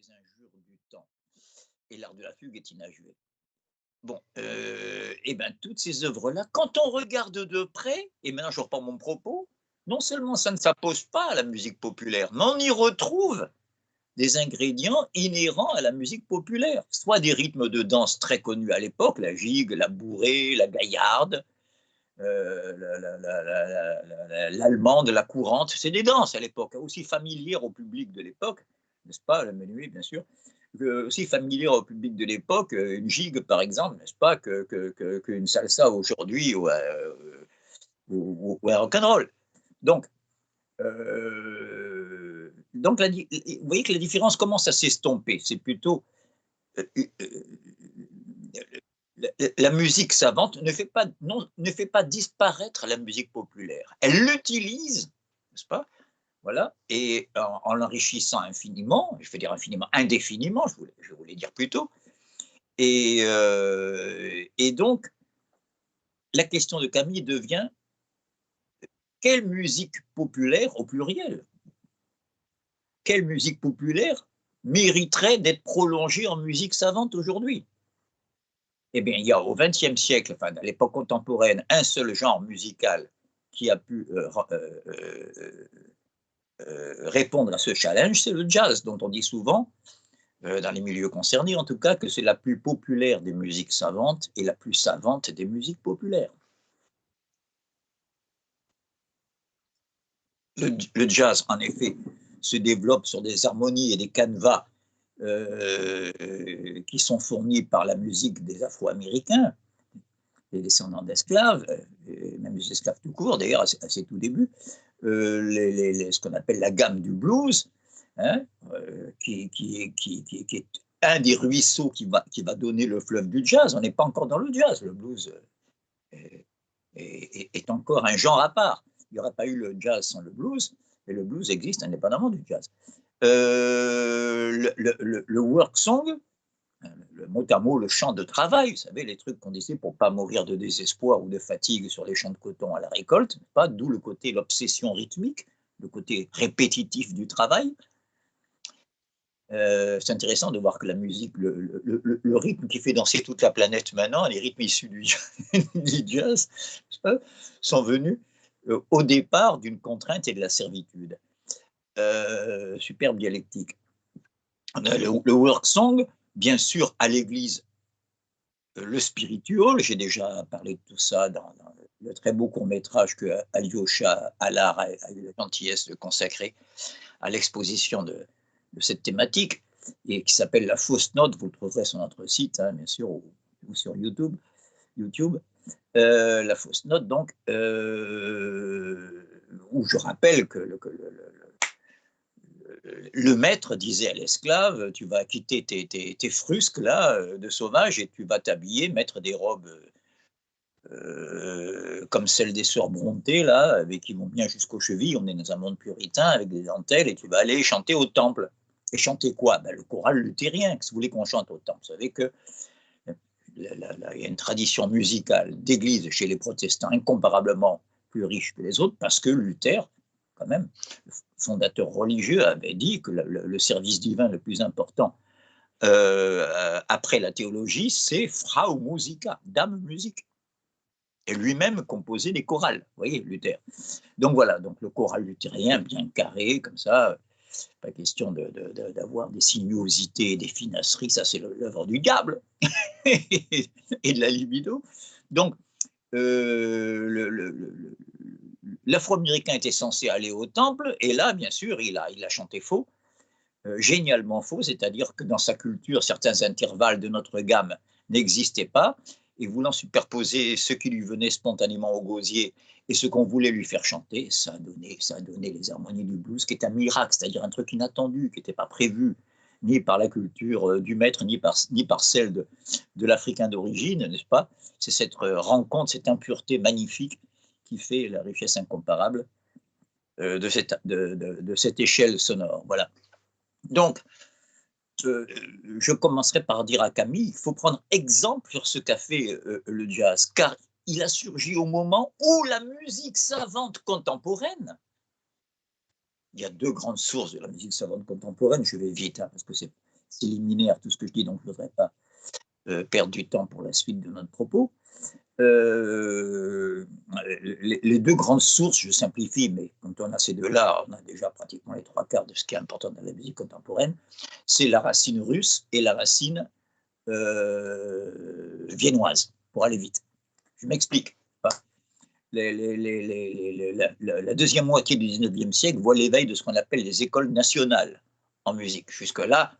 les injures du temps. Et l'art de la fugue est inachevée. Bon, et ben, toutes ces œuvres-là, quand on regarde de près, et maintenant je reprends mon propos, non seulement ça ne s'oppose pas à la musique populaire, mais on y retrouve des ingrédients inhérents à la musique populaire, soit des rythmes de danse très connus à l'époque, la gigue, la bourrée, la gaillarde, l'allemande, la courante, c'est des danses à l'époque, aussi familières au public de l'époque, n'est-ce pas, la menuet bien sûr, aussi familière au public de l'époque, une gigue par exemple, n'est-ce pas, qu'une salsa aujourd'hui ou un rock'n'roll. Donc, donc vous voyez que la différence commence à s'estomper. C'est plutôt la musique savante ne fait pas disparaître la musique populaire. Elle l'utilise, n'est-ce pas? Voilà, et en l'enrichissant infiniment, je veux dire infiniment, indéfiniment, je voulais dire plutôt. Et donc, la question de Camille devient quelle musique populaire, au pluriel, quelle musique populaire mériterait d'être prolongée en musique savante aujourd'hui? Eh bien, il y a au XXe siècle, enfin, à l'époque contemporaine, un seul genre musical qui a pu répondre à ce challenge, c'est le jazz, dont on dit souvent, dans les milieux concernés en tout cas, que c'est la plus populaire des musiques savantes et la plus savante des musiques populaires. Le jazz, en effet, se développe sur des harmonies et des canevas qui sont fournis par la musique des Afro-Américains, les descendants d'esclaves, et même des esclaves tout court, d'ailleurs, à ses tout débuts, ce qu'on appelle la gamme du blues, hein, qui est un des ruisseaux qui va donner le fleuve du jazz. On n'est pas encore dans le jazz, le blues est encore un genre à part. Il n'y aurait pas eu le jazz sans le blues, et le blues existe indépendamment du jazz. Le work song, le mot à mot, le chant de travail, vous savez, les trucs qu'on disait pour ne pas mourir de désespoir ou de fatigue sur les champs de coton à la récolte, pas d'où le côté, l'obsession rythmique, le côté répétitif du travail. C'est intéressant de voir que la musique, le rythme qui fait danser toute la planète maintenant, les rythmes issus du jazz, sont venus au départ d'une contrainte et de la servitude. Superbe dialectique. Le work song, bien sûr, à l'église, le spiritual, j'ai déjà parlé de tout ça dans le très beau court-métrage que Alyosha Allar a eu la gentillesse de consacrer à l'exposition de cette thématique, et qui s'appelle La Fausse Note. Vous le trouverez sur notre site, hein, bien sûr, ou sur YouTube. La Fausse Note, donc, où je rappelle que le maître disait à l'esclave, tu vas quitter tes frusques là, de sauvage, et tu vas t'habiller, mettre des robes comme celles des sœurs Brontë, là, avec qui vont bien jusqu'aux chevilles. On est dans un monde puritain avec des dentelles, et tu vas aller chanter au temple. Et chanter quoi? Ben, le choral luthérien. Qu'est-ce que vous voulez qu'on chante au temple? Vous savez que il y a une tradition musicale d'église chez les protestants incomparablement plus riche que les autres, parce que Luther, quand même, le fondateur religieux, avait dit que le service divin le plus important après la théologie, c'est Frau Musica, dame musique. Et lui-même composait des chorales, vous voyez, Luther. Donc voilà, donc le choral luthérien, bien carré, comme ça, pas question d'avoir des sinuosités, des finasseries, ça c'est l'œuvre du diable et de la libido. Donc, l'Afro-Américain était censé aller au temple, et là, bien sûr, il a chanté faux, génialement faux, c'est-à-dire que dans sa culture, certains intervalles de notre gamme n'existaient pas, et voulant superposer ce qui lui venait spontanément au gosier et ce qu'on voulait lui faire chanter, ça a donné les harmonies du blues, qui est un miracle, c'est-à-dire un truc inattendu, qui n'était pas prévu ni par la culture du maître, ni par celle de l'Africain d'origine, n'est-ce pas? C'est cette rencontre, cette impureté magnifique qui fait la richesse incomparable de cette échelle sonore. Voilà. Donc, je commencerai par dire à Camille, il faut prendre exemple sur ce qu'a fait le jazz, car il a surgi au moment où la musique savante contemporaine, il y a deux grandes sources de la musique savante contemporaine, je vais vite, hein, parce que c'est liminaire tout ce que je dis, donc je ne voudrais pas perdre du temps pour la suite de notre propos. Les deux grandes sources, je simplifie, mais quand on a ces deux-là, on a déjà pratiquement les trois quarts de ce qui est important dans la musique contemporaine, c'est la racine russe et la racine viennoise, pour aller vite. Je m'explique. La deuxième moitié du 19e siècle voit l'éveil de ce qu'on appelle les écoles nationales en musique. Jusque-là,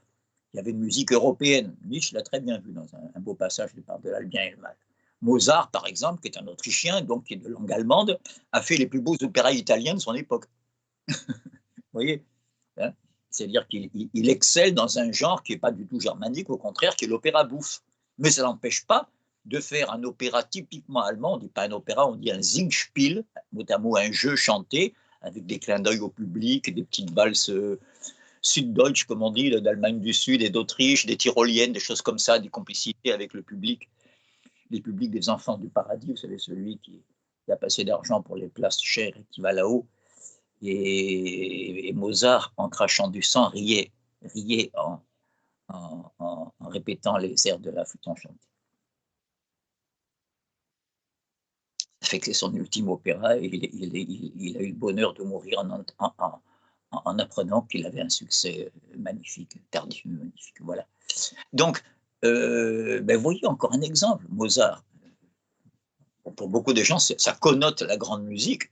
il y avait une musique européenne. Nietzsche l'a très bien vu dans un beau passage de l'Al bien et le mal. Mozart, par exemple, qui est un Autrichien, donc qui est de langue allemande, a fait les plus beaux opéras italiens de son époque. Vous voyez, hein, c'est-à-dire qu'il excelle dans un genre qui n'est pas du tout germanique, au contraire, qui est l'opéra bouffe. Mais ça n'empêche pas de faire un opéra typiquement allemand. On ne dit pas un opéra, on dit un Singspiel, mot à mot un jeu chanté, avec des clins d'œil au public, des petites valses Süddeutsch, comme on dit, d'Allemagne du Sud et d'Autriche, des tyroliennes, des choses comme ça, des complicités avec le public, les publics des enfants du paradis, vous savez, celui qui a passé d'argent pour les places chères et qui va là-haut. Et Mozart, en crachant du sang, riait en répétant les airs de la flûte enchantée. Ça fait que c'est son ultime opéra et il a eu le bonheur de mourir en apprenant qu'il avait un succès magnifique, tardif, magnifique. Voilà. Donc, ben, voyez encore un exemple, Mozart. Pour beaucoup de gens, ça connote la grande musique.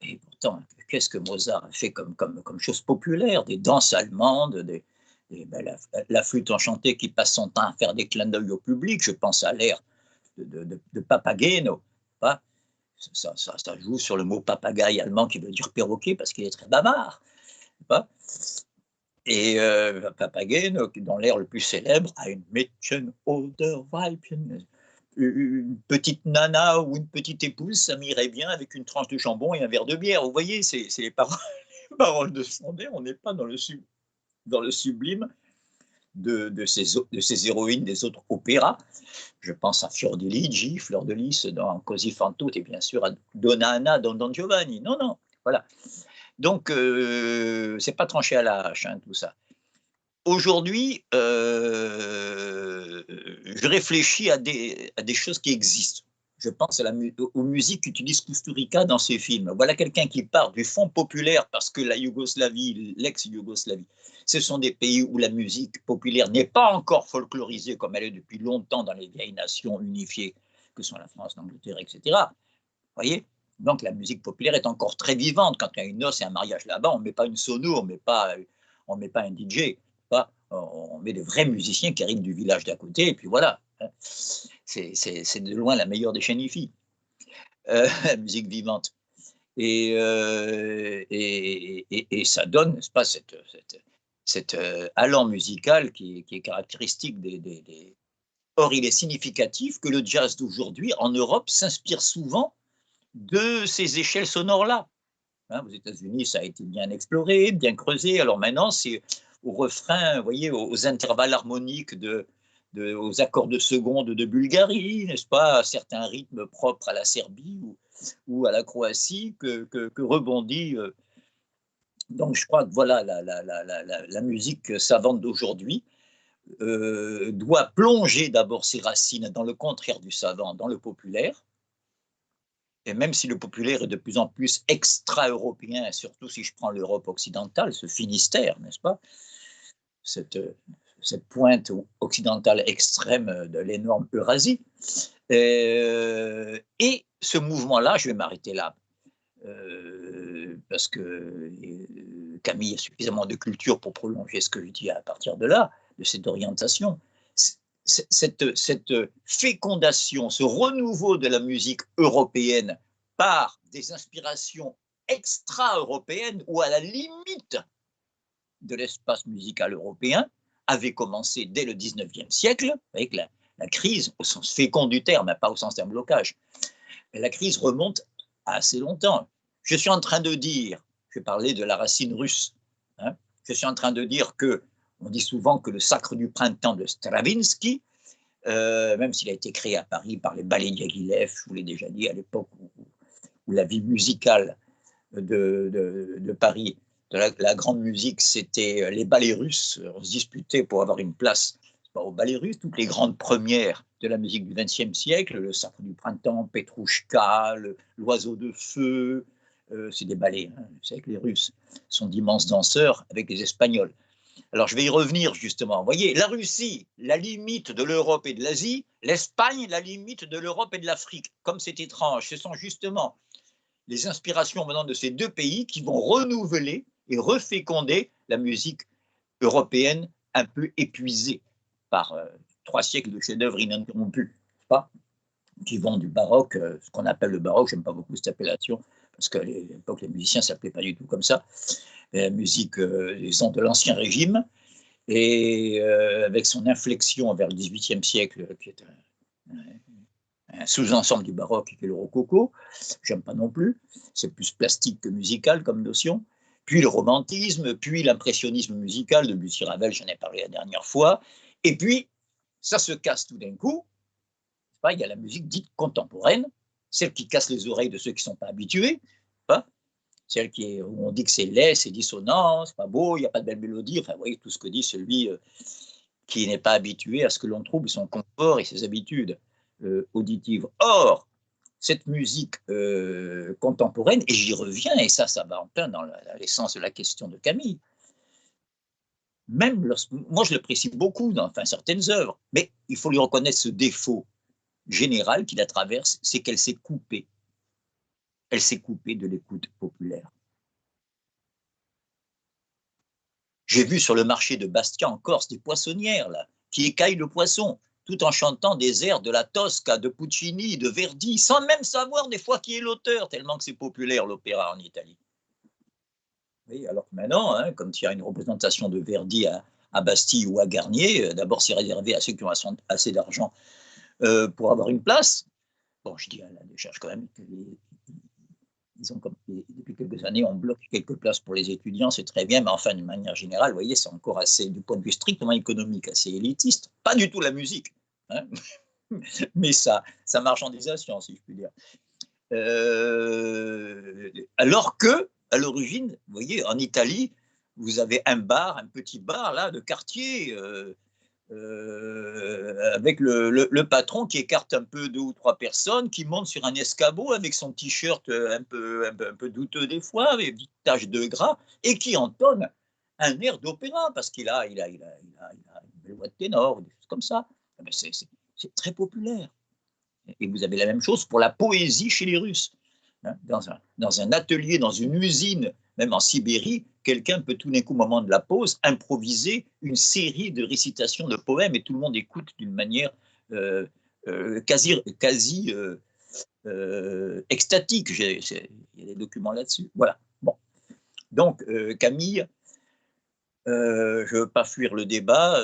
Et pourtant, qu'est-ce que Mozart a fait comme chose populaire? Des danses allemandes, ben, la flûte enchantée qui passe son temps à faire des clins d'œil au public. Je pense à l'air de Papageno. Pas ça joue sur le mot papagaï allemand qui veut dire perroquet parce qu'il est très bavard. Pas et Papageno, dont l'air le plus célèbre, a une Mädchen oder Weibchen, une petite nana ou une petite épouse, ça m'irait bien avec une tranche de jambon et un verre de bière. Vous voyez, c'est les paroles de Sandé. On n'est pas dans le sublime de ces héroïnes des autres opéras. Je pense à Fiordiligi, Fleur de Lys dans Così fan tutte, et bien sûr à Donna Anna dans Don Giovanni. Non, non, voilà. Donc, c'est pas tranché à la hache, hein, tout ça. Aujourd'hui, je réfléchis à des choses qui existent. Je pense aux musiques qu'utilise Kusturica dans ses films. Voilà quelqu'un qui part du fond populaire parce que la Yougoslavie, l'ex-Yougoslavie, ce sont des pays où la musique populaire n'est pas encore folklorisée comme elle est depuis longtemps dans les vieilles nations unifiées que sont la France, l'Angleterre, etc. Vous voyez? Donc la musique populaire est encore très vivante. Quand il y a une noce et un mariage là-bas, on ne met pas une sono, on ne met pas un DJ. On met des vrais musiciens qui arrivent du village d'à côté, et puis voilà. C'est de loin la meilleure des chaînes la musique vivante. Et ça donne, n'est-ce pas, cet allant musical qui est caractéristique des. Or, il est significatif que le jazz d'aujourd'hui, en Europe, s'inspire souvent de ces échelles sonores-là. Hein, aux États-Unis, ça a été bien exploré, bien creusé. Alors maintenant, c'est au refrain, vous voyez, aux intervalles harmoniques, aux accords de seconde de Bulgarie, n'est-ce pas, à certains rythmes propres à la Serbie ou à la Croatie que rebondit. Donc je crois que voilà, la musique savante d'aujourd'hui doit plonger d'abord ses racines dans le contraire du savant, dans le populaire. Et même si le populaire est de plus en plus extra-européen, surtout si je prends l'Europe occidentale, ce Finistère, n'est-ce pas, cette pointe occidentale extrême de l'énorme Eurasie. Et ce mouvement-là, je vais m'arrêter là, parce que Camille a suffisamment de culture pour prolonger ce que je dis à partir de là, de cette orientation. Cette fécondation, ce renouveau de la musique européenne par des inspirations extra-européennes ou à la limite de l'espace musical européen avait commencé dès le 19e siècle avec la crise au sens fécond du terme, pas au sens d'un blocage. La crise remonte à assez longtemps. Je suis en train de dire, je vais parler de la racine russe, hein, je suis en train de dire que on dit souvent que le Sacre du printemps de Stravinsky, même s'il a été créé à Paris par les ballets Diaghilev, je vous l'ai déjà dit, à l'époque où la vie musicale de Paris de la grande musique, c'était les ballets russes. On se disputait pour avoir une place au ballet russe. Toutes les grandes premières de la musique du XXe siècle, le Sacre du printemps, Petrouchka, l'Oiseau de feu, c'est des ballets. Hein. Vous savez que les Russes sont d'immenses danseurs avec les Espagnols. Alors, je vais y revenir justement. Vous voyez, la Russie, la limite de l'Europe et de l'Asie, l'Espagne, la limite de l'Europe et de l'Afrique. Comme c'est étrange, ce sont justement les inspirations venant de ces deux pays qui vont renouveler et reféconder la musique européenne un peu épuisée par 3 siècles de chefs-d'œuvre ininterrompus, pas qui vont du baroque, ce qu'on appelle le baroque, j'aime pas beaucoup cette appellation, parce qu'à l'époque, les musiciens ne s'appelaient pas du tout comme ça, la musique de l'Ancien Régime, et avec son inflexion vers le XVIIIe siècle, qui est un sous-ensemble du baroque, qui est le rococo, j'aime pas non plus, c'est plus plastique que musical comme notion, puis le romantisme, puis l'impressionnisme musical de Bussy Ravel, j'en ai parlé la dernière fois, et puis ça se casse tout d'un coup, il y a la musique dite contemporaine, celle qui casse les oreilles de ceux qui ne sont pas habitués, pas celle où on dit que c'est laid, c'est dissonant, c'est pas beau, il n'y a pas de belle mélodie, enfin, vous voyez tout ce que dit celui qui n'est pas habitué à ce que l'on trouve son confort et ses habitudes auditives. Or, cette musique contemporaine, et j'y reviens, et ça va en plein dans l'essence de la question de Camille, même moi je l'apprécie beaucoup dans certaines œuvres, mais il faut lui reconnaître ce défaut général qui la traverse, c'est qu'elle s'est coupée. Elle s'est coupée de l'écoute populaire. J'ai vu sur le marché de Bastia en Corse des poissonnières là, qui écaillent le poisson, tout en chantant des airs de la Tosca, de Puccini, de Verdi, sans même savoir des fois qui est l'auteur, tellement que c'est populaire l'opéra en Italie. Oui, alors que maintenant, hein, comme il y a une représentation de Verdi à Bastille ou à Garnier, d'abord c'est réservé à ceux qui ont assez d'argent pour avoir une place. Bon, je dis à la décharge quand même que depuis quelques années, on bloque quelques places pour les étudiants, c'est très bien, mais enfin, d'une manière générale, vous voyez, c'est encore assez, du point de vue strictement économique, assez élitiste. Pas du tout la musique, hein, mais sa marchandisation, si je puis dire. Alors que, à l'origine, vous voyez, en Italie, vous avez un petit bar là de quartier, avec le patron qui écarte un peu 2 ou 3 personnes, qui monte sur un escabeau avec son t-shirt un peu douteux des fois, avec des taches de gras, et qui entonne un air d'opéra, parce qu'il a une belle voix de ténor, des choses comme ça. C'est très populaire. Et vous avez la même chose pour la poésie chez les Russes. Dans un atelier, dans une usine, même en Sibérie, quelqu'un peut tout d'un coup, au moment de la pause, improviser une série de récitations de poèmes et tout le monde écoute d'une manière quasi extatique. Il y a des documents là-dessus. Voilà. Bon. Donc, Camille, je ne veux pas fuir le débat.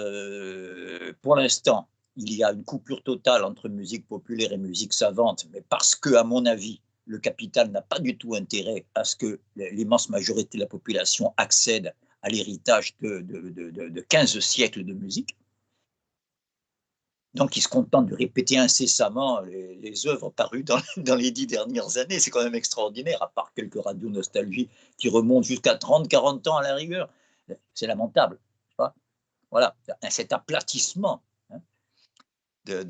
Pour l'instant, il y a une coupure totale entre musique populaire et musique savante, mais parce que, à mon avis, le capital n'a pas du tout intérêt à ce que l'immense majorité de la population accède à l'héritage de 15 siècles de musique. Donc, il se contente de répéter incessamment les œuvres parues dans les 10 dernières années. C'est quand même extraordinaire, à part quelques radios nostalgie qui remontent jusqu'à 30, 40 ans à la rigueur. C'est lamentable. Pas voilà, cet aplatissement hein, de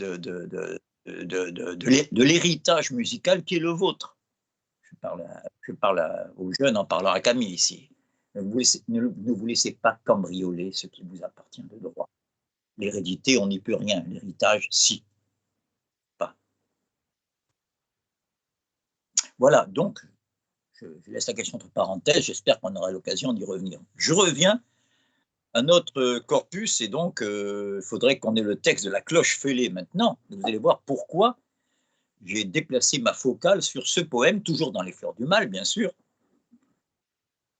l'héritage musical qui est le vôtre. Je parle aux jeunes en parlant à Camille ici. Ne vous laissez pas cambrioler ce qui vous appartient de droit. L'hérédité, on n'y peut rien. L'héritage, si. Pas. Voilà, donc, je laisse la question entre parenthèses. J'espère qu'on aura l'occasion d'y revenir. Je reviens à notre corpus, et donc il faudrait qu'on ait le texte de la cloche fêlée maintenant. Vous allez voir pourquoi j'ai déplacé ma focale sur ce poème, toujours dans Les Fleurs du Mal, bien sûr,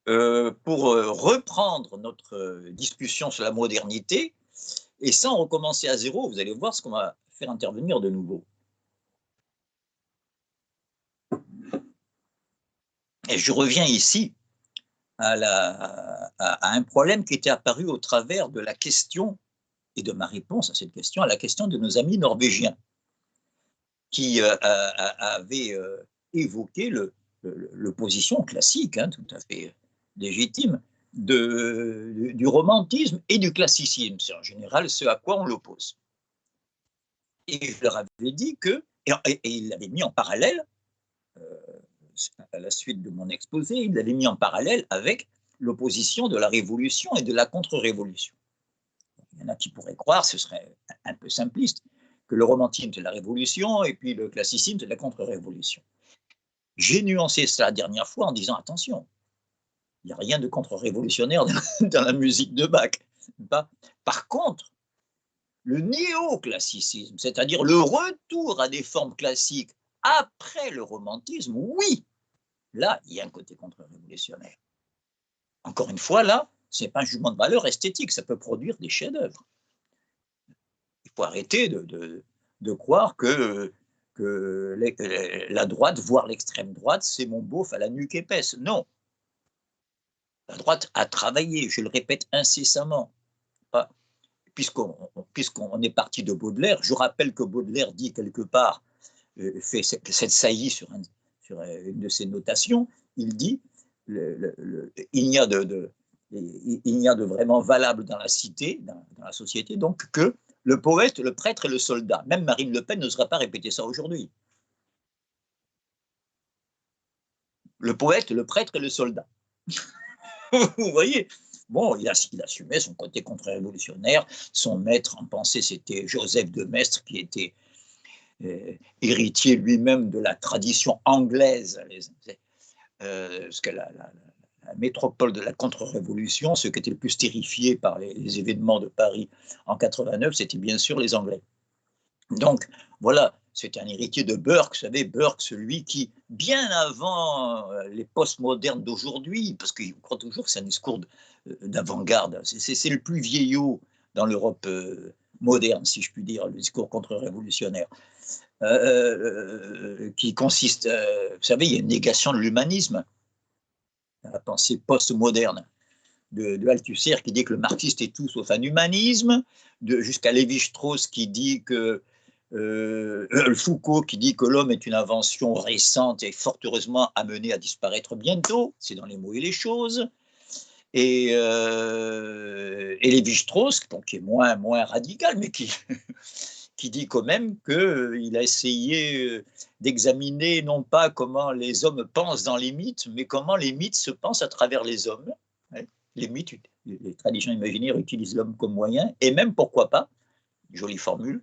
pour reprendre notre discussion sur la modernité, et sans recommencer à zéro, vous allez voir ce qu'on va faire intervenir de nouveau. Et je reviens ici à un problème qui était apparu au travers de la question et de ma réponse à cette question, à la question de nos amis norvégiens, qui avait évoqué l'opposition classique, hein, tout à fait légitime du romantisme et du classicisme. C'est en général ce à quoi on l'oppose. Et je leur avais dit que, et il l'avait mis en parallèle, à la suite de mon exposé, il l'avait mis en parallèle avec l'opposition de la révolution et de la contre-révolution. Il y en a qui pourraient croire, ce serait un peu simpliste, que le romantisme c'est la révolution et puis le classicisme c'est la contre-révolution. J'ai nuancé ça la dernière fois en disant attention, il n'y a rien de contre-révolutionnaire dans la musique de Bach. Par contre, le néoclassicisme, c'est-à-dire le retour à des formes classiques après le romantisme, oui, là, il y a un côté contre-révolutionnaire. Encore une fois, là, ce n'est pas un jugement de valeur esthétique, ça peut produire des chefs-d'œuvre. Il faut arrêter de croire que la droite, voire l'extrême droite, c'est mon beauf à la nuque épaisse. Non. La droite a travaillé, je le répète incessamment. Puisqu'on est parti de Baudelaire, je rappelle que Baudelaire dit quelque part, fait cette saillie sur une de ses notations, il dit il n'y a de vraiment valable dans la cité, dans la société, donc que le poète, le prêtre et le soldat. Même Marine Le Pen n'osera pas répéter ça aujourd'hui. Le poète, le prêtre et le soldat. Vous voyez, bon, il assumait son côté contre-révolutionnaire. Son maître en pensée, c'était Joseph de Maistre, qui était héritier lui-même de la tradition anglaise. Parce que la métropole de la contre-révolution, ceux qui étaient le plus terrifiés par les événements de Paris en 89, c'était bien sûr les Anglais. Donc, voilà, c'était un héritier de Burke, vous savez, Burke, celui qui, bien avant les postmodernes d'aujourd'hui, parce qu'il croit toujours que c'est un discours d'avant-garde, c'est le plus vieillot dans l'Europe moderne, si je puis dire, le discours contre-révolutionnaire, qui consiste, vous savez, il y a une négation de l'humanisme, la pensée post-moderne de Althusser qui dit que le marxiste est tout sauf un humanisme, jusqu'à Lévi-Strauss qui dit que Foucault qui dit que l'homme est une invention récente et fort heureusement amenée à disparaître bientôt, c'est dans les mots et les choses, et Lévi-Strauss, bon, qui est moins radical, mais qui dit quand même qu'il a essayé d'examiner non pas comment les hommes pensent dans les mythes, mais comment les mythes se pensent à travers les hommes. Les mythes, les traditions imaginaires utilisent l'homme comme moyen, et même, pourquoi pas, jolie formule,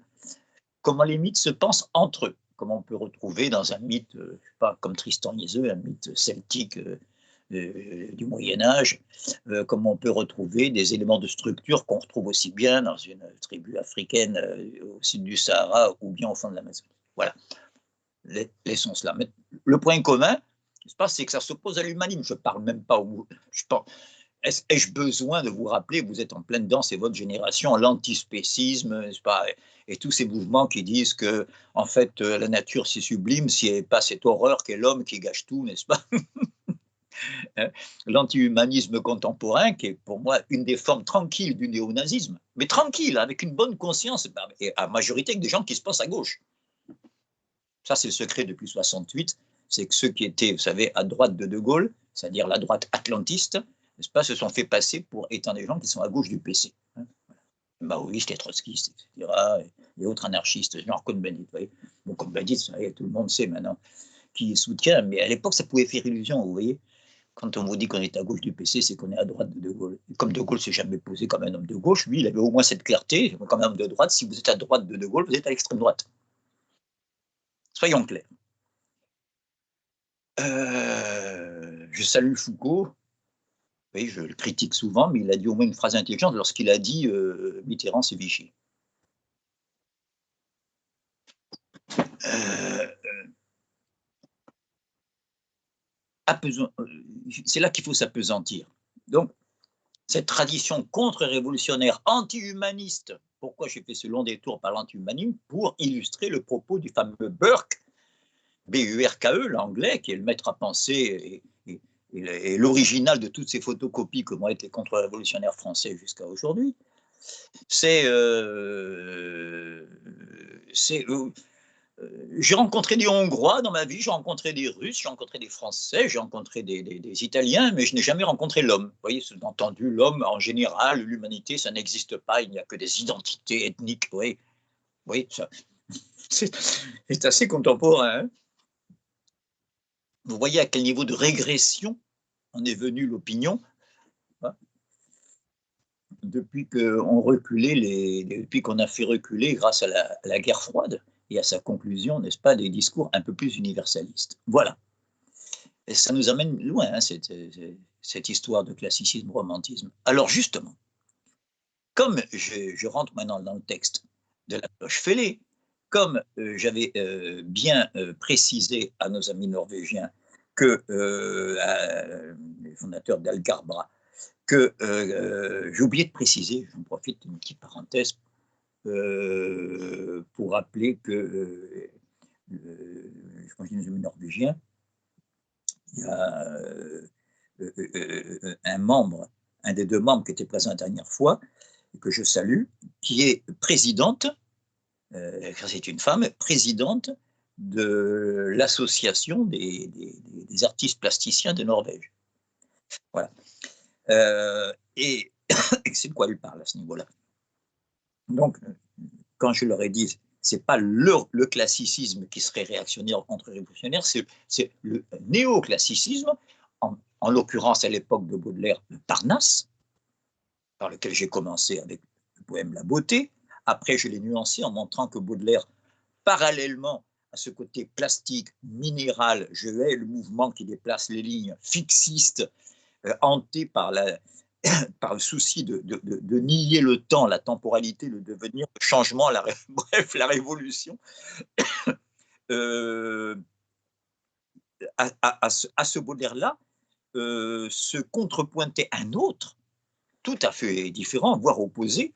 comment les mythes se pensent entre eux, comment on peut retrouver dans un mythe, je sais pas, comme Tristan l'Isolé, un mythe celtique du Moyen-Âge, comment on peut retrouver des éléments de structure qu'on retrouve aussi bien dans une tribu africaine au sud du Sahara ou bien au fond de l'Amazonie. Voilà, laissons cela. Mais le point commun, c'est que ça s'oppose à l'humanisme. Je ne parle même pas ai-je besoin de vous rappeler, vous êtes en pleine dedans, c'est votre génération, l'antispécisme, et tous ces mouvements qui disent que, en fait, la nature c'est sublime, s'il n'y avait pas cette horreur qu'est l'homme qui gâche tout, n'est-ce pas? L'anti-humanisme contemporain, qui est pour moi une des formes tranquilles du néonazisme, mais tranquille, avec une bonne conscience, et à majorité avec des gens qui se pensent à gauche. Ça, c'est le secret depuis 68, c'est que ceux qui étaient, vous savez, à droite de Gaulle, c'est-à-dire la droite atlantiste, n'est-ce pas, se sont fait passer pour étant des gens qui sont à gauche du PC. Maoïstes, les trotskistes, etc., et autres anarchistes, genre Cohn-Bendit. Vous voyez, bon, Cohn-Bendit, tout le monde sait maintenant qui soutient, mais à l'époque, ça pouvait faire illusion, vous voyez. Quand on vous dit qu'on est à gauche du PC, c'est qu'on est à droite de Gaulle. Et comme De Gaulle s'est jamais posé comme un homme de gauche, lui, il avait au moins cette clarté, comme un homme de droite, si vous êtes à droite de Gaulle, vous êtes à l'extrême droite. Soyons clairs. Je salue Foucault. Oui, je le critique souvent, mais il a dit au moins une phrase intelligente lorsqu'il a dit Mitterrand, c'est Vichy. C'est là qu'il faut s'apesantir. Donc, cette tradition contre-révolutionnaire, anti-humaniste, pourquoi j'ai fait ce long détour par l'anti-humanisme? Pour illustrer le propos du fameux Burke, B-U-R-K-E, l'anglais, qui est le maître à penser et l'original de toutes ces photocopies que vont être les contre-révolutionnaires français jusqu'à aujourd'hui. C'est j'ai rencontré des Hongrois dans ma vie, j'ai rencontré des Russes, j'ai rencontré des Français, j'ai rencontré des Italiens, mais je n'ai jamais rencontré l'homme. Vous voyez, sous-entendu, l'homme en général, l'humanité, ça n'existe pas, il n'y a que des identités ethniques. Oui, oui, c'est assez contemporain. Hein. Vous voyez à quel niveau de régression en est venue l'opinion hein, depuis qu'on a fait reculer grâce à la guerre froide et à sa conclusion, n'est-ce pas, des discours un peu plus universalistes. Voilà. Et ça nous amène loin, hein, cette histoire de classicisme, romantisme. Alors justement, comme je rentre maintenant dans le texte de la cloche fêlée, comme j'avais bien précisé à nos amis norvégiens que les fondateurs d'Algarbra, que j'ai oublié de préciser, j'en profite d'une petite parenthèse pour rappeler que quand je dis nos amis norvégiens, il y a un des deux membres qui était présent la dernière fois, que je salue, qui est présidente, c'est une femme, présidente de l'association des artistes plasticiens de Norvège. Voilà. Et c'est de quoi elle parle à ce niveau-là. Donc, quand je leur ai dit, c'est pas le classicisme qui serait réactionnaire contre révolutionnaire, c'est le néoclassicisme, en l'occurrence à l'époque de Baudelaire, le Parnasse, par lequel j'ai commencé avec le poème La Beauté. Après, je l'ai nuancé en montrant que Baudelaire, parallèlement à ce côté plastique, minéral, je hais le mouvement qui déplace les lignes fixistes, hanté par le souci de nier le temps, la temporalité, le devenir, le changement, bref, la révolution. À ce Baudelaire-là, se contrepointait un autre, tout à fait différent, voire opposé,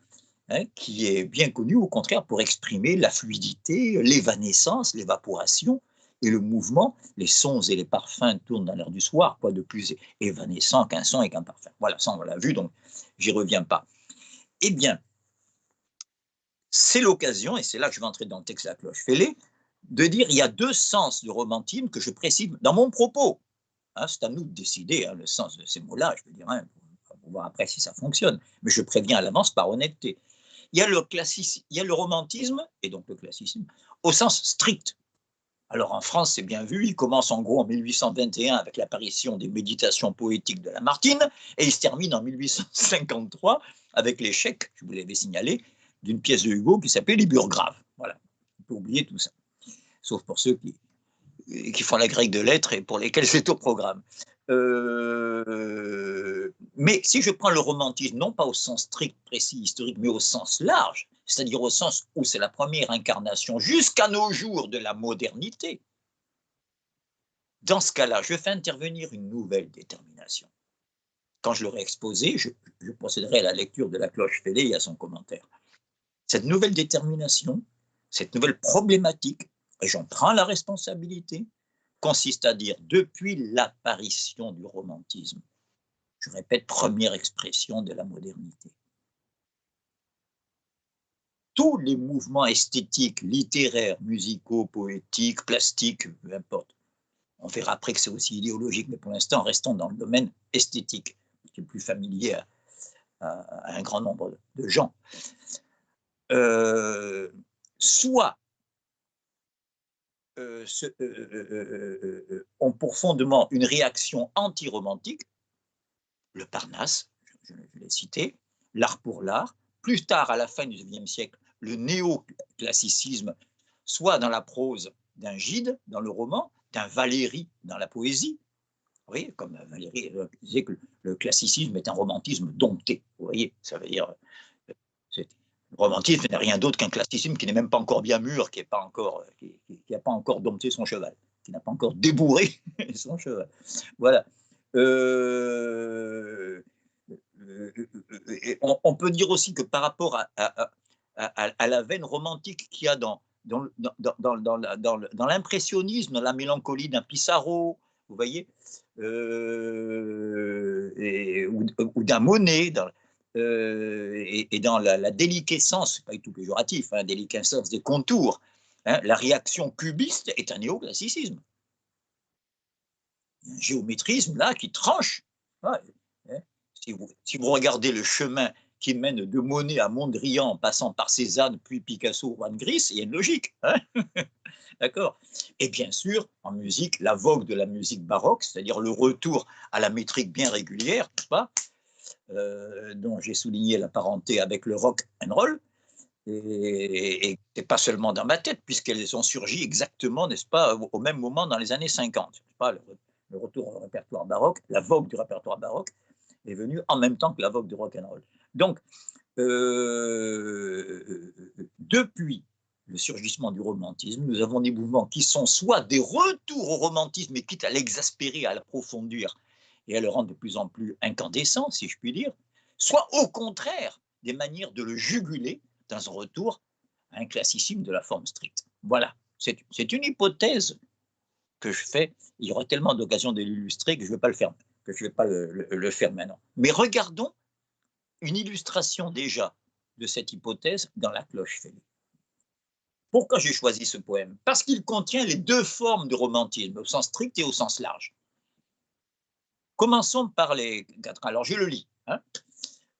hein, qui est bien connu au contraire pour exprimer la fluidité, l'évanescence, l'évaporation et le mouvement. Les sons et les parfums tournent dans l'air du soir, quoi de plus évanescent qu'un son et qu'un parfum. Voilà, ça on l'a vu, donc j'y reviens pas. Eh bien, c'est l'occasion, et c'est là que je vais entrer dans le texte de la cloche fêlée, de dire il y a deux sens du romantisme que je précise dans mon propos. Hein, c'est à nous de décider hein, le sens de ces mots-là, je veux dire, hein, pour voir après si ça fonctionne. Mais je préviens à l'avance par honnêteté. Il y a le romantisme, et donc le classicisme, au sens strict. Alors en France, c'est bien vu, il commence en gros en 1821 avec l'apparition des méditations poétiques de Lamartine, et il se termine en 1853 avec l'échec, je vous l'avais signalé, d'une pièce de Hugo qui s'appelait Les Burgraves. Voilà, on peut oublier tout ça, sauf pour ceux qui font la grecque de lettres et pour lesquels c'est au programme. Mais si je prends le romantisme, non pas au sens strict, précis, historique, mais au sens large, c'est-à-dire au sens où c'est la première incarnation jusqu'à nos jours de la modernité, dans ce cas-là, je fais intervenir une nouvelle détermination. Quand je l'aurai exposé, je procéderai à la lecture de la cloche fêlée et à son commentaire. Cette nouvelle détermination, cette nouvelle problématique, et j'en prends la responsabilité, consiste à dire depuis l'apparition du romantisme, je répète, première expression de la modernité. Tous les mouvements esthétiques, littéraires, musicaux, poétiques, plastiques, peu importe. On verra après que c'est aussi idéologique, mais pour l'instant, restons dans le domaine esthétique, qui est plus familier à un grand nombre de gens. Soit ont pour fondement une réaction anti-romantique, le Parnasse, je l'ai cité, l'art pour l'art, plus tard, à la fin du XIXe siècle, le néoclassicisme, soit dans la prose d'un Gide, dans le roman, d'un Valéry, dans la poésie. Vous voyez, comme Valéry disait que le classicisme est un romantisme dompté. Vous voyez, ça veut dire... le romantisme n'est rien d'autre qu'un classicisme qui n'est même pas encore bien mûr, qui n'a pas encore dompté son cheval, qui n'a pas encore débourré son cheval. Voilà. On peut dire aussi que par rapport à la veine romantique qu'il y a dans l'impressionnisme, dans la mélancolie d'un Pissarro, vous voyez, ou d'un Monet, et dans la déliquescence, c'est pas du tout péjoratif, hein, déliquescence des contours Hein, la réaction cubiste est un néoclassicisme. Un géométrisme là qui tranche. Ouais, hein. Si vous regardez le chemin qui mène de Monet à Mondrian en passant par Cézanne, puis Picasso, Van Gris, il y a une logique. Hein. D'accord. Et bien sûr, en musique, la vogue de la musique baroque, c'est-à-dire le retour à la métrique bien régulière, n'est-ce pas, dont j'ai souligné la parenté avec le rock and roll, et pas seulement dans ma tête, puisqu'elles ont surgi exactement, n'est-ce pas, au même moment dans les années 50. Pas le retour au répertoire baroque, la vogue du répertoire baroque est venue en même temps que la vogue du rock and roll. Donc, depuis le surgissement du romantisme, nous avons des mouvements qui sont soit des retours au romantisme, mais quitte à l'exaspérer, à l'approfondir et à le rendre de plus en plus incandescent, si je puis dire, soit au contraire des manières de le juguler dans un retour à un classicisme de la forme stricte. Voilà, c'est une hypothèse que je fais. Il y aura tellement d'occasions de l'illustrer que je ne vais pas le faire, que je vais pas le faire maintenant. Mais regardons une illustration déjà de cette hypothèse dans la cloche fêlée. Pourquoi j'ai choisi ce poème? Parce qu'il contient les deux formes de romantisme, au sens strict et au sens large. Commençons par les quatre. Alors je le lis. Hein.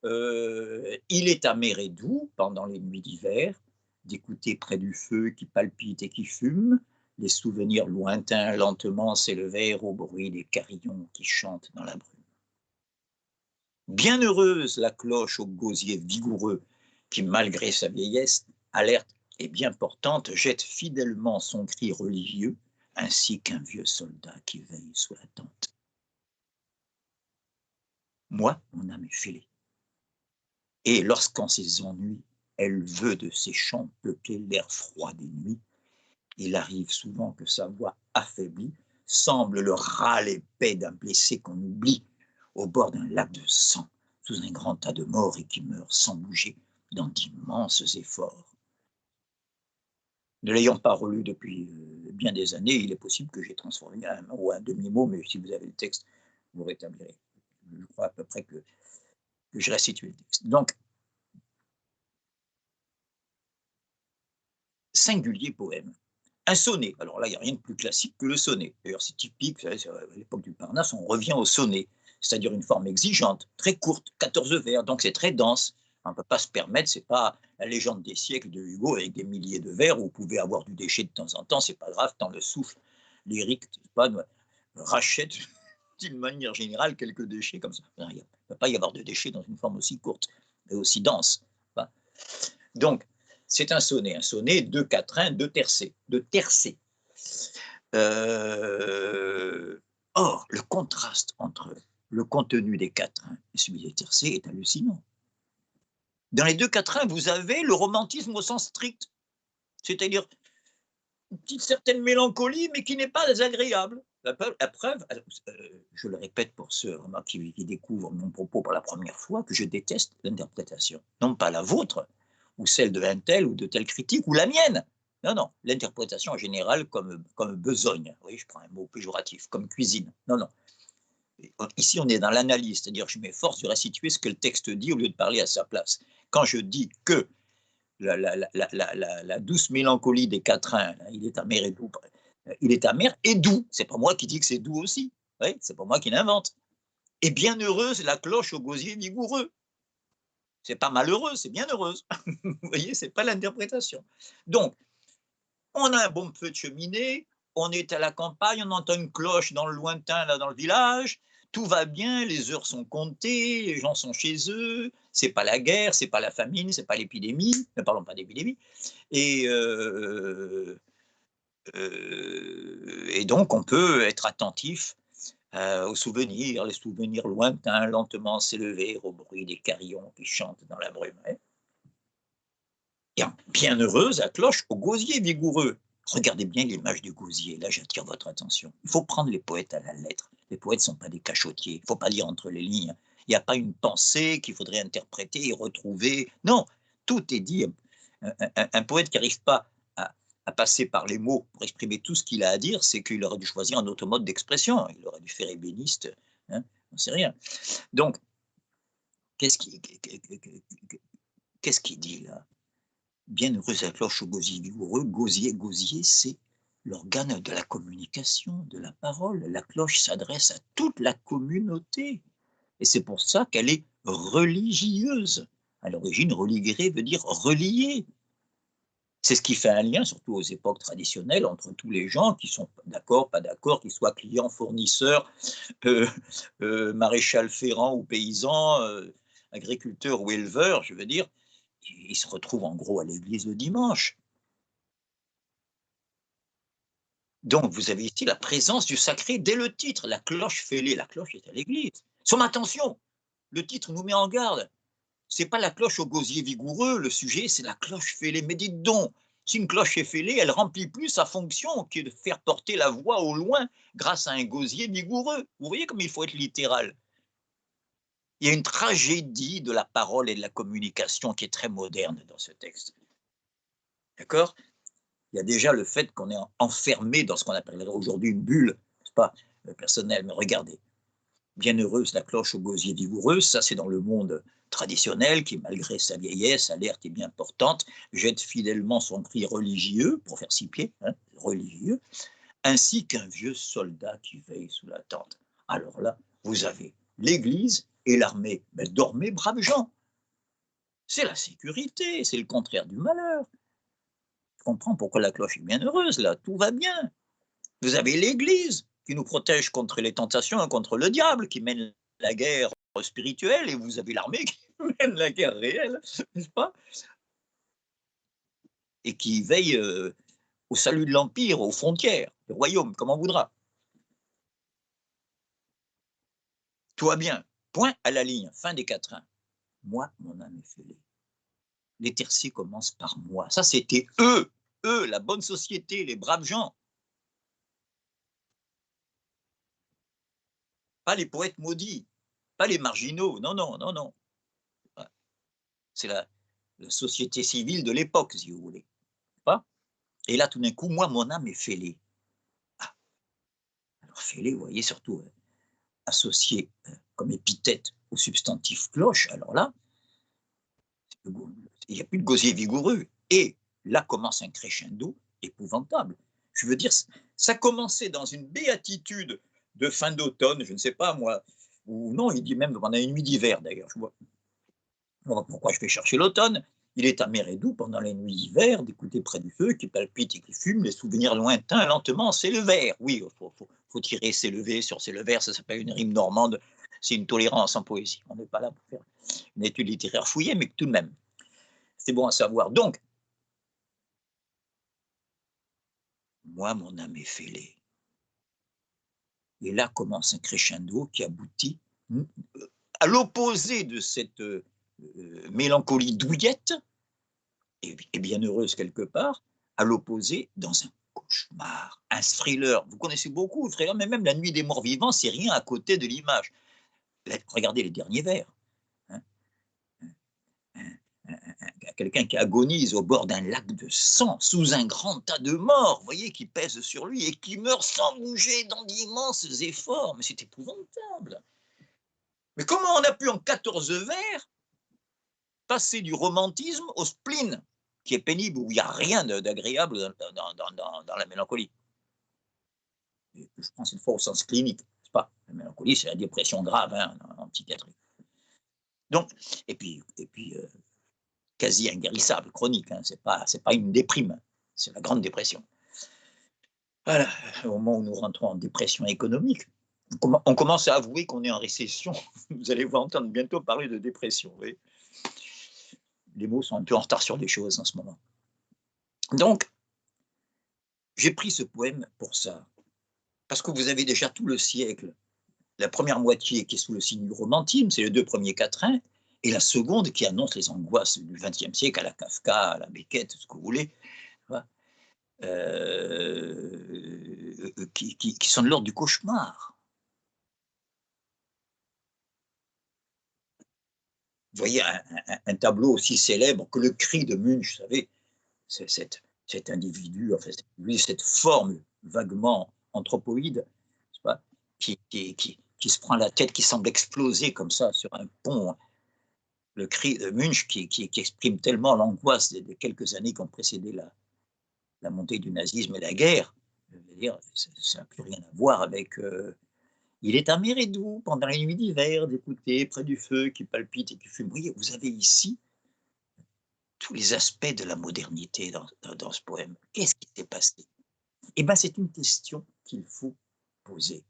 Il est amer et doux pendant les nuits d'hiver, d'écouter près du feu qui palpite et qui fume, les souvenirs lointains lentement s'élevèrent au bruit des carillons qui chantent dans la brume. Bienheureuse la cloche au gosier vigoureux, qui, malgré sa vieillesse, alerte et bien portante, jette fidèlement son cri religieux, ainsi qu'un vieux soldat qui veille sous la tente. Moi, mon âme est fêlée. Et lorsqu'en ses ennuis, elle veut de ses chants peupler l'air froid des nuits, il arrive souvent que sa voix affaiblie semble le râle épais d'un blessé qu'on oublie au bord d'un lac de sang, sous un grand tas de morts et qui meurt sans bouger dans d'immenses efforts. Ne l'ayant pas relu depuis bien des années, il est possible que j'ai transformé un mot ou un demi-mot, mais si vous avez le texte, vous rétablirez. Je crois à peu près que j'ai restitué le texte. Donc, singulier poème. Un sonnet. Alors là, il n'y a rien de plus classique que le sonnet. D'ailleurs, c'est typique, à l'époque du Parnasse, on revient au sonnet, c'est-à-dire une forme exigeante, très courte, 14 vers, donc c'est très dense. On ne peut pas se permettre, c'est pas la légende des siècles de Hugo avec des milliers de vers où vous pouvez avoir du déchet de temps en temps, c'est pas grave, tant le souffle lyrique pas, rachète d'une manière générale quelques déchets comme ça. Il ne peut pas y avoir de déchets dans une forme aussi courte et aussi dense. Donc, c'est un sonnet, deux quatrains, deux tercets. Or, le contraste entre le contenu des quatrains et celui des tercets est hallucinant. Dans les deux quatrains, vous avez le romantisme au sens strict, c'est-à-dire une petite certaine mélancolie, mais qui n'est pas désagréable. La preuve, je le répète pour ceux vraiment qui découvrent mon propos pour la première fois, que je déteste l'interprétation, non pas la vôtre, ou celle de un tel ou de tel critique, ou la mienne. Non, non, l'interprétation en général comme besogne. Oui, je prends un mot péjoratif, comme cuisine. Non, non. Ici, on est dans l'analyse, c'est-à-dire que je m'efforce de restituer ce que le texte dit au lieu de parler à sa place. Quand je dis que la douce mélancolie des quatrains, il est amer et doux, il est amer et doux, c'est pas moi qui dis que c'est doux aussi, oui, c'est pas moi qui l'invente. Et bienheureuse la cloche au gosier vigoureux. C'est pas malheureux, c'est bienheureuse. Vous voyez, c'est pas l'interprétation. Donc, on a un bon feu de cheminée, on est à la campagne, on entend une cloche dans le lointain, là, dans le village, tout va bien, les heures sont comptées, les gens sont chez eux, c'est pas la guerre, c'est pas la famine, c'est pas l'épidémie, ne parlons pas d'épidémie, et, et donc on peut être attentif aux souvenirs, les souvenirs lointains, lentement s'élever au bruit des carillons qui chantent dans la brume. Hein. Et bienheureuse la cloche au gosier vigoureux. Regardez bien l'image du gosier, là j'attire votre attention. Il faut prendre les poètes à la lettre. Les poètes ne sont pas des cachotiers, il ne faut pas lire entre les lignes. Il n'y a pas une pensée qu'il faudrait interpréter et retrouver. Non, tout est dit. Un poète qui n'arrive pas à passer par les mots pour exprimer tout ce qu'il a à dire, c'est qu'il aurait dû choisir un autre mode d'expression. Il aurait dû faire ébéniste, hein, on ne sait rien. Donc, qu'est-ce qu'il dit là? Bienheureuse la cloche au gosier vigoureux. Gosier, c'est l'organe de la communication, de la parole. La cloche s'adresse à toute la communauté. Et c'est pour ça qu'elle est religieuse. À l'origine, religere veut dire relier. C'est ce qui fait un lien, surtout aux époques traditionnelles, entre tous les gens qui sont d'accord, pas d'accord, qu'ils soient clients, fournisseurs, maréchal ferrant ou paysans, agriculteurs ou éleveurs, je veux dire, ils se retrouvent en gros à l'église le dimanche. Donc, vous avez ici la présence du sacré dès le titre, la cloche fêlée. La cloche est à l'église. Somme attention, le titre nous met en garde. C'est pas la cloche au gosier vigoureux, le sujet, c'est la cloche fêlée. Mais dites donc, si une cloche est fêlée, elle remplit plus sa fonction qui est de faire porter la voix au loin grâce à un gosier vigoureux. Vous voyez comme il faut être littéral. Il y a une tragédie de la parole et de la communication qui est très moderne dans ce texte. D'accord? Il y a déjà le fait qu'on est enfermé dans ce qu'on appelle aujourd'hui une bulle, n'est-ce pas, personnelle. Mais regardez, bienheureuse la cloche au gosier vigoureux, ça c'est dans le monde traditionnel qui, malgré sa vieillesse, alerte et bien portante, jette fidèlement son cri religieux, pour faire 6 pieds, hein, religieux, ainsi qu'un vieux soldat qui veille sous la tente. Alors là, vous avez l'Église et l'armée. Mais dormez, braves gens. C'est la sécurité, c'est le contraire du malheur. Je comprends pourquoi la cloche est bienheureuse, là, tout va bien. Vous avez l'Église qui nous protège contre les tentations, contre le diable, qui mène la guerre spirituelle, et vous avez l'armée qui mène la guerre réelle, n'est-ce pas? Et qui veille au salut de l'Empire, aux frontières, du royaume, comme on voudra. Tout va bien. Point à la ligne, fin des quatrains. Moi, mon âme est fêlée. Les terciers commencent par moi. Ça, c'était eux, la bonne société, les braves gens. Pas les poètes maudits, pas les marginaux, non, non, non, non. C'est la société civile de l'époque, si vous voulez. Pas? Et là, tout d'un coup, moi, mon âme est fêlée. Ah, alors fêlée, vous voyez, surtout associé comme épithète au substantif cloche, alors là, il n'y a plus de gosier vigoureux. Et là commence un crescendo épouvantable. Je veux dire, ça commençait dans une béatitude de fin d'automne, je ne sais pas moi, ou non, il dit même pendant une nuit d'hiver d'ailleurs. Je vois pourquoi je vais chercher l'automne. Il est amer et doux pendant les nuits d'hiver, d'écouter près du feu qui palpite et qui fume, les souvenirs lointains lentement s'élevèrent. Oui, il faut tirer s'élever sur s'élevèrent, ça s'appelle une rime normande, c'est une tolérance en poésie. On n'est pas là pour faire une étude littéraire fouillée, mais tout de même, c'est bon à savoir. Donc, moi, mon âme est fêlée. Et là commence un crescendo qui aboutit à l'opposé de cette mélancolie douillette, et bienheureuse quelque part, à l'opposé dans un cauchemar, un thriller. Vous connaissez beaucoup le thriller, mais même La Nuit des Morts Vivants, c'est rien à côté de l'image. Regardez les derniers vers. Hein. Quelqu'un qui agonise au bord d'un lac de sang, sous un grand tas de morts, vous voyez, qui pèsent sur lui et qui meurt sans bouger dans d'immenses efforts. Mais c'est épouvantable. Mais comment on a pu en 14 vers passer du romantisme au spleen, qui est pénible, où il n'y a rien d'agréable dans la mélancolie? Et je pense cette fois au sens clinique, c'est pas la mélancolie, c'est la dépression grave hein, en psychiatrie. Donc, et puis quasi inguérissable, chronique, hein, c'est pas une déprime, c'est la grande dépression. Voilà, au moment où nous rentrons en dépression économique, on commence à avouer qu'on est en récession. Vous allez vous entendre bientôt parler de dépression. Oui. Les mots sont un peu en retard sur les choses en ce moment. Donc, j'ai pris ce poème pour ça, parce que vous avez déjà tout le siècle, la première moitié qui est sous le signe du romantisme, c'est les 2 premiers quatrains, et la seconde qui annonce les angoisses du XXe siècle, à la Kafka, à la Beckett, ce que vous voulez, qui sont de l'ordre du cauchemar. Vous voyez un tableau aussi célèbre que le cri de Munch, vous savez, cet individu, enfin, cette forme vaguement anthropoïde, pas, qui se prend la tête, qui semble exploser comme ça sur un pont. le cri de Munch qui exprime tellement l'angoisse des quelques années qui ont précédé la montée du nazisme et la guerre. Je veux dire, ça n'a plus rien à voir avec il est amer et doux pendant les nuits d'hiver d'écouter près du feu qui palpite et qui fume. Vous avez ici tous les aspects de la modernité dans ce poème. Qu'est-ce qui s'est passé? Eh bien, c'est une question qu'il faut poser.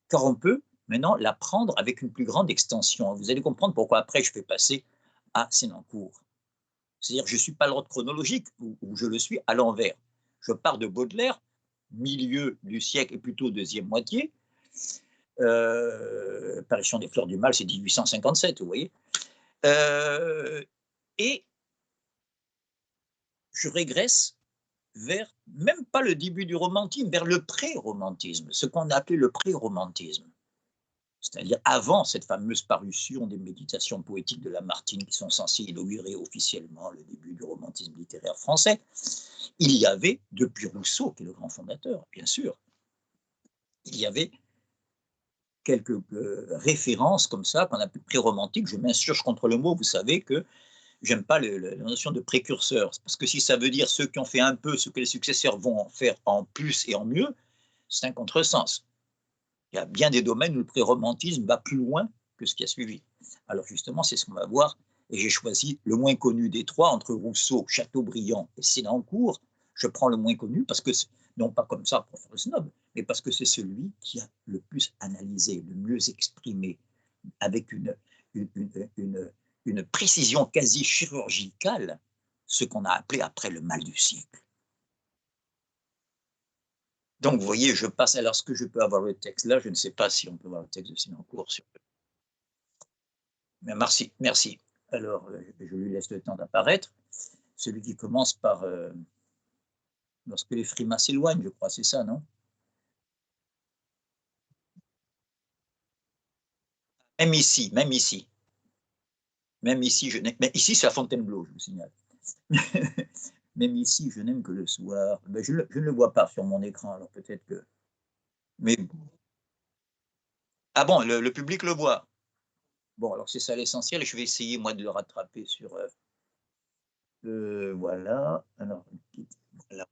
Car on peut maintenant la prendre avec une plus grande extension. Vous allez comprendre pourquoi après je vais passer à Sénancour. C'est-à-dire que je ne suis pas l'ordre chronologique où je le suis à l'envers. Je pars de Baudelaire, milieu du siècle et plutôt deuxième moitié. Apparition des Fleurs du Mal, c'est 1857, vous voyez. Et je régresse vers, même pas le début du romantisme, vers le pré-romantisme, ce qu'on a appelé le pré-romantisme. C'est-à-dire avant cette fameuse parution des méditations poétiques de Lamartine qui sont censées inaugurer officiellement le début du romantisme littéraire français, il y avait, depuis Rousseau, qui est le grand fondateur, bien sûr, il y avait quelques références comme ça qu'on appelle pré-romantiques. Je m'insurge contre le mot, vous savez que j'aime pas la notion de précurseur, parce que si ça veut dire ceux qui ont fait un peu ce que les successeurs vont faire en plus et en mieux, c'est un contresens. Il y a bien des domaines où le pré-romantisme va plus loin que ce qui a suivi. Alors justement, c'est ce qu'on va voir, et j'ai choisi le moins connu des trois, entre Rousseau, Chateaubriand et Sénancour. Je prends le moins connu parce que, non pas comme ça pour faire le snob, mais parce que c'est celui qui a le plus analysé, le mieux exprimé, avec une précision quasi chirurgicale, ce qu'on a appelé après le mal du siècle. Donc, vous voyez, je passe. Alors, ce que je peux avoir le texte là, je ne sais pas si on peut avoir le texte de Sénancour. Mais merci, merci. Alors, je lui laisse le temps d'apparaître. Celui qui commence par lorsque les frimas s'éloignent, je crois, c'est ça, non? Même ici, même ici. Même ici, mais ici, c'est à Fontainebleau, je vous signale. Même ici, je n'aime que le soir. Ben, je ne le vois pas sur mon écran, alors peut-être que. Mais ah bon, le public le voit. Bon, alors c'est ça l'essentiel. Je vais essayer, moi, de le rattraper sur. Voilà. Alors,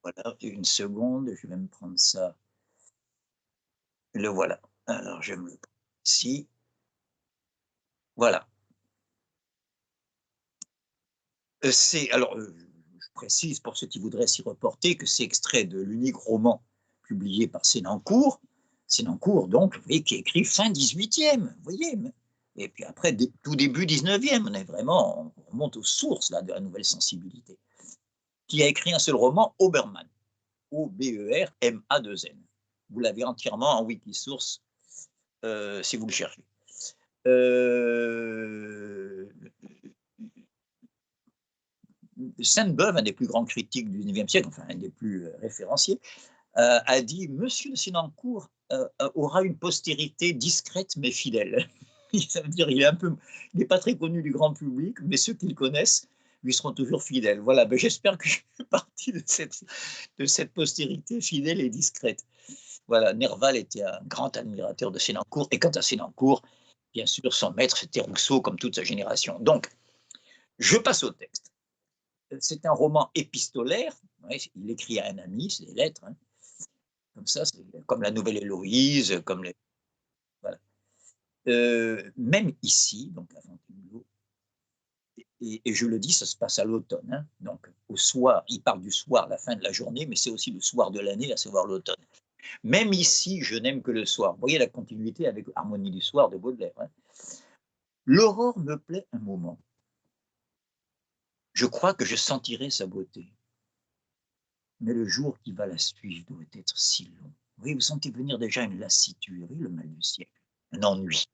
voilà. Une seconde, je vais me prendre ça. Le voilà. Alors, je me le prends ici. Voilà. Alors, je précise pour ceux qui voudraient s'y reporter que c'est extrait de l'unique roman publié par Sénancour. Sénancour, donc, vous voyez, qui est écrit fin 18e, vous voyez. Et puis après, tout début 19e, on est vraiment, on remonte aux sources là, de la nouvelle sensibilité. Qui a écrit un seul roman, Obermann. O-B-E-R-M-A-2-N. Vous l'avez entièrement en Wikisource, si vous le cherchez. Sainte-Beuve, un des plus grands critiques du XIXe siècle, enfin un des plus référenciés, a dit « Monsieur de Sénancour aura une postérité discrète mais fidèle ». Ça veut dire qu'il n'est pas très connu du grand public, mais ceux qui le connaissent lui seront toujours fidèles. Voilà, ben, j'espère que je fais partie de cette postérité fidèle et discrète. Voilà, Nerval était un grand admirateur de Sénancour, et quant à Sénancour, bien sûr, son maître, c'était Rousseau, comme toute sa génération. Donc, je passe au texte. C'est un roman épistolaire, ouais, il écrit à un ami, c'est des lettres, hein. Comme ça, c'est comme la Nouvelle Héloïse, comme les. Voilà. Même ici, donc à Fontainebleau, et je le dis, ça se passe à l'automne, hein, donc au soir, il parle du soir, la fin de la journée, mais c'est aussi le soir de l'année, à savoir l'automne. Même ici, je n'aime que le soir. Vous voyez la continuité avec Harmonie du soir de Baudelaire. Hein. L'aurore me plaît un moment. Je crois que je sentirai sa beauté. Mais le jour qui va la suivre doit être si long. Oui, vous sentez venir déjà une lassitude, oui, le mal du siècle, un ennui.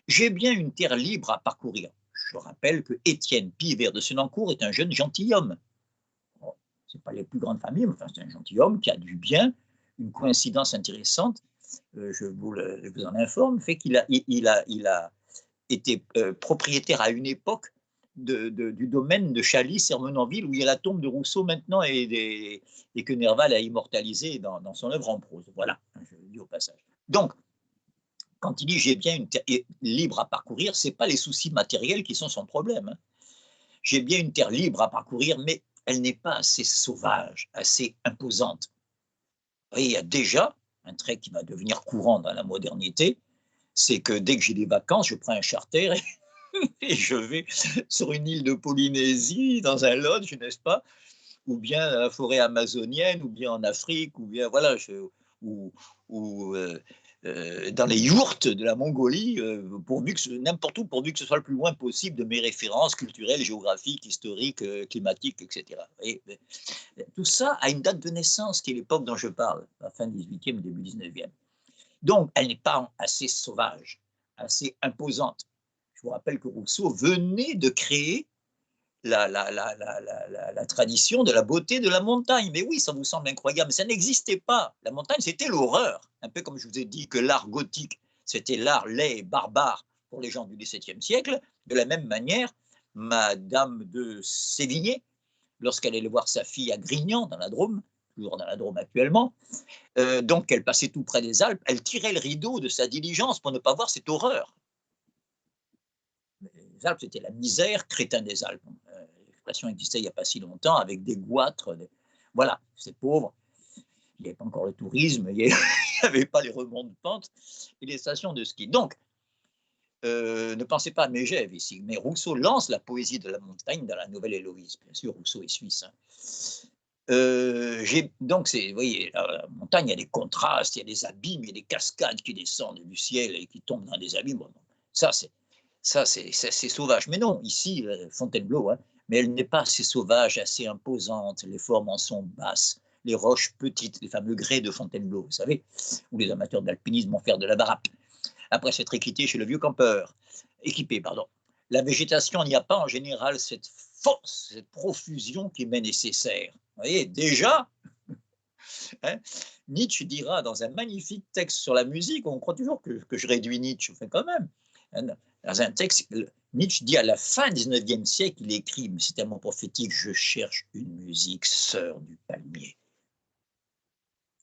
J'ai bien une terre libre à parcourir. Je rappelle que Étienne Pivert de Senancour est un jeune gentilhomme. Bon, ce n'est pas les plus grandes familles, mais enfin, c'est un gentilhomme qui a du bien. Une coïncidence intéressante, je vous en informe, fait qu'il a été propriétaire à une époque du domaine de Chalis-Sermenonville, où il y a la tombe de Rousseau maintenant et que Nerval a immortalisé dans son œuvre en prose. Voilà, je le dis au passage. Donc, quand il dit j'ai bien une terre libre à parcourir, ce n'est pas les soucis matériels qui sont son problème. Hein. J'ai bien une terre libre à parcourir, mais elle n'est pas assez sauvage, assez imposante. Vous voyez, il y a déjà un trait qui va devenir courant dans la modernité, c'est que dès que j'ai des vacances, je prends un charter et je vais sur une île de Polynésie, dans un lodge, n'est-ce pas, ou bien dans la forêt amazonienne, ou bien en Afrique, ou bien voilà, ou, ou dans les yourtes de la Mongolie, pourvu que n'importe où, pourvu que ce soit le plus loin possible de mes références culturelles, géographiques, historiques, climatiques, etc. Et, tout ça a une date de naissance qui est l'époque dont je parle, la fin 18e, début 19e. Donc, elle n'est pas assez sauvage, assez imposante. Je vous rappelle que Rousseau venait de créer la tradition de la beauté de la montagne. Mais oui, ça vous semble incroyable, mais ça n'existait pas. La montagne, c'était l'horreur. Un peu comme je vous ai dit que l'art gothique, c'était l'art laid et barbare pour les gens du XVIIe siècle. De la même manière, Madame de Sévigné, lorsqu'elle allait voir sa fille à Grignan, dans la Drôme, toujours dans la Drôme actuellement, donc elle passait tout près des Alpes, elle tirait le rideau de sa diligence pour ne pas voir cette horreur. Les Alpes, c'était la misère, crétin des Alpes. L'expression existait il n'y a pas si longtemps, avec des goitres, voilà, c'est pauvre. Il n'y avait pas encore le tourisme, il n'y avait pas les remonts de pente et les stations de ski. Donc, ne pensez pas à Mégève ici, mais Rousseau lance la poésie de la montagne dans la Nouvelle Héloïse. Bien sûr, Rousseau est suisse. Hein. Donc, vous voyez, la montagne, il y a des contrastes, il y a des abîmes, il y a des cascades qui descendent du ciel et qui tombent dans des abîmes. Bon, ça, c'est sauvage. Mais non, ici, Fontainebleau, hein, mais elle n'est pas assez sauvage, assez imposante. Les formes en sont basses, les roches petites, les fameux grès de Fontainebleau, vous savez, où les amateurs d'alpinisme vont faire de la barappe. Après s'être équipé chez le vieux campeur, la végétation, il n'y a pas en général cette force, cette profusion qui m'est nécessaire. Vous voyez, déjà, hein, Nietzsche dira dans un magnifique texte sur la musique, on croit toujours que je réduis Nietzsche, enfin quand même, hein, dans un texte, Nietzsche dit à la fin du 19e siècle, il écrit, mais c'est un mot prophétique, je cherche une musique sœur du palmier.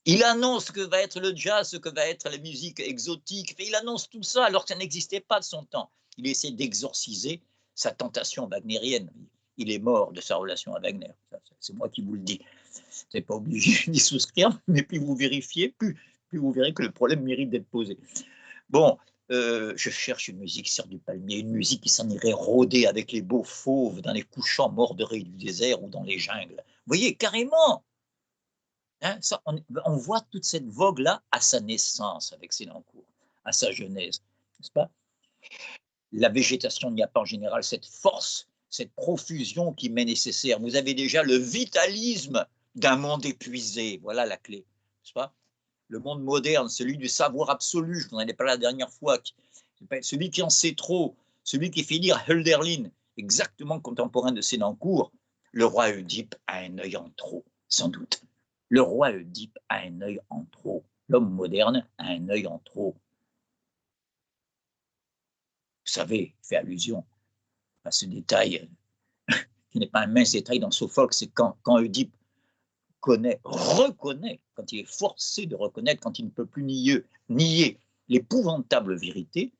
Il annonce ce que va être le jazz, ce que va être la musique exotique, il annonce tout ça alors que ça n'existait pas de son temps. Il essaie d'exorciser sa tentation wagnérienne. Il est mort de sa relation à Wagner, c'est moi qui vous le dis. Vous n'êtes pas obligé d'y souscrire, mais plus vous vérifiez, plus vous verrez que le problème mérite d'être posé. Bon, je cherche une musique sur du palmier, une musique qui s'en irait rôder avec les beaux fauves dans les couchants mordorés du désert ou dans les jungles. Vous voyez, carrément, hein, ça, on voit toute cette vogue-là à sa naissance avec Sénancour, à sa genèse, n'est-ce pas? La végétation, il n'y a pas en général cette force, cette profusion qui m'est nécessaire. Vous avez déjà le vitalisme d'un monde épuisé, voilà la clé, n'est-ce pas? Le monde moderne, celui du savoir absolu, je vous en ai parlé la dernière fois, celui qui en sait trop, celui qui fait lire Hölderlin, exactement contemporain de Sénancour, le roi Oedipe a un œil en trop, sans doute. Le roi Oedipe a un œil en trop. L'homme moderne a un œil en trop. Vous savez, il fait allusion à ce détail qui n'est pas un mince détail dans Sophocle, c'est quand Oedipe reconnaît, quand il est forcé de reconnaître, quand il ne peut plus nier l'épouvantable vérité,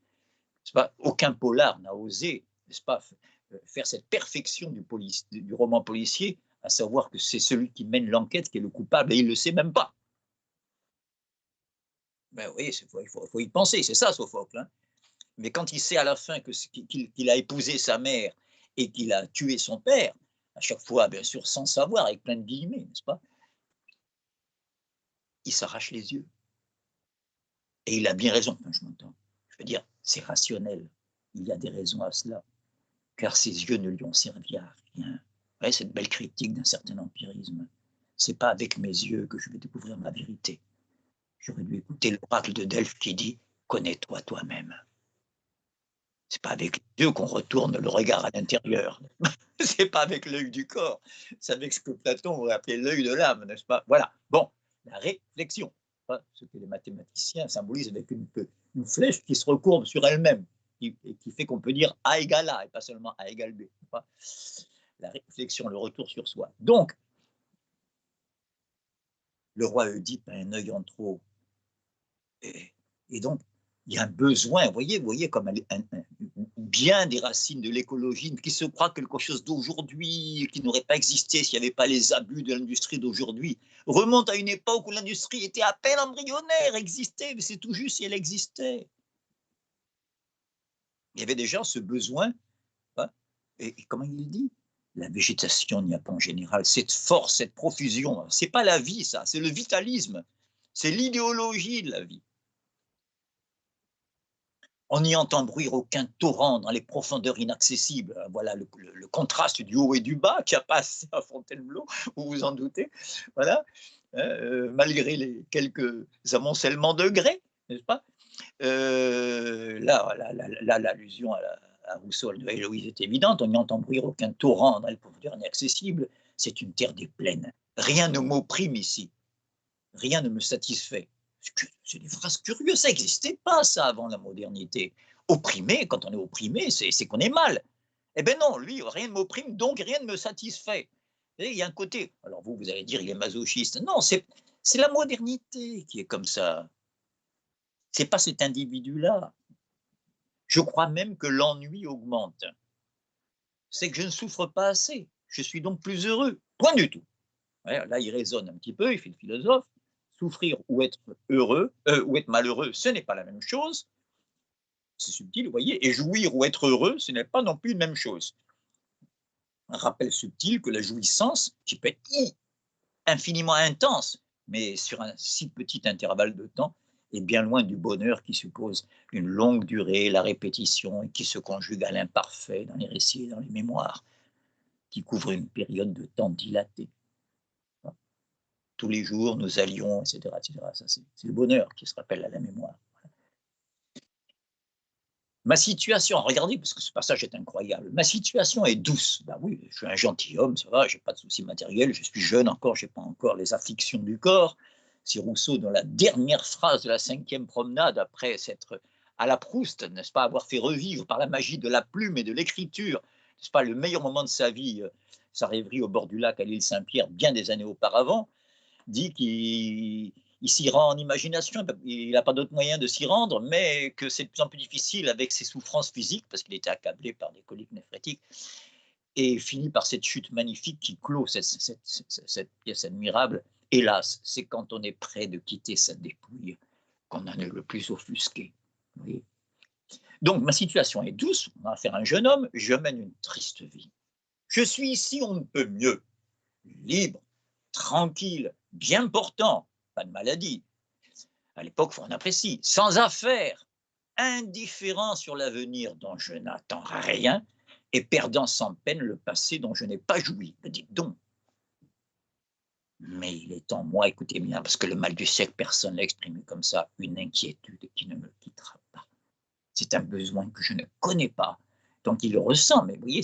pas, aucun polar n'a osé, n'est-ce pas, faire cette perfection du roman policier, à savoir que c'est celui qui mène l'enquête qui est le coupable et il ne le sait même pas. Ben oui, il faut y penser, c'est ça Sophocle. Hein. Mais quand il sait à la fin qu'il a épousé sa mère et qu'il a tué son père, à chaque fois, bien sûr, sans savoir, avec plein de guillemets, n'est-ce pas, il s'arrache les yeux. Et il a bien raison, enfin, je m'entends. Je veux dire, c'est rationnel. Il y a des raisons à cela. Car ses yeux ne lui ont servi à rien. Vous voyez, cette belle critique d'un certain empirisme. C'est pas avec mes yeux que je vais découvrir ma vérité. J'aurais dû écouter l'oracle de Delphes qui dit « Connais-toi toi-même ». C'est pas avec les yeux qu'on retourne le regard à l'intérieur. C'est pas avec l'œil du corps. C'est avec ce que Platon aurait appelé l'œil de l'âme, n'est-ce pas? Voilà. Bon, la réflexion. Ce que les mathématiciens symbolisent avec une flèche qui se recourbe sur elle-même et qui fait qu'on peut dire A égale A et pas seulement A égale B. Pas la réflexion, le retour sur soi. Donc, le roi Oedipe a un œil en trop. Et donc, Il y a un besoin, vous voyez comme bien des racines de l'écologie qui se croit quelque chose d'aujourd'hui, qui n'aurait pas existé s'il n'y avait pas les abus de l'industrie d'aujourd'hui, remonte à une époque où l'industrie était à peine embryonnaire, existait, mais c'est tout juste si elle existait. Il y avait déjà ce besoin, hein, et comment il dit? La végétation n'y a pas en général cette force, cette profusion. C'est pas la vie, ça, c'est le vitalisme, c'est l'idéologie de la vie. On n'y entend bruire aucun torrent dans les profondeurs inaccessibles. Voilà le contraste du haut et du bas qui a passé à Fontainebleau, vous vous en doutez. Voilà, malgré les quelques amoncellements de grès, n'est-ce pas? Là, l'allusion à Rousseau et Héloïse est évidente. On n'y entend bruire aucun torrent dans les profondeurs inaccessibles. C'est une terre des plaines. Rien ne m'opprime ici. Rien ne me satisfait. C'est des phrases curieuses, ça n'existait pas ça avant la modernité. Opprimé, quand on est opprimé, c'est qu'on est mal. Eh bien non, lui, rien ne m'opprime, donc rien ne me satisfait. Et il y a un côté, alors vous allez dire, il est masochiste. Non, c'est la modernité qui est comme ça. C'est pas cet individu-là. Je crois même que l'ennui augmente. C'est que je ne souffre pas assez. Je suis donc plus heureux. Point du tout. Là, il raisonne un petit peu, il fait le philosophe. Souffrir ou être heureux, ou être malheureux, ce n'est pas la même chose. C'est subtil, vous voyez. Et jouir ou être heureux, ce n'est pas non plus une même chose. Un rappel subtil que la jouissance, qui peut être infiniment intense, mais sur un si petit intervalle de temps, est bien loin du bonheur qui suppose une longue durée, la répétition, et qui se conjugue à l'imparfait dans les récits et dans les mémoires, qui couvre une période de temps dilatée. Tous les jours, nous allions, etc. etc. Ça, c'est le bonheur qui se rappelle à la mémoire. Ma situation, regardez, parce que ce passage est incroyable, ma situation est douce. Ben oui, je suis un gentilhomme, ça va, j'ai pas de soucis matériels, je suis jeune encore, j'ai pas encore les afflictions du corps. Si Rousseau, dans la dernière phrase de la 5e promenade, après s'être à la Proust, n'est-ce pas, avoir fait revivre par la magie de la plume et de l'écriture, n'est-ce pas, le meilleur moment de sa vie, sa rêverie au bord du lac à l'île Saint-Pierre, bien des années auparavant, dit qu'il s'y rend en imagination, il n'a pas d'autre moyen de s'y rendre, mais que c'est de plus en plus difficile avec ses souffrances physiques, parce qu'il était accablé par des coliques néphrétiques, et finit par cette chute magnifique qui clôt cette pièce admirable. Hélas, c'est quand on est prêt de quitter sa dépouille qu'on en est le plus offusqué. Oui. Donc ma situation est douce, on va faire un jeune homme, je mène une triste vie. Je suis ici, on ne peut mieux, libre, tranquille, bien portant, pas de maladie. À l'époque, on apprécie, sans affaires, indifférent sur l'avenir dont je n'attends rien, et perdant sans peine le passé dont je n'ai pas joui. Dites donc. Mais il est en moi, écoutez bien, parce que le mal du siècle, personne ne l'a exprimé comme ça, une inquiétude qui ne me quittera pas. C'est un besoin que je ne connais pas. Donc il le ressent, mais vous voyez,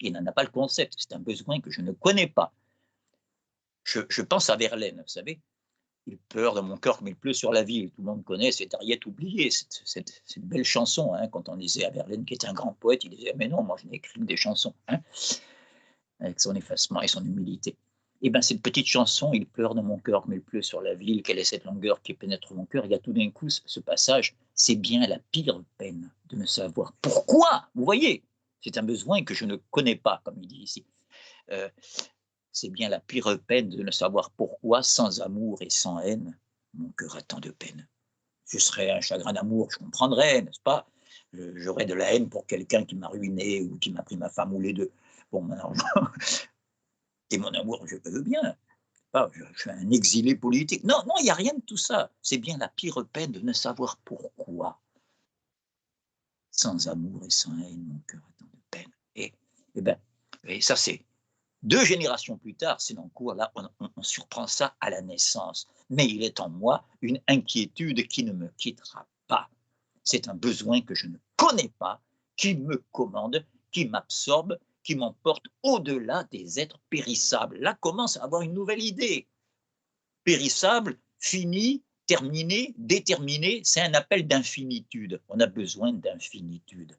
il n'en a pas le concept. C'est un besoin que je ne connais pas. Je pense à Verlaine, vous savez. Il pleure dans mon cœur comme il pleut sur la ville. Tout le monde connaît cette Ariette oubliée, cette belle chanson. Hein, quand on disait à Verlaine, qui était un grand poète, il disait mais non, moi je n'ai écrit que des chansons, hein, avec son effacement et son humilité. Et bien cette petite chanson, il pleure dans mon cœur comme il pleut sur la ville, quelle est cette longueur qui pénètre mon cœur. Il y a tout d'un coup ce passage, c'est bien la pire peine de ne savoir pourquoi. Vous voyez, c'est un besoin que je ne connais pas, comme il dit ici. C'est bien la pire peine de ne savoir pourquoi, sans amour et sans haine, mon cœur a tant de peine. Je serais un chagrin d'amour, je comprendrais, n'est-ce pas? J'aurais de la haine pour quelqu'un qui m'a ruiné ou qui m'a pris ma femme ou les deux. Bon, mon argent et mon amour, je veux bien. Je suis un exilé politique. Non, non, il n'y a rien de tout ça. C'est bien la pire peine de ne savoir pourquoi. Sans amour et sans haine, mon cœur a tant de peine. Et ça, c'est 2 générations plus tard, c'est dans le cours, là, on surprend ça à la naissance. Mais il est en moi une inquiétude qui ne me quittera pas. C'est un besoin que je ne connais pas, qui me commande, qui m'absorbe, qui m'emporte au-delà des êtres périssables. Là commence à avoir une nouvelle idée. Périssable, fini, terminé, déterminé, c'est un appel d'infinitude. On a besoin d'infinitude.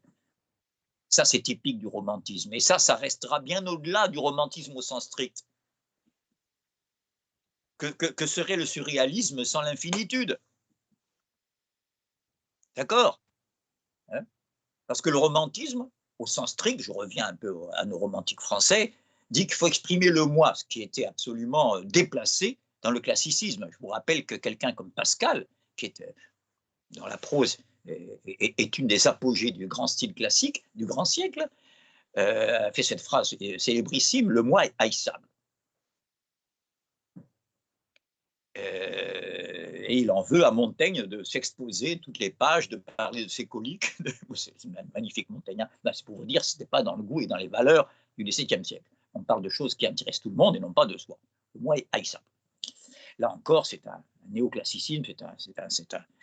Ça, c'est typique du romantisme. Et ça restera bien au-delà du romantisme au sens strict. Que serait le surréalisme sans l'infinitude? D'accord, hein? Parce que le romantisme, au sens strict, je reviens un peu à nos romantiques français, dit qu'il faut exprimer le moi, ce qui était absolument déplacé dans le classicisme. Je vous rappelle que quelqu'un comme Pascal, qui est dans la prose, est une des apogées du grand style classique, du grand siècle, a fait cette phrase célébrissime, le moi est haïssable. Et il en veut à Montaigne de s'exposer toutes les pages, de parler de ses coliques. C'est magnifique, Montaigne. C'est pour vous dire que ce n'était pas dans le goût et dans les valeurs du XVIIe siècle. On parle de choses qui intéressent tout le monde et non pas de soi. Le moi est haïssable. Là encore, c'est un néoclassicisme,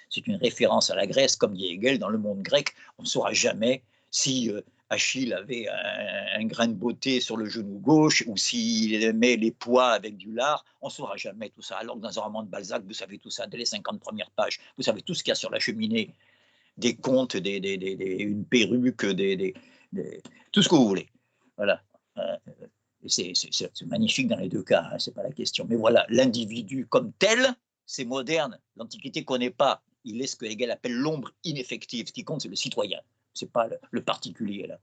c'est une référence à la Grèce, comme dit Hegel, dans le monde grec, on ne saura jamais si Achille avait un grain de beauté sur le genou gauche ou s'il aimait les pois avec du lard, on ne saura jamais tout ça. Alors que dans un roman de Balzac, vous savez tout ça, dès les 50 premières pages, vous savez tout ce qu'il y a sur la cheminée, des contes, une perruque, tout ce que vous voulez. Voilà. C'est magnifique dans les deux cas, hein, c'est pas la question. Mais voilà, l'individu comme tel, c'est moderne. L'Antiquité ne connaît pas. Il est ce que Hegel appelle l'ombre ineffective. Ce qui compte, c'est le citoyen. Ce n'est pas le particulier, là.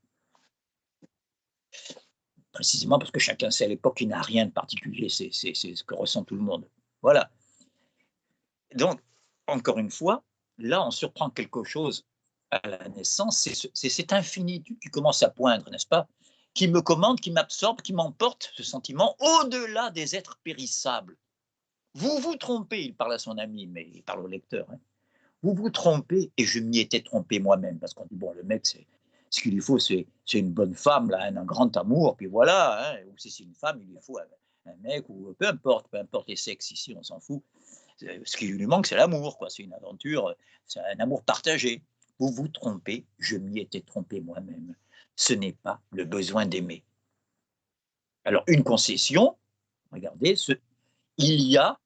Précisément parce que chacun sait à l'époque qu'il n'a rien de particulier. C'est ce que ressent tout le monde. Voilà. Donc, encore une fois, là, on surprend quelque chose à la naissance. C'est cette infinitude qui commence à poindre, n'est-ce pas? Qui me commande, qui m'absorbe, qui m'emporte, ce sentiment, au-delà des êtres périssables. Vous vous trompez, il parle à son ami, mais il parle au lecteur. Hein. Vous vous trompez, et je m'y étais trompé moi-même, parce qu'on dit, bon, le mec, ce qu'il lui faut, c'est une bonne femme, là, un grand amour, puis voilà, hein, ou si c'est une femme, il lui faut un mec, ou peu importe les sexes ici, on s'en fout. Ce qui lui manque, c'est l'amour, quoi. C'est une aventure, c'est un amour partagé. Vous vous trompez, je m'y étais trompé moi-même. Ce n'est pas le besoin d'aimer. Alors, une concession, regardez, il y a,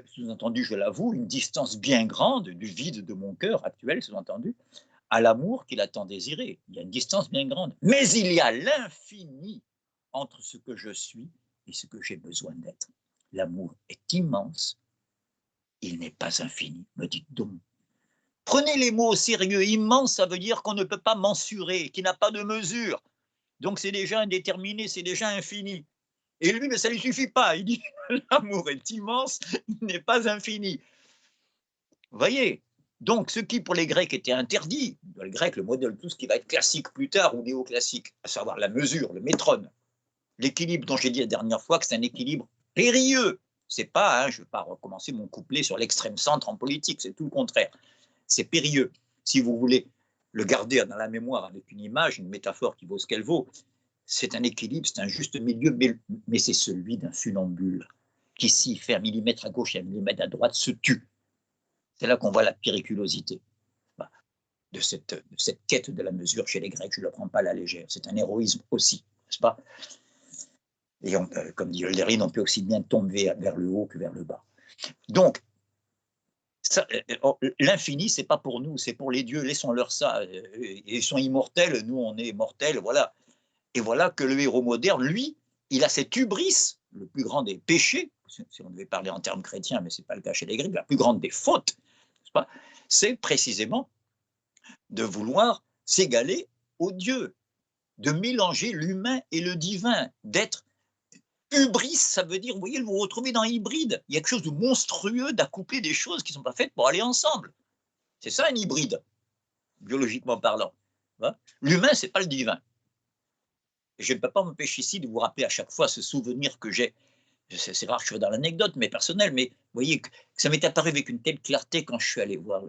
sous-entendu, je l'avoue, une distance bien grande du vide de mon cœur actuel, sous-entendu, à l'amour qu'il a tant désiré. Il y a une distance bien grande. Mais il y a l'infini entre ce que je suis et ce que j'ai besoin d'être. L'amour est immense, il n'est pas infini, me dites donc. Prenez les mots au sérieux. Immense, ça veut dire qu'on ne peut pas mensurer, qu'il n'a pas de mesure. Donc c'est déjà indéterminé, c'est déjà infini. Et lui, mais ça ne lui suffit pas. Il dit l'amour est immense, il n'est pas infini. Vous voyez? Donc, ce qui pour les Grecs était interdit, dans le grec, le modèle, tout ce qui va être classique plus tard ou néoclassique, à savoir la mesure, le métronome, l'équilibre dont j'ai dit la dernière fois que c'est un équilibre périlleux. C'est pas, hein, je ne vais pas recommencer mon couplet sur l'extrême centre en politique, c'est tout le contraire. C'est périlleux. Si vous voulez le garder dans la mémoire avec une image, une métaphore qui vaut ce qu'elle vaut, c'est un équilibre, c'est un juste milieu, mais c'est celui d'un funambule qui, s'il fait un millimètre à gauche et un millimètre à droite, se tue. C'est là qu'on voit la périculosité de cette quête de la mesure chez les Grecs. Je ne le prends pas à la légère. C'est un héroïsme aussi, n'est-ce pas? Et comme dit Hölderlin, on peut aussi bien tomber vers le haut que vers le bas. Donc, l'infini, ce n'est pas pour nous, c'est pour les dieux. Laissons-leur ça. Ils sont immortels, nous, on est mortels, voilà. Et voilà que le héros moderne, lui, il a cette hubris, le plus grand des péchés, si on devait parler en termes chrétiens, mais ce n'est pas le cas chez les Grecs, la plus grande des fautes, c'est précisément de vouloir s'égaler au Dieu, de mélanger l'humain et le divin, d'être hubris, ça veut dire, vous voyez, vous vous retrouvez dans hybride. Il y a quelque chose de monstrueux d'accoupler des choses qui ne sont pas faites pour aller ensemble. C'est ça un hybride, biologiquement parlant. L'humain, ce n'est pas le divin. Et je ne peux pas m'empêcher ici de vous rappeler à chaque fois ce souvenir que j'ai. C'est rare que je sois dans l'anecdote, mais personnelle, mais vous voyez que ça m'est apparu avec une telle clarté quand je suis allé voir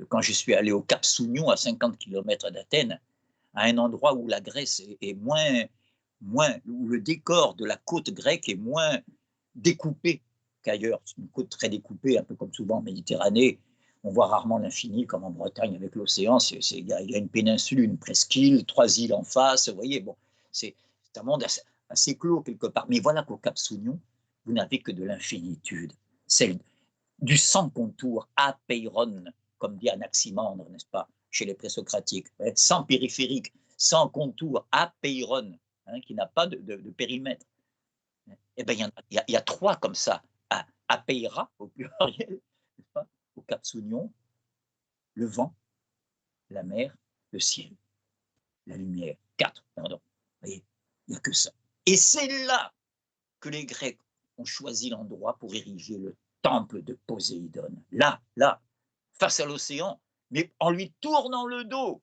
quand je suis allé au Cap Sounion, à 50 km d'Athènes, à un endroit où la Grèce est où le décor de la côte grecque est moins découpé qu'ailleurs. C'est une côte très découpée, un peu comme souvent en Méditerranée. On voit rarement l'infini, comme en Bretagne avec l'océan. Il y a une péninsule, une presqu'île, 3 îles en face. Vous voyez, bon, c'est un monde assez clos quelque part. Mais voilà qu'au Cap Sounion, vous n'avez que de l'infinitude, celle du sans contour, apeiron, comme dit Anaximandre, n'est-ce pas, chez les présocratiques, sans périphérique, sans contour, apeiron, hein, qui n'a pas de périmètre. Eh bien, il y a 3 comme ça, apeira au pluriel, au Cap Sounion, le vent, la mer, le ciel, la lumière. 4, pardon. Vous voyez, il n'y a que ça. Et c'est là que les Grecs ont choisi l'endroit pour ériger le temple de Poséidon. Là, face à l'océan, mais en lui tournant le dos.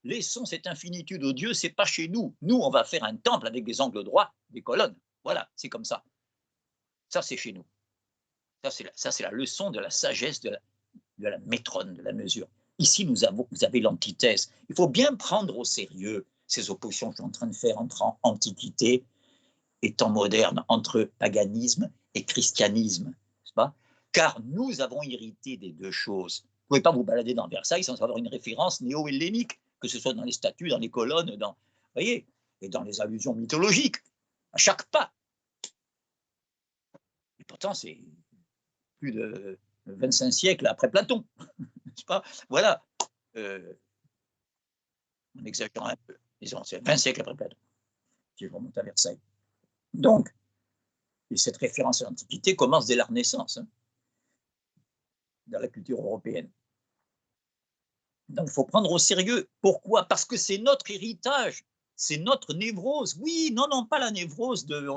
Laissons cette infinitude au Dieu, c'est pas chez nous. Nous, on va faire un temple avec des angles droits, des colonnes. Voilà, c'est comme ça. Ça, c'est chez nous. Ça, c'est la leçon de la sagesse de la métrone, de la mesure. Ici, vous avez l'antithèse. Il faut bien prendre au sérieux ces oppositions que je suis en train de faire entre antiquité et temps moderne, entre paganisme et christianisme, n'est-ce pas? Car nous avons hérité des deux choses. Vous ne pouvez pas vous balader dans Versailles sans avoir une référence néo-hellénique, que ce soit dans les statues, dans les colonnes, voyez, et dans les allusions mythologiques, à chaque pas. Et pourtant, c'est plus de 25 siècles après Platon, n'est-ce pas? Voilà. On exagère un peu. Disons, c'est 20 siècles après Platon, si je remonte à Versailles. Donc, et cette référence à l'Antiquité commence dès la Renaissance, hein, dans la culture européenne. Donc, il faut prendre au sérieux. Pourquoi? Parce que c'est notre héritage, c'est notre névrose. Oui, non, pas la névrose de...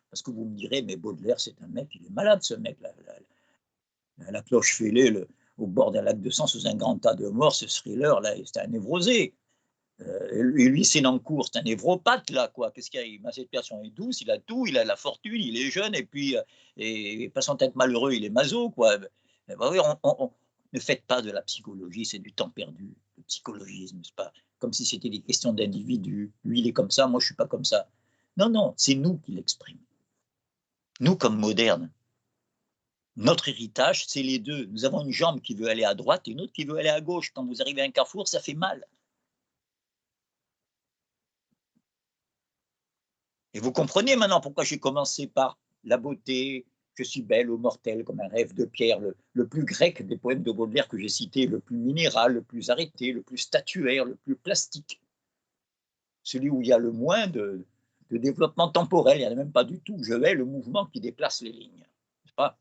Parce que vous me direz, mais Baudelaire, c'est un mec, il est malade, ce mec. La cloche fêlée au bord d'un lac de sang sous un grand tas de morts, ce thriller, là, c'est un névrosé. Et lui, Sénancourt, c'est un névropathe, là, quoi. Qu'est-ce qu'il y a? Cette personne est douce, il a tout, il a la fortune, il est jeune, et puis, et pas sans être malheureux, il est maso, quoi. Oui, ne faites pas de la psychologie, c'est du temps perdu. Le psychologisme, c'est pas comme si c'était des questions d'individus. Lui, il est comme ça, moi, je suis pas comme ça. Non, c'est nous qui l'exprimons. Nous, comme modernes. Notre héritage, c'est les deux. Nous avons une jambe qui veut aller à droite et une autre qui veut aller à gauche. Quand vous arrivez à un carrefour, ça fait mal. Et vous comprenez maintenant pourquoi j'ai commencé par la beauté, je suis belle ou mortelle comme un rêve de pierre, le plus grec des poèmes de Baudelaire que j'ai cité, le plus minéral, le plus arrêté, le plus statuaire, le plus plastique. Celui où il y a le moins de développement temporel, il n'y en a même pas du tout. Je vais le mouvement qui déplace les lignes.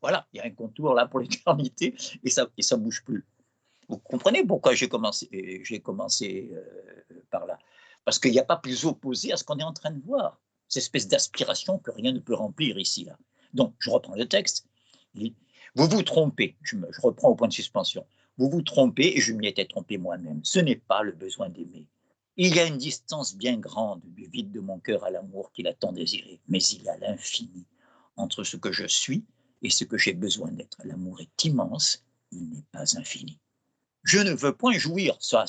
Voilà, il y a un contour là pour l'éternité et ça ne bouge plus. Vous comprenez pourquoi j'ai commencé par là? Parce qu'il n'y a pas plus opposé à ce qu'on est en train de voir. Cette espèce d'aspiration que rien ne peut remplir ici. Là. Donc, je reprends le texte. Vous vous trompez, je reprends au point de suspension. Vous vous trompez, et je m'y étais trompé moi-même. Ce n'est pas le besoin d'aimer. Il y a une distance bien grande du vide de mon cœur à l'amour qu'il a tant désiré, mais il y a l'infini entre ce que je suis et ce que j'ai besoin d'être. L'amour est immense, il n'est pas infini. Je ne veux point jouir, ça,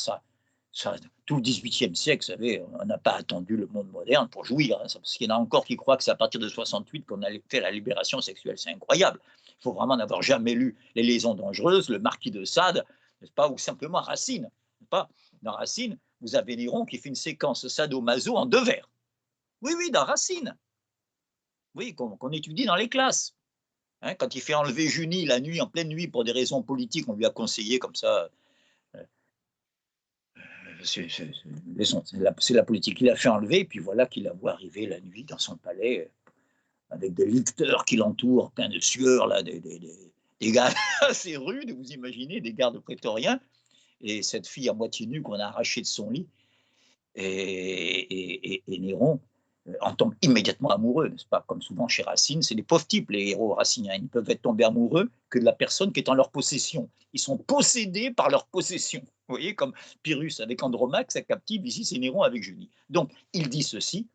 tout le XVIIIe siècle, vous savez, on n'a pas attendu le monde moderne pour jouir, hein, parce qu'il y en a encore qui croient que c'est à partir de 68 qu'on a fait la libération sexuelle, c'est incroyable. Il faut vraiment n'avoir jamais lu Les Liaisons dangereuses, Le Marquis de Sade, n'est-ce pas, ou simplement Racine, n'est-ce pas? Dans Racine, vous avez Néron qui fait une séquence sadomaso en 2 vers. Oui, dans Racine. Oui, qu'on étudie dans les classes. Hein, quand il fait enlever Junie la nuit, en pleine nuit, pour des raisons politiques, on lui a conseillé comme ça. C'est la politique. Il l'a fait enlever, et puis voilà qu'il la voit arriver la nuit dans son palais, avec des licteurs qui l'entourent, plein de sueur, là, des gars assez rudes, vous imaginez, des gardes prétoriens, et cette fille à moitié nue qu'on a arrachée de son lit, et Néron en tombe immédiatement amoureux, n'est-ce pas? Comme souvent chez Racine, c'est des pauvres types, les héros raciniens. Ils ne peuvent être tombés amoureux que de la personne qui est en leur possession. Ils sont possédés par leur possession. Vous voyez, comme Pyrrhus avec Andromaque, sa captive, ici c'est Néron avec Junie. Donc, il dit ceci,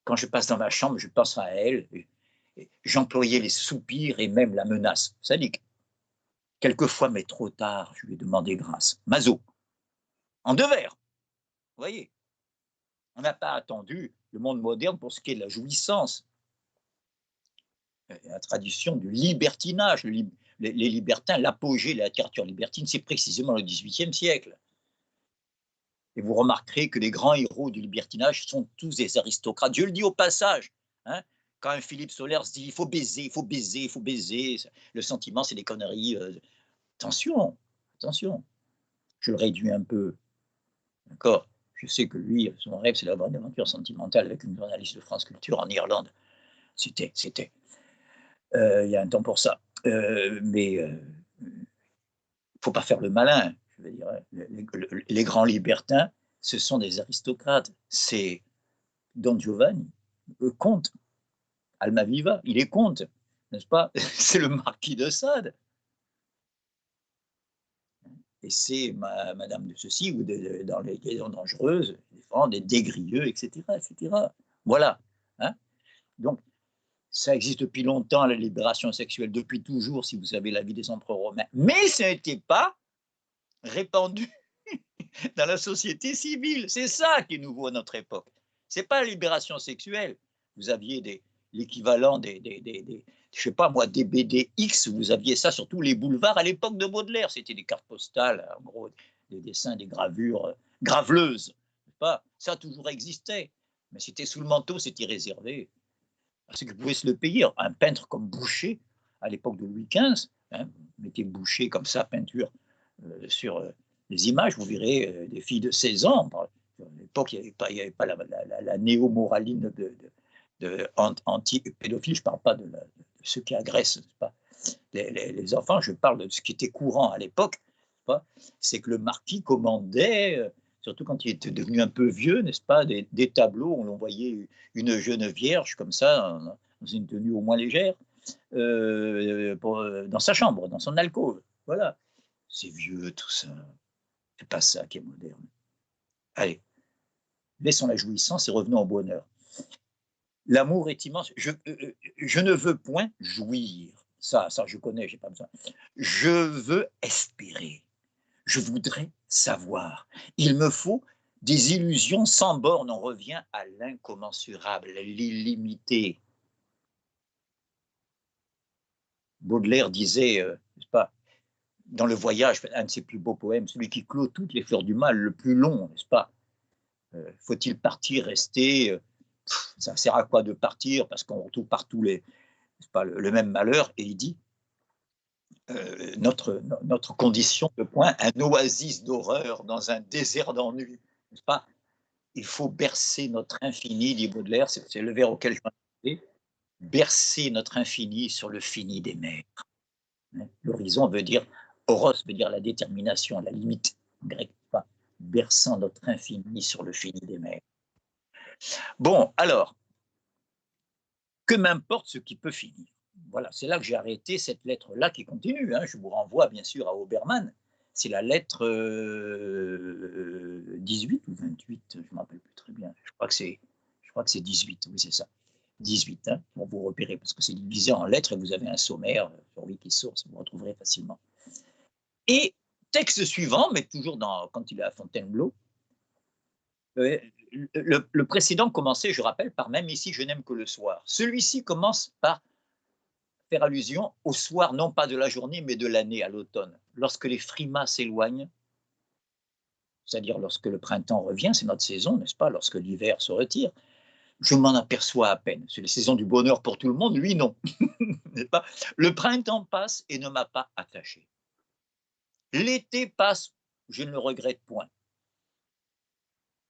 quand je passe dans ma chambre, je pense à elle, j'employais les soupirs et même la menace. Ça dit que quelquefois, mais trop tard, je lui ai demandé grâce. Maso, en 2 vers, vous voyez. On n'a pas attendu le monde moderne pour ce qui est de la jouissance. La tradition du libertinage, les libertins, l'apogée de la littérature libertine, c'est précisément le XVIIIe siècle. Et vous remarquerez que les grands héros du libertinage sont tous des aristocrates. Je le dis au passage, hein, quand un Philippe Solers dit il faut baiser, il faut baiser, il faut baiser, le sentiment c'est des conneries. Attention, je le réduis un peu, d'accord? Je sais que lui, son rêve, c'est d'avoir une aventure sentimentale avec une journaliste de France Culture en Irlande. C'était. Il y a un temps pour ça. Mais faut pas faire le malin. Je veux dire, les grands libertins, ce sont des aristocrates. C'est Don Giovanni, comte, Almaviva, il est comte, n'est-ce pas? C'est le marquis de Sade. Et c'est madame de ceci, ou dans les liaisons dangereuses, des dégrieux, etc., etc. Voilà. Hein, donc, ça existe depuis longtemps, la libération sexuelle, depuis toujours, si vous savez la vie des empereurs romains. Mais ça n'était pas répandu dans la société civile. C'est ça qui est nouveau à notre époque. Ce n'est pas la libération sexuelle. Vous aviez l'équivalent je sais pas moi, des BDX, vous aviez ça sur tous les boulevards à l'époque de Baudelaire. C'était des cartes postales, en gros, des dessins, des gravures graveleuses. Pas, ça a toujours existé. Mais c'était sous le manteau, c'était réservé. Parce que vous pouvez se le payer. Un peintre comme Boucher, à l'époque de Louis XV, hein, vous mettez Boucher comme ça, peinture sur les images, vous verrez des filles de 16 ans. À l'époque, il n'y avait pas la néo-moraline anti-pédophile. Je ne parle pas de ceux qui agressent pas les enfants, je parle de ce qui était courant à l'époque. C'est que le marquis commandait, surtout quand il était devenu un peu vieux, n'est-ce pas, des tableaux où l'on voyait une jeune vierge comme ça, dans une tenue au moins légère, dans sa chambre, dans son alcôve. Voilà. C'est vieux tout ça. C'est pas ça qui est moderne. Allez, laissons la jouissance et revenons au bonheur. L'amour est immense. Je ne veux point jouir. Ça je connais, j'ai pas besoin. Je veux espérer. Je voudrais savoir. Il me faut des illusions sans borne. On revient à l'incommensurable, à l'illimité. Baudelaire disait, n'est-ce pas, dans Le Voyage, un de ses plus beaux poèmes, celui qui clôt toutes les fleurs du mal, le plus long, n'est-ce pas? Faut-il partir, rester? Ça sert à quoi de partir? Parce qu'on retrouve partout pas, le même malheur. Et il dit notre condition de point, un oasis d'horreur dans un désert d'ennui, n'est-ce pas? Il faut bercer notre infini, dit Baudelaire, c'est le vers auquel je m'attendais, bercer notre infini sur le fini des mers. L'horizon veut dire, horos veut dire la détermination, la limite, en grec, pas, berçant notre infini sur le fini des mers. Bon, alors, que m'importe ce qui peut finir. Voilà, c'est là que j'ai arrêté cette lettre-là qui continue. Hein. Je vous renvoie bien sûr à Obermann. C'est la lettre 18 ou 28, je ne me rappelle plus très bien. Je crois que c'est 18, oui c'est ça. 18, hein, pour vous repérer, parce que c'est divisé en lettres et vous avez un sommaire sur Wikisource, vous retrouverez facilement. Et texte suivant, mais toujours quand il est à Fontainebleau, le précédent commençait, je rappelle, par « Même ici, je n'aime que le soir ». Celui-ci commence par faire allusion au soir, non pas de la journée, mais de l'année, à l'automne. Lorsque les frimas s'éloignent, c'est-à-dire lorsque le printemps revient, c'est notre saison, n'est-ce pas, lorsque l'hiver se retire, je m'en aperçois à peine. C'est la saison du bonheur pour tout le monde, lui non. Pas, le printemps passe et ne m'a pas attaché. L'été passe, je ne le regrette point.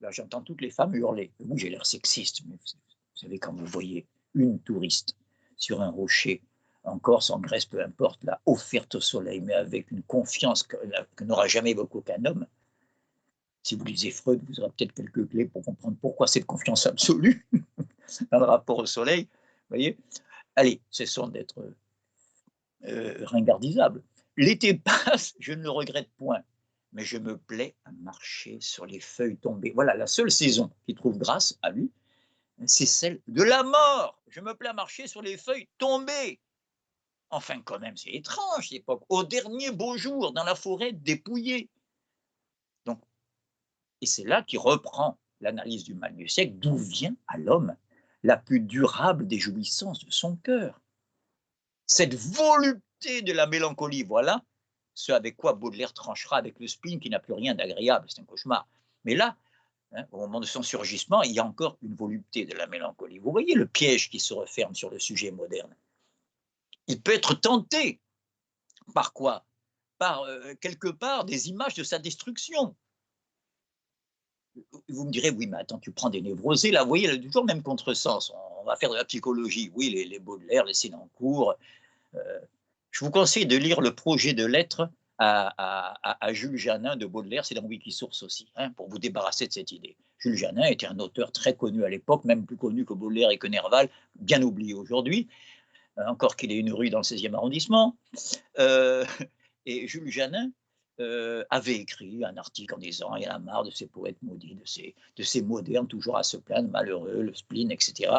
Là, j'entends toutes les femmes hurler. Oui, j'ai l'air sexiste, mais vous savez, quand vous voyez une touriste sur un rocher, en Corse, en Grèce, peu importe, là, offerte au soleil, mais avec une confiance que n'aura jamais évoqué aucun homme. Si vous lisez Freud, vous aurez peut-être quelques clés pour comprendre pourquoi cette confiance absolue dans le rapport au soleil. Vous voyez? Allez, cessons d'être ringardisables. L'été passe, je ne le regrette point, mais je me plais à marcher sur les feuilles tombées. Voilà, la seule saison qui trouve grâce à lui, c'est celle de la mort. Je me plais à marcher sur les feuilles tombées. Enfin, quand même, c'est étrange, l'époque. Au dernier beau jour, dans la forêt dépouillée. Donc, et c'est là qu'il reprend l'analyse du mal du siècle, d'où vient à l'homme la plus durable des jouissances de son cœur. Cette volupté de la mélancolie, voilà ce avec quoi Baudelaire tranchera avec le spleen qui n'a plus rien d'agréable, c'est un cauchemar. Mais là, hein, au moment de son surgissement, il y a encore une volupté de la mélancolie. Vous voyez le piège qui se referme sur le sujet moderne. Il peut être tenté par quoi? Par quelque part des images de sa destruction. Vous me direz, oui, mais attends, tu prends des névrosés, là, vous voyez, il y a toujours le même contresens. On va faire de la psychologie. Oui, les Baudelaire, les Sénancourt. Je vous conseille de lire le projet de lettres à Jules Janin de Baudelaire, c'est dans Wikisource aussi, hein, pour vous débarrasser de cette idée. Jules Janin était un auteur très connu à l'époque, même plus connu que Baudelaire et que Nerval, bien oublié aujourd'hui, encore qu'il ait une rue dans le 16e arrondissement. Euh, et Jules Janin avait écrit un article en disant il y en a marre de ces poètes maudits, de ces modernes toujours à se plaindre, malheureux, le spleen, etc.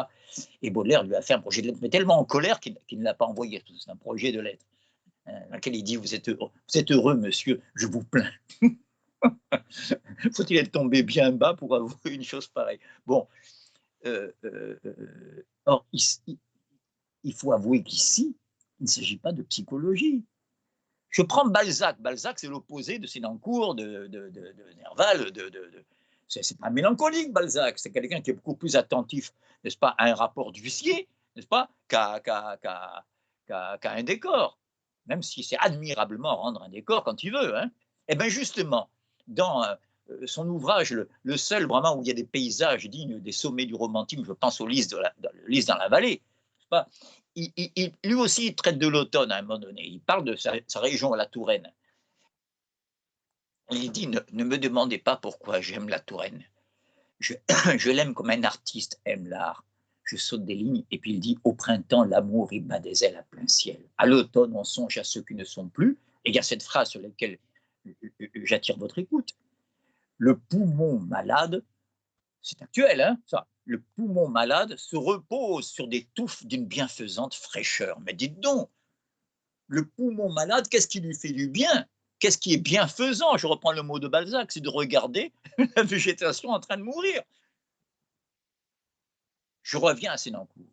Et Baudelaire lui a fait un projet de lettre, mais tellement en colère qu'il ne l'a pas envoyé. C'est un projet de lettre dans lequel il dit vous êtes heureux, monsieur, je vous plains. Faut-il être tombé bien bas pour avouer une chose pareille? Bon, or, il faut avouer qu'ici, il ne s'agit pas de psychologie. Je prends Balzac. Balzac, c'est l'opposé de Sénancourt, de Nerval. C'est pas mélancolique, Balzac. C'est quelqu'un qui est beaucoup plus attentif, n'est-ce pas, à un rapport d'huissier, n'est-ce pas, qu'à un décor. Même si c'est admirablement rendre un décor quand il veut. Hein. Et bien justement, dans son ouvrage, le seul vraiment où il y a des paysages dignes des sommets du romantisme, je pense au Lys dans la vallée, n'est-ce pas, lui aussi, il traite de l'automne à un moment donné. Il parle de sa région, la Touraine. Il dit ne me demandez pas pourquoi j'aime la Touraine. Je l'aime comme un artiste aime l'art. Je saute des lignes et puis il dit au printemps, l'amour il bat des ailes à plein ciel. À l'automne, on songe à ceux qui ne sont plus. Et il y a cette phrase sur laquelle j'attire votre écoute. Le poumon malade, c'est actuel, hein, ça. Le poumon malade se repose sur des touffes d'une bienfaisante fraîcheur. Mais dites donc, le poumon malade, qu'est-ce qui lui fait du bien? Qu'est-ce qui est bienfaisant? Je reprends le mot de Balzac, c'est de regarder la végétation en train de mourir. Je reviens à Sénancourt.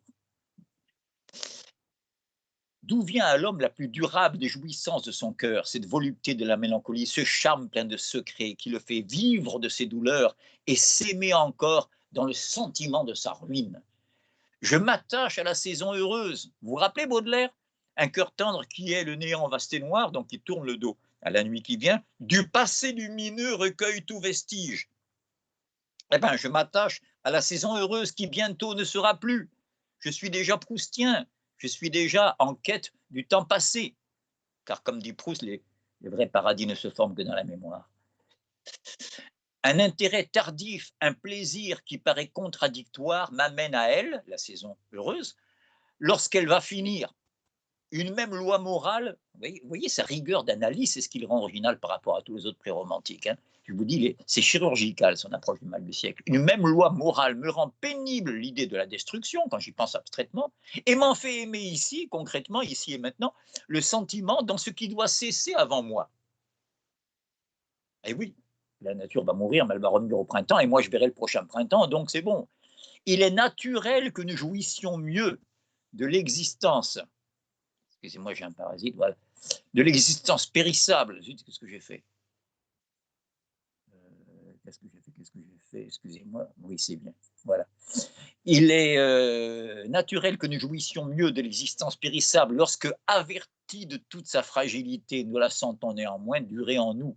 D'où vient à l'homme la plus durable des jouissances de son cœur, cette volupté de la mélancolie, ce charme plein de secrets qui le fait vivre de ses douleurs et s'aimer encore dans le sentiment de sa ruine? Je m'attache à la saison heureuse. Vous vous rappelez Baudelaire? Un cœur tendre qui est le néant vaste et noir, donc qui tourne le dos à la nuit qui vient, du passé lumineux recueille tout vestige. Eh bien, je m'attache à la saison heureuse qui bientôt ne sera plus. Je suis déjà proustien, je suis déjà en quête du temps passé, car comme dit Proust, les vrais paradis ne se forment que dans la mémoire. Un intérêt tardif, un plaisir qui paraît contradictoire m'amène à elle, la saison heureuse, lorsqu'elle va finir. Une même loi morale, vous voyez sa rigueur d'analyse, c'est ce qui le rend original par rapport à tous les autres pré-romantiques. Hein. Je vous dis, c'est chirurgical son approche du mal du siècle. Une même loi morale me rend pénible l'idée de la destruction, quand j'y pense abstraitement, et m'en fait aimer ici, concrètement, ici et maintenant, le sentiment dans ce qui doit cesser avant moi. Et oui, la nature va mourir, mais elle va revenir au printemps, et moi je verrai le prochain printemps, donc c'est bon. Il est naturel que nous jouissions mieux de l'existence. Excusez-moi, j'ai un parasite, voilà. De l'existence périssable. Zut, qu'est-ce que j'ai fait? Qu'est-ce que j'ai fait? Excusez-moi. Oui, c'est bien. Voilà. Il est naturel que nous jouissions mieux de l'existence périssable lorsque, avertis de toute sa fragilité, nous la sentons néanmoins durer en nous.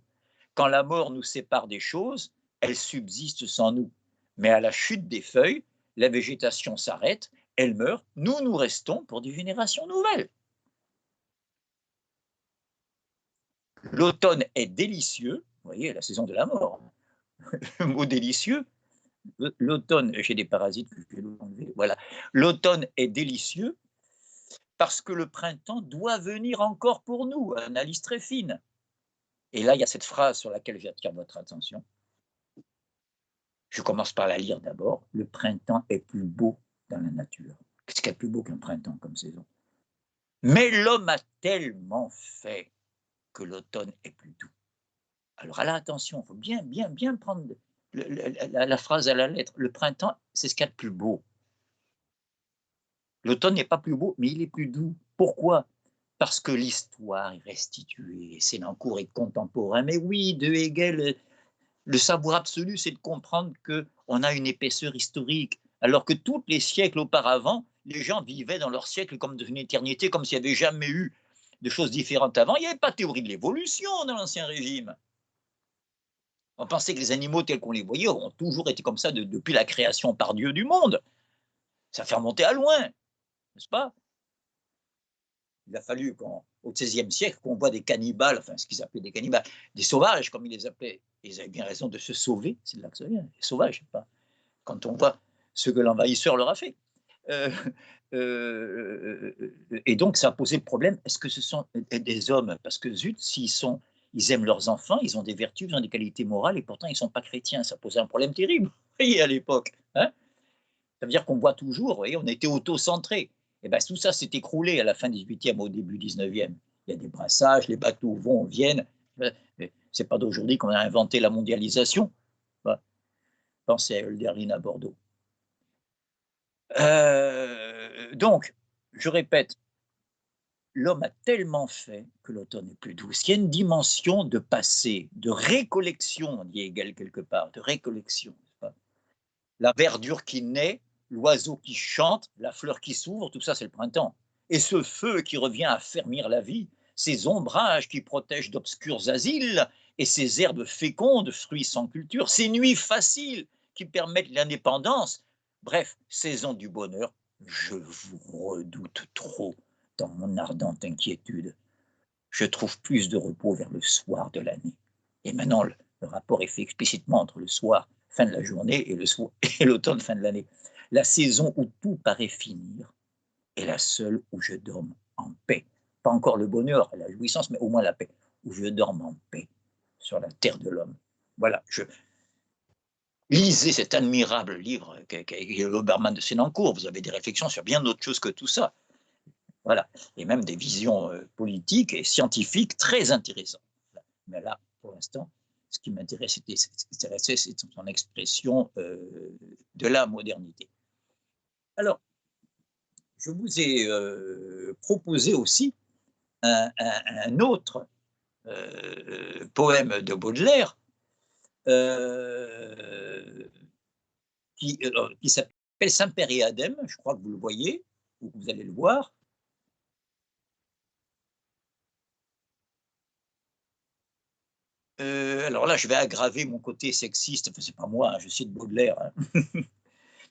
Quand la mort nous sépare des choses, elle subsiste sans nous. Mais à la chute des feuilles, la végétation s'arrête, elle meurt, nous restons pour des générations nouvelles. L'automne est délicieux, vous voyez, la saison de la mort. Le mot délicieux, l'automne, j'ai des parasites que je vais enlever, voilà. L'automne est délicieux parce que le printemps doit venir encore pour nous, analyse très fine. Et là, il y a cette phrase sur laquelle j'attire votre attention. Je commence par la lire d'abord. Le printemps est plus beau dans la nature. Qu'est-ce qu'il y a de plus beau qu'un printemps comme saison? Mais l'homme a tellement fait que l'automne est plus doux. Alors là, attention, il faut bien prendre la phrase à la lettre. Le printemps, c'est ce qu'il y a de plus beau. L'automne n'est pas plus beau, mais il est plus doux. Pourquoi? Parce que l'histoire est restituée. Sénancourt est contemporain. Mais oui, de Hegel, le savoir absolu, c'est de comprendre qu'on a une épaisseur historique. Alors que tous les siècles auparavant, les gens vivaient dans leur siècle comme dans une éternité, comme s'il n'y avait jamais eu de choses différentes avant. Il n'y avait pas de théorie de l'évolution dans l'Ancien Régime. On pensait que les animaux tels qu'on les voyait ont toujours été comme ça depuis la création par Dieu du monde. Ça fait remonter à loin, n'est-ce pas? Il a fallu au XVIe siècle qu'on voit des cannibales, enfin ce qu'ils appelaient des cannibales, des sauvages comme ils les appelaient. Ils avaient bien raison de se sauver, c'est de là que ça vient, les sauvages, pas quand on voit ce que l'envahisseur leur a fait. Euh, et donc ça a posé le problème, est-ce que ce sont des hommes? Parce que zut, ils aiment leurs enfants, ils ont des vertus, ils ont des qualités morales, et pourtant ils ne sont pas chrétiens. Ça posait un problème terrible, vous voyez, à l'époque. Hein, ça veut dire qu'on voit toujours, vous voyez, on était auto-centré. Et bien tout ça s'est écroulé à la fin 18e, au début 19e. Il y a des brassages, les bateaux vont, viennent. C'est pas d'aujourd'hui qu'on a inventé la mondialisation. Pensez à Hölderlin à Bordeaux. Donc, je répète, l'homme a tellement fait que l'automne est plus douce. Il y a une dimension de passé, de récollection, dit Hegel quelque part, de récollection. La verdure qui naît, l'oiseau qui chante, la fleur qui s'ouvre, tout ça c'est le printemps. Et ce feu qui revient à fermir la vie, ces ombrages qui protègent d'obscurs asiles, et ces herbes fécondes, fruits sans culture, ces nuits faciles qui permettent l'indépendance. Bref, saison du bonheur, je vous redoute trop dans mon ardente inquiétude. Je trouve plus de repos vers le soir de l'année. Et maintenant, le rapport est fait explicitement entre le soir, fin de la journée, et l'automne, fin de l'année. La saison où tout paraît finir est la seule où je dorme en paix. Pas encore le bonheur, la jouissance, mais au moins la paix. Où je dorme en paix sur la terre de l'homme. Voilà, lisez cet admirable livre qu'est l'Obermann de Sénancourt. Vous avez des réflexions sur bien d'autres choses que tout ça. Voilà, et même des visions politiques et scientifiques très intéressantes. Mais là, pour l'instant, ce qui m'intéresse, c'est son expression de la modernité. Alors, je vous ai proposé aussi un autre poème de Baudelaire qui s'appelle Saint-Père et Adème, je crois que vous le voyez, ou que vous allez le voir. Alors là, je vais aggraver mon côté sexiste, enfin, c'est pas moi, hein, je cite Baudelaire. Hein.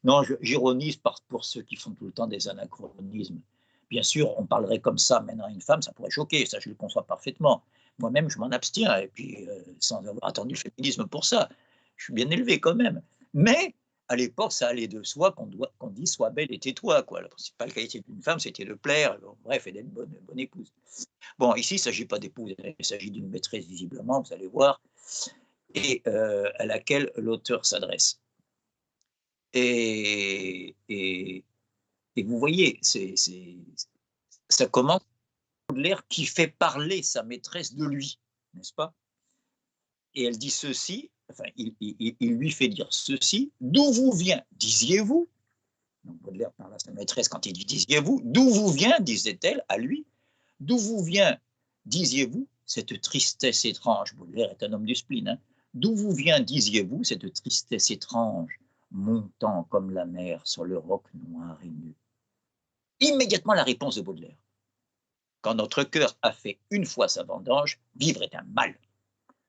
Non, j'ironise pour ceux qui font tout le temps des anachronismes. Bien sûr, on parlerait comme ça maintenant à une femme, ça pourrait choquer, ça je le conçois parfaitement. Moi-même, je m'en abstiens, et puis sans avoir attendu le féminisme pour ça. Je suis bien élevé quand même. Mais à l'époque, ça allait de soi qu'on dit sois belle et tais-toi. La principale qualité d'une femme, c'était de plaire, bref, et d'être bonne épouse. Bon, ici, il ne s'agit pas d'épouse, il s'agit d'une maîtresse visiblement, vous allez voir, et à laquelle l'auteur s'adresse. Et vous voyez, ça commence Baudelaire qui fait parler sa maîtresse de lui, n'est-ce pas? Et elle dit ceci, enfin, il lui fait dire ceci, d'où vous vient, disiez-vous, donc Baudelaire parle à sa maîtresse quand il dit disiez-vous, d'où vous vient, disait-elle à lui, d'où vous vient, disiez-vous, cette tristesse étrange, Baudelaire est un homme du spleen, hein, d'où vous vient, disiez-vous, cette tristesse étrange, montant comme la mer sur le roc noir et nu. Immédiatement la réponse de Baudelaire. Quand notre cœur a fait une fois sa vendange, vivre est un mal.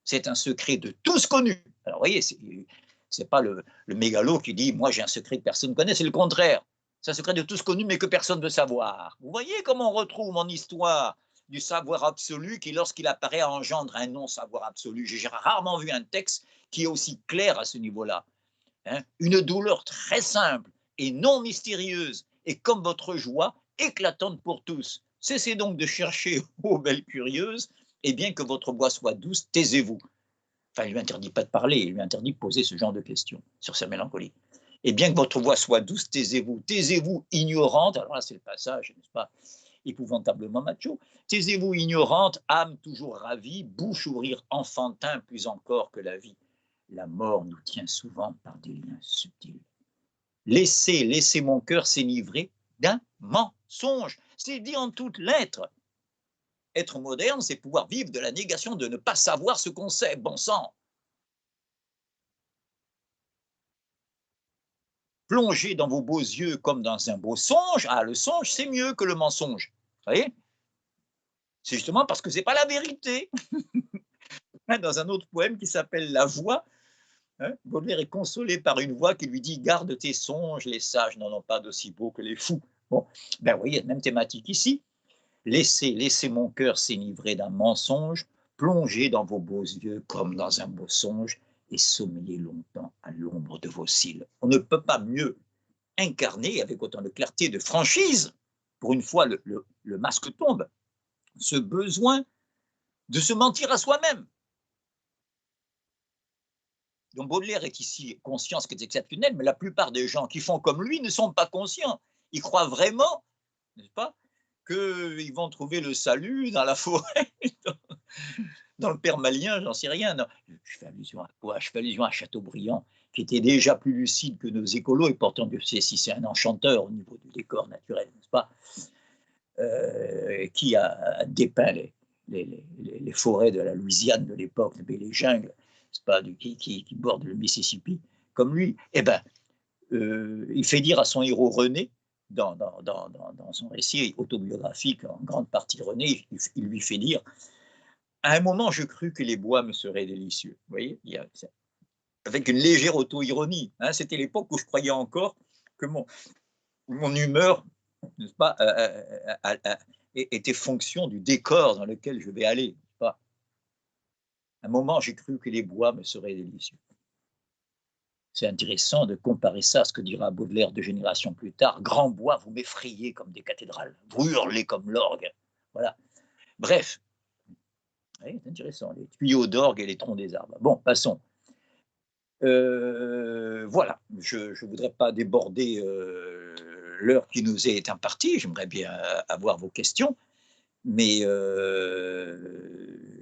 C'est un secret de tous connu. Alors, vous voyez, c'est pas le mégalo qui dit « moi, j'ai un secret que personne ne connaît », c'est le contraire. C'est un secret de tous connu, mais que personne ne veut savoir. Vous voyez comment on retrouve mon histoire du savoir absolu qui, lorsqu'il apparaît, engendre un non-savoir absolu. J'ai rarement vu un texte qui est aussi clair à ce niveau-là. Hein, une douleur très simple et non mystérieuse, et comme votre joie, éclatante pour tous. Cessez donc de chercher, ô belles curieuses, et bien que votre voix soit douce, taisez-vous. Enfin, il ne lui interdit pas de parler, il lui interdit de poser ce genre de questions sur sa mélancolie. Et bien que votre voix soit douce, taisez-vous. Taisez-vous, ignorante. Alors là, c'est le passage, n'est-ce pas, épouvantablement macho. Taisez-vous, ignorante, âme toujours ravie, bouche ou rire enfantin plus encore que la vie. La mort nous tient souvent par des liens subtils. Laissez mon cœur s'enivrer d'un mensonge. C'est dit en toutes lettres. Être moderne, c'est pouvoir vivre de la négation de ne pas savoir ce qu'on sait, bon sang. Plongez dans vos beaux yeux comme dans un beau songe. Ah, le songe, c'est mieux que le mensonge. Vous voyez? C'est justement parce que ce n'est pas la vérité. Dans un autre poème qui s'appelle La Voix, hein, Baudelaire est consolé par une voix qui lui dit « Garde tes songes, les sages n'en ont pas d'aussi beaux que les fous ». Bon, ben oui, il y a la même thématique ici. Laissez mon cœur s'enivrer d'un mensonge, plongez dans vos beaux yeux comme dans un beau songe, et sommeillez longtemps à l'ombre de vos cils. On ne peut pas mieux incarner avec autant de clarté, de franchise, pour une fois le masque tombe, ce besoin de se mentir à soi-même. Donc Baudelaire est ici conscient, ce qui est exceptionnel, mais la plupart des gens qui font comme lui ne sont pas conscients. Ils croient vraiment, n'est-ce pas, qu'ils vont trouver le salut dans la forêt, dans le père Malien, j'en sais rien. Non. Je fais allusion à quoi? Je fais allusion à Chateaubriand, qui était déjà plus lucide que nos écolos, et pourtant, Dieu sait si c'est un enchanteur au niveau du décor naturel, n'est-ce pas, qui a dépeint les forêts de la Louisiane de l'époque, les jungles, n'est-ce pas, qui bordent le Mississippi, comme lui. Eh bien, il fait dire à son héros René, dans son récit autobiographique, en grande partie René, il lui fait dire: à un moment, je crus que les bois me seraient délicieux. Vous voyez, avec une légère auto-ironie. Hein, c'était l'époque où je croyais encore que mon humeur, n'est-ce pas, était fonction du décor dans lequel je vais aller. Pas. À un moment, j'ai cru que les bois me seraient délicieux. C'est intéressant de comparer ça à ce que dira Baudelaire 2 générations plus tard. Grand bois, vous m'effrayez comme des cathédrales, vous hurlez comme l'orgue. Voilà. Bref, oui, c'est intéressant, les tuyaux d'orgue et les troncs des arbres. Bon, passons. Voilà, je ne voudrais pas déborder l'heure qui nous est impartie, j'aimerais bien avoir vos questions, mais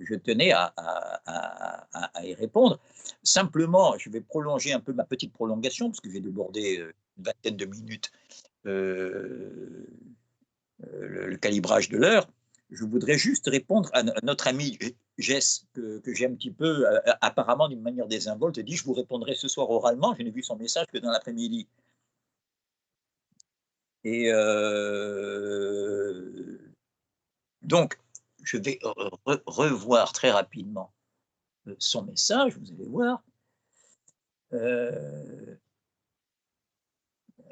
je tenais à y répondre. Simplement, je vais prolonger un peu ma petite prolongation, parce que j'ai débordé une vingtaine de minutes le calibrage de l'heure. Je voudrais juste répondre à notre ami Jess, que j'ai un petit peu, apparemment d'une manière désinvolte, dit: je vous répondrai ce soir oralement. Je n'ai vu son message que dans l'après-midi. Et donc, je vais revoir très rapidement son message, vous allez voir.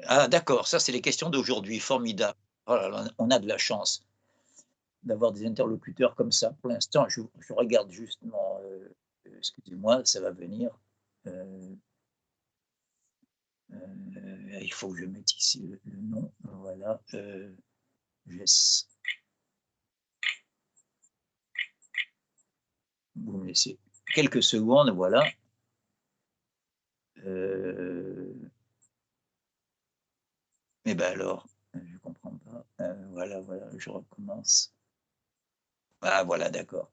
Ah d'accord, ça c'est les questions d'aujourd'hui, formidable. Oh là là, on a de la chance d'avoir des interlocuteurs comme ça. Pour l'instant, je regarde justement, excusez-moi, ça va venir. Il faut que je mette ici le nom, voilà. Jess. Vous me laissez quelques secondes, voilà. Eh bien alors, je ne comprends pas. Voilà, je recommence. Ah voilà, d'accord.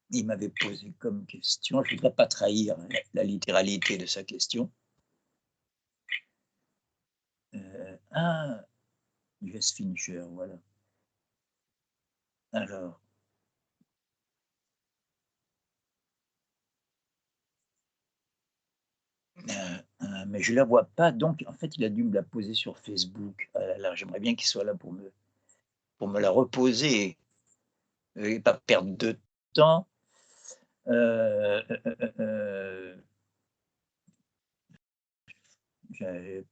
Il m'avait posé comme question, je ne voudrais pas trahir la littéralité de sa question. Jess Fincher, voilà. Alors. Mais je ne la vois pas, donc en fait, il a dû me la poser sur Facebook. Alors, j'aimerais bien qu'il soit là pour me la reposer et pas perdre de temps.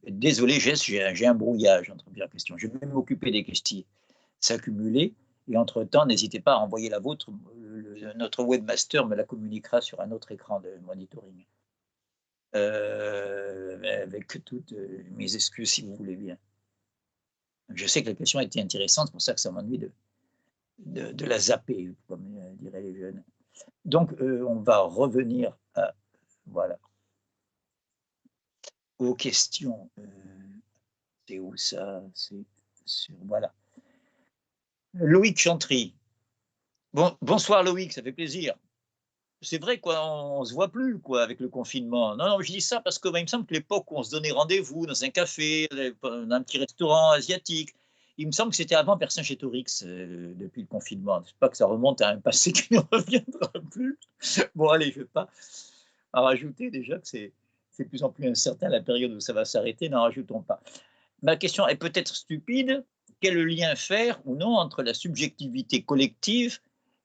Désolé, Jess, j'ai un brouillage entre plusieurs questions. Je vais m'occuper des questions s'accumuler. Et entre-temps, n'hésitez pas à envoyer la vôtre. Notre webmaster me la communiquera sur un autre écran de monitoring. Avec toutes mes excuses, si vous voulez bien. Je sais que la question était intéressante, c'est pour ça que ça m'ennuie de la zapper, comme diraient les jeunes. Donc, on va revenir à, voilà, aux questions. C'est où ça? C'est sur, voilà. Loïc Chantry. Bonsoir Loïc, ça fait plaisir. C'est vrai, quoi, on se voit plus, quoi, avec le confinement. Non, je dis ça parce que il me semble que l'époque où on se donnait rendez-vous dans un café, dans un petit restaurant asiatique, il me semble que c'était avant Vercingétorix, depuis le confinement. Je sais pas que ça remonte à un passé qui ne reviendra plus. Bon, allez, je ne vais pas en rajouter déjà que c'est de plus en plus incertain la période où ça va s'arrêter, n'en rajoutons pas. Ma question est peut-être stupide. Quel lien faire ou non entre la subjectivité collective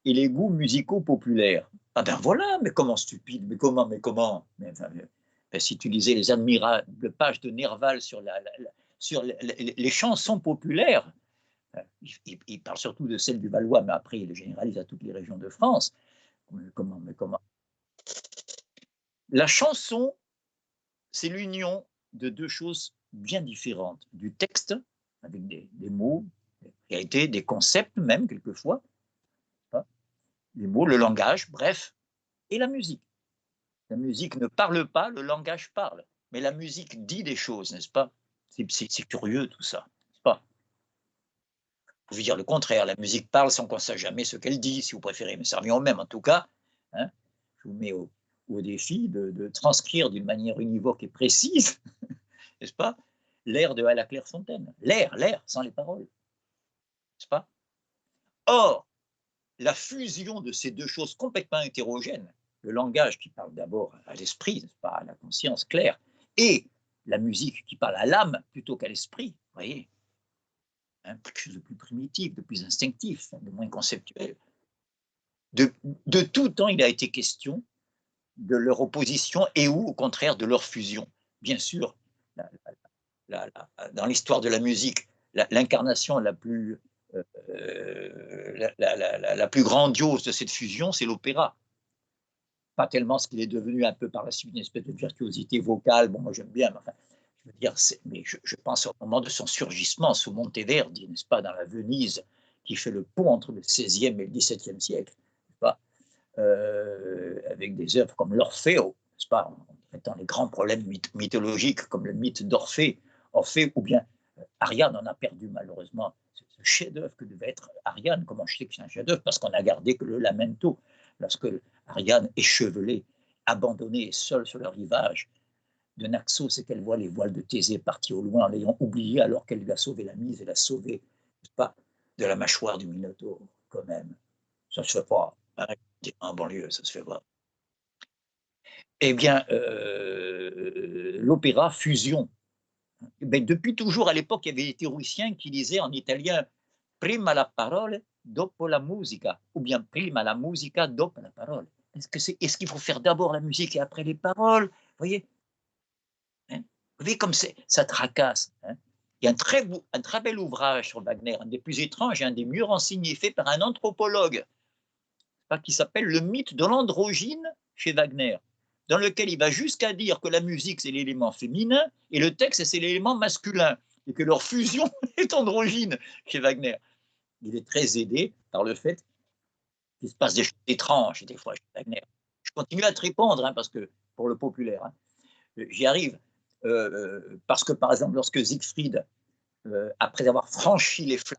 et les goûts musicaux populaires? Ah ben voilà, mais comment stupide? Mais comment? Si tu lisais les admirables pages de Nerval sur les chansons populaires, il parle surtout de celles du Valois, mais après il les généralise à toutes les régions de France. Comment La chanson, c'est l'union de deux choses bien différentes, du texte, avec des mots, des concepts même quelquefois, hein, les mots, le langage, bref, et la musique. La musique ne parle pas, le langage parle, mais la musique dit des choses, n'est-ce pas? C'est curieux tout ça, n'est-ce pas? Vous pouvez dire le contraire, la musique parle sans qu'on sache jamais ce qu'elle dit, si vous préférez, mais ça revient au même. En tout cas, hein, je vous mets au défi de transcrire d'une manière univoque et précise, n'est-ce pas, l'air de À la Clairefontaine. L'air, sans les paroles, n'est-ce pas? Or, la fusion de ces deux choses complètement hétérogènes, le langage qui parle d'abord à l'esprit, n'est-ce pas, à la conscience claire, et la musique qui parle à l'âme plutôt qu'à l'esprit, vous voyez, hein, quelque chose de plus primitif, de plus instinctif, de moins conceptuel. De tout temps, il a été question de leur opposition et ou, au contraire, de leur fusion. Bien sûr, dans l'histoire de la musique, l'incarnation la plus la plus grandiose de cette fusion, c'est l'opéra. Pas tellement ce qu'il est devenu un peu par la suite, une espèce de virtuosité vocale. Bon, moi j'aime bien, mais enfin, je veux dire, mais je pense au moment de son surgissement sous Monteverdi, n'est-ce pas, dans la Venise qui fait le pont entre le XVIe et le XVIIe siècle, n'est-ce pas, avec des œuvres comme l'Orfeo, n'est-ce pas, en traitant les grands problèmes mythologiques comme le mythe d'Orphée, ou bien Ariane en a perdu malheureusement ce chef-d'œuvre que devait être Ariane. Comment je sais que c'est un chef-d'œuvre? Parce qu'on a gardé que le lamento. Lorsque Ariane, échevelée, abandonnée, seule sur le rivage de Naxos, et qu'elle voit les voiles de Thésée partir au loin en l'ayant oublié alors qu'elle lui a sauvé la mise et l'a sauvé, pas, de la mâchoire du Minotaure, quand même. Ça ne se fait pas. En banlieue, ça ne se fait pas. Eh bien, l'opéra fusion. Ben, depuis toujours, à l'époque, il y avait des théoriciens qui disaient en italien prima la parole, dopo la musica, ou bien prima la musica, dopo la parole. Est-ce qu'il faut faire d'abord la musique et après les paroles? Vous voyez, hein, vous voyez comme ça tracasse. Hein. Il y a un très bel ouvrage sur Wagner, un des plus étranges et un des mieux renseignés, fait par un anthropologue, qui s'appelle Le mythe de l'androgyne chez Wagner, dans lequel il va jusqu'à dire que la musique, c'est l'élément féminin et le texte, c'est l'élément masculin, et que leur fusion est androgyne chez Wagner. Il est très aidé par le fait qu'il se passe des choses étranges des fois chez Wagner. Je continue à te répondre, hein, parce que pour le populaire, hein, j'y arrive. Parce que, par exemple, lorsque Siegfried, après avoir franchi les flammes,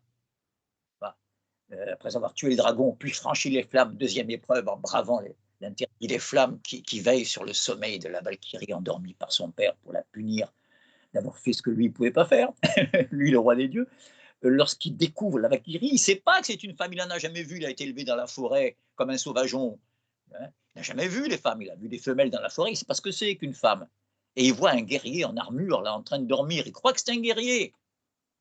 après avoir tué le dragon, puis franchi les flammes, deuxième épreuve, en bravant l'interdit des flammes qui veille sur le sommeil de la Valkyrie endormie par son père pour la punir d'avoir fait ce que lui ne pouvait pas faire, lui le roi des dieux. Lorsqu'il découvre la Valkyrie, il ne sait pas que c'est une femme, il n'en a jamais vu, il a été élevé dans la forêt comme un sauvageon. Hein. Il n'a jamais vu les femmes, il a vu des femelles dans la forêt, il ne sait pas ce que c'est qu'une femme. Et il voit un guerrier en armure là en train de dormir, il croit que c'est un guerrier.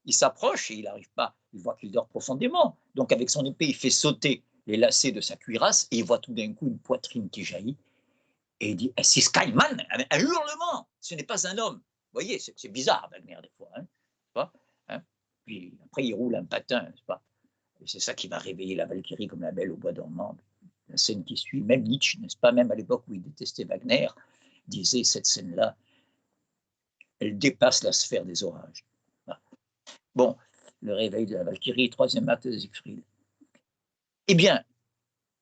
Il s'approche et il n'arrive pas, il voit qu'il dort profondément. Donc avec son épée, il fait sauter les lacets de sa cuirasse et il voit tout d'un coup une poitrine qui jaillit. Et il dit « c'est Skyman !» Un hurlement, ce n'est pas un homme. Vous voyez, c'est bizarre Wagner des fois. Hein, pas, hein. Puis après, il roule un patin, n'est-ce pas? Et c'est ça qui va réveiller la Valkyrie comme la belle au bois dormant. La scène qui suit, même Nietzsche, n'est-ce pas, même à l'époque où il détestait Wagner, disait cette scène-là, elle dépasse la sphère des orages. Bon, le réveil de la Valkyrie, troisième acte de Siegfried. Eh bien,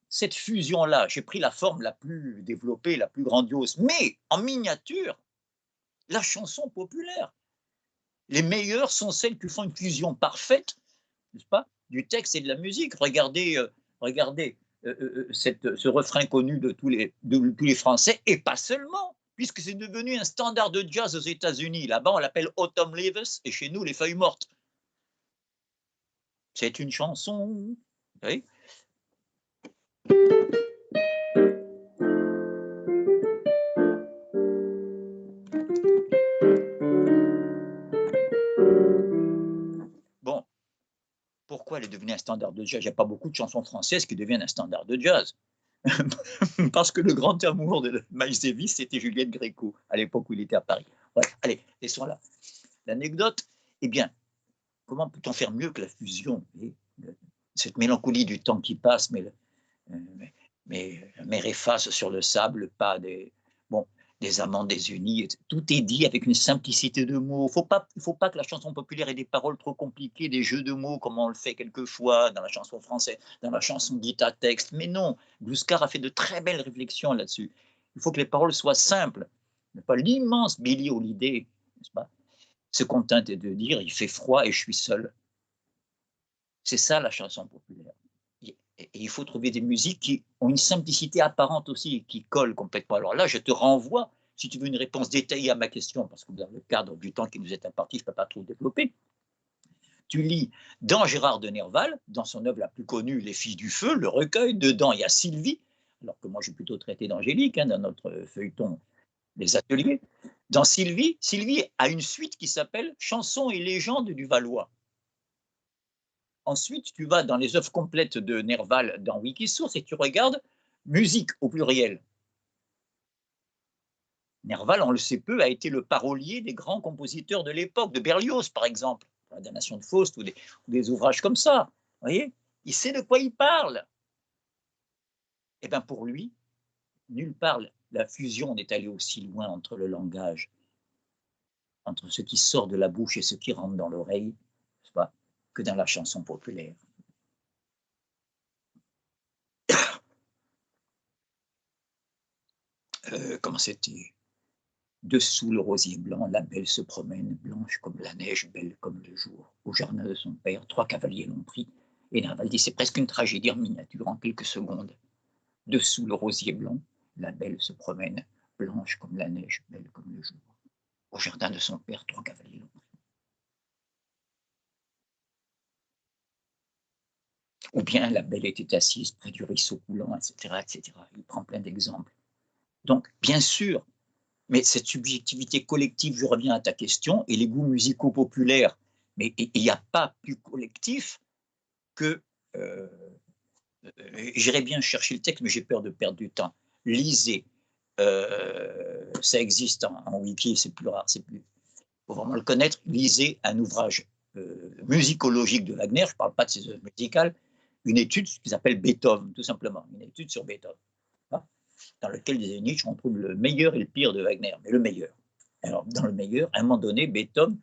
cette fusion-là, j'ai pris la forme la plus développée, la plus grandiose, mais en miniature, la chanson populaire. Les meilleures sont celles qui font une fusion parfaite, n'est-ce pas, du texte et de la musique. Regardez, ce refrain connu de tous les Français, et pas seulement, puisque c'est devenu un standard de jazz aux États-Unis. Là-bas, on l'appelle Autumn Leaves, et chez nous, les feuilles mortes. C'est une chanson. Vous voyez ? Bon, pourquoi elle est devenue un standard de jazz? Il n'y a pas beaucoup de chansons françaises qui deviennent un standard de jazz. Parce que le grand amour de Miles Davis, c'était Juliette Gréco, à l'époque où il était à Paris. Voilà. Allez, laissons là l'anecdote. Eh bien, comment peut-on faire mieux que la fusion, cette mélancolie du temps qui passe, euh, mais mer efface sur le sable, pas bon, des amants désunis. Tout est dit avec une simplicité de mots. Il ne faut pas que la chanson populaire ait des paroles trop compliquées, des jeux de mots comme on le fait quelquefois dans la chanson française, dans la chanson dite à texte. Mais non, Gluskar a fait de très belles réflexions là-dessus. Il faut que les paroles soient simples. Pas l'immense Billie Holiday, n'est-ce pas, se contente de dire « il fait froid et je suis seul ». C'est ça la chanson populaire. Et il faut trouver des musiques qui ont une simplicité apparente aussi, qui collent complètement. Alors là, je te renvoie, si tu veux une réponse détaillée à ma question, parce que dans le cadre du temps qui nous est imparti, je ne peux pas trop développer, tu lis dans Gérard de Nerval, dans son œuvre la plus connue, Les Filles du Feu, le recueil, dedans il y a Sylvie, alors que moi j'ai plutôt traité d'Angélique, dans notre feuilleton Les Ateliers. Dans Sylvie, Sylvie a une suite qui s'appelle Chansons et légendes du Valois. Ensuite, tu vas dans les œuvres complètes de Nerval dans Wikisource et tu regardes musique au pluriel. Nerval, on le sait peu, a été le parolier des grands compositeurs de l'époque, de Berlioz par exemple, La Damnation de Faust ou des ouvrages comme ça. Vous voyez, il sait de quoi il parle. Et bien pour lui, nulle part la fusion n'est allée aussi loin entre le langage, entre ce qui sort de la bouche et ce qui rentre dans l'oreille, que dans la chanson populaire. Comment c'était? Dessous le rosier blanc, la belle se promène, blanche comme la neige, belle comme le jour. Au jardin de son père, 3 cavaliers l'ont pris. Et Nerval dit, c'est presque une tragédie en miniature en quelques secondes. Dessous le rosier blanc, la belle se promène, blanche comme la neige, belle comme le jour. Au jardin de son père, 3 cavaliers l'ont pris. Ou bien la belle était assise près du ruisseau coulant, etc., etc. Il prend plein d'exemples. Donc, bien sûr, mais cette subjectivité collective, je reviens à ta question, et les goûts musicaux populaires, mais il n'y a pas plus collectif que... j'irais bien chercher le texte, mais j'ai peur de perdre du temps. Lisez, ça existe en wiki, c'est plus rare, faut vraiment le connaître. Lisez un ouvrage musicologique de Wagner, je ne parle pas de ses œuvres musicales, une étude qui s'appelle Beethoven, tout simplement, une étude sur Beethoven, dans lequel disait Nietzsche, on trouve le meilleur et le pire de Wagner, mais le meilleur. Alors, dans le meilleur, à un moment donné, Beethoven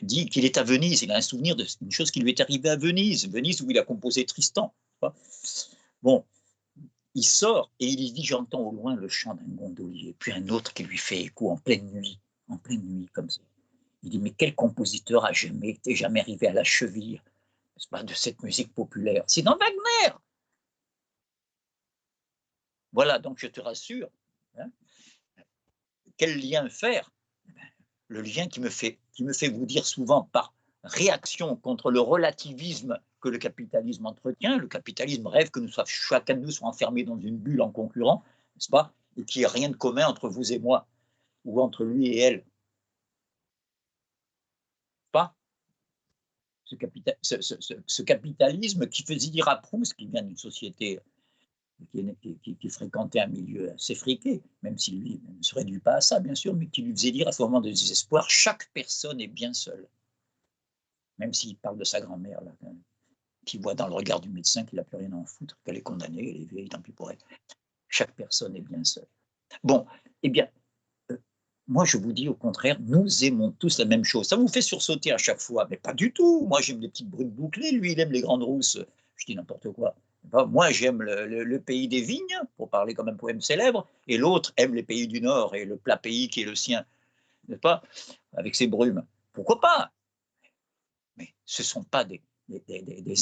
dit qu'il est à Venise, il a un souvenir d'une chose qui lui est arrivée à Venise, où il a composé Tristan. Bon, il sort et il dit, j'entends au loin le chant d'un gondolier, puis un autre qui lui fait écho en pleine nuit comme ça. Il dit, mais quel compositeur a jamais arrivé à la cheville, n'est-ce pas, de cette musique populaire? C'est dans Wagner. Voilà, donc je te rassure. Hein, quel lien faire? Le lien qui me fait vous dire souvent par réaction contre le relativisme que le capitalisme entretient. Le capitalisme rêve que chacun de nous soit enfermé dans une bulle en concurrent, n'est-ce pas, et qu'il n'y ait rien de commun entre vous et moi, ou entre lui et elle. Pas ce capitalisme qui faisait dire à Proust, qui vient d'une société qui fréquentait un milieu assez friqué, même s'il lui ne se réduit pas à ça, bien sûr, mais qui lui faisait dire à ce moment de désespoir, chaque personne est bien seule. Même s'il parle de sa grand-mère, là, qui voit dans le regard du médecin qu'il n'a plus rien à en foutre, qu'elle est condamnée, elle est vieille, tant pis pour elle. Chaque personne est bien seule. Bon, eh bien, moi je vous dis au contraire, nous aimons tous la même chose. Ça vous fait sursauter à chaque fois, mais pas du tout. Moi j'aime les petites brutes bouclées, lui il aime les grandes rousses, je dis n'importe quoi. Moi j'aime le pays des vignes, pour parler comme un poème célèbre, et l'autre aime les pays du Nord et le plat pays qui est le sien, n'est-ce pas, avec ses brumes. Pourquoi pas? Mais ce ne sont pas des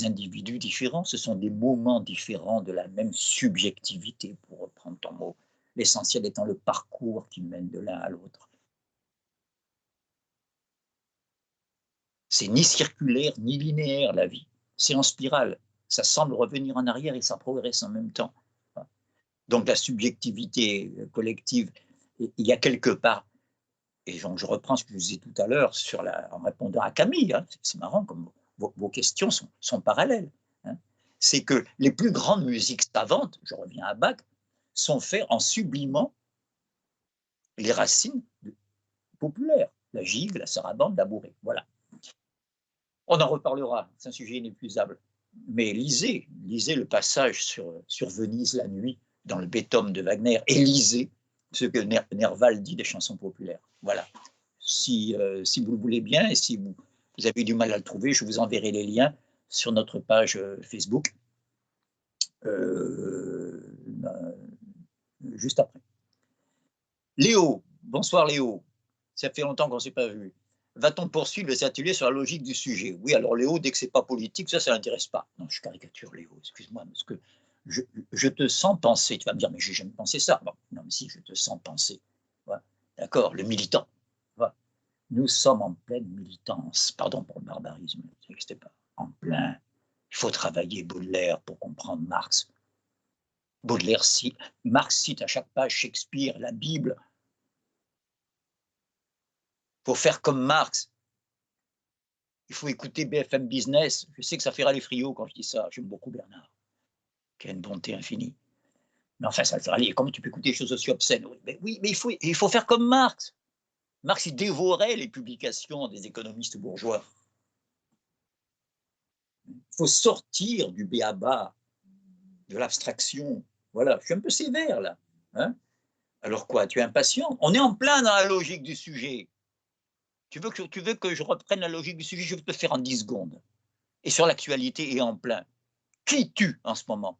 individus différents, ce sont des moments différents de la même subjectivité, pour reprendre ton mot. L'essentiel étant le parcours qui mène de l'un à l'autre. C'est ni circulaire ni linéaire la vie, c'est en spirale. Ça semble revenir en arrière et ça progresse en même temps. Donc la subjectivité collective, il y a quelque part, et donc je reprends ce que je disais tout à l'heure en répondant à Camille, hein, c'est marrant comme vos questions sont parallèles. Hein. C'est que les plus grandes musiques savantes, je reviens à Bach, sont faites en sublimant les racines populaires. la gigue, la sarabande, la bourrée. Voilà. On en reparlera, c'est un sujet inépuisable. Mais lisez le passage sur Venise la nuit, dans le Beethoven de Wagner, et lisez ce que Nerval dit des chansons populaires. Voilà. Si vous le voulez bien, et si vous avez du mal à le trouver, je vous enverrai les liens sur notre page Facebook, juste après. Léo, bonsoir Léo, ça fait longtemps qu'on ne s'est pas vu. Va-t-on poursuivre les ateliers sur la logique du sujet? Oui, alors Léo, dès que c'est pas politique, ça l'intéresse pas. Non, je caricature Léo, excuse-moi, parce que je te sens penser. Tu vas me dire, mais j'ai jamais pensé ça. Bon, non, mais si, je te sens penser. Voilà. D'accord, le militant. Voilà. Nous sommes en pleine militance. Pardon pour le barbarisme, ça n'existait pas. En plein. Il faut travailler Baudelaire pour comprendre Marx. Baudelaire cite, Marx cite à chaque page Shakespeare, la Bible. Il faut faire comme Marx. Il faut écouter BFM Business. Je sais que ça fait râler Friot quand je dis ça. J'aime beaucoup Bernard, qui a une bonté infinie. Mais enfin, ça le fait râler. Comment tu peux écouter des choses aussi obscènes? Oui, mais il faut faire comme Marx. Marx, il dévorait les publications des économistes bourgeois. Il faut sortir du b.a.-ba, de l'abstraction. Voilà, je suis un peu sévère là. Hein? Alors quoi, tu es impatient? On est en plein dans la logique du sujet. Tu veux que je reprenne la logique du sujet? Je vais te le faire en 10 secondes. Et sur l'actualité et en plein. Qui tue en ce moment?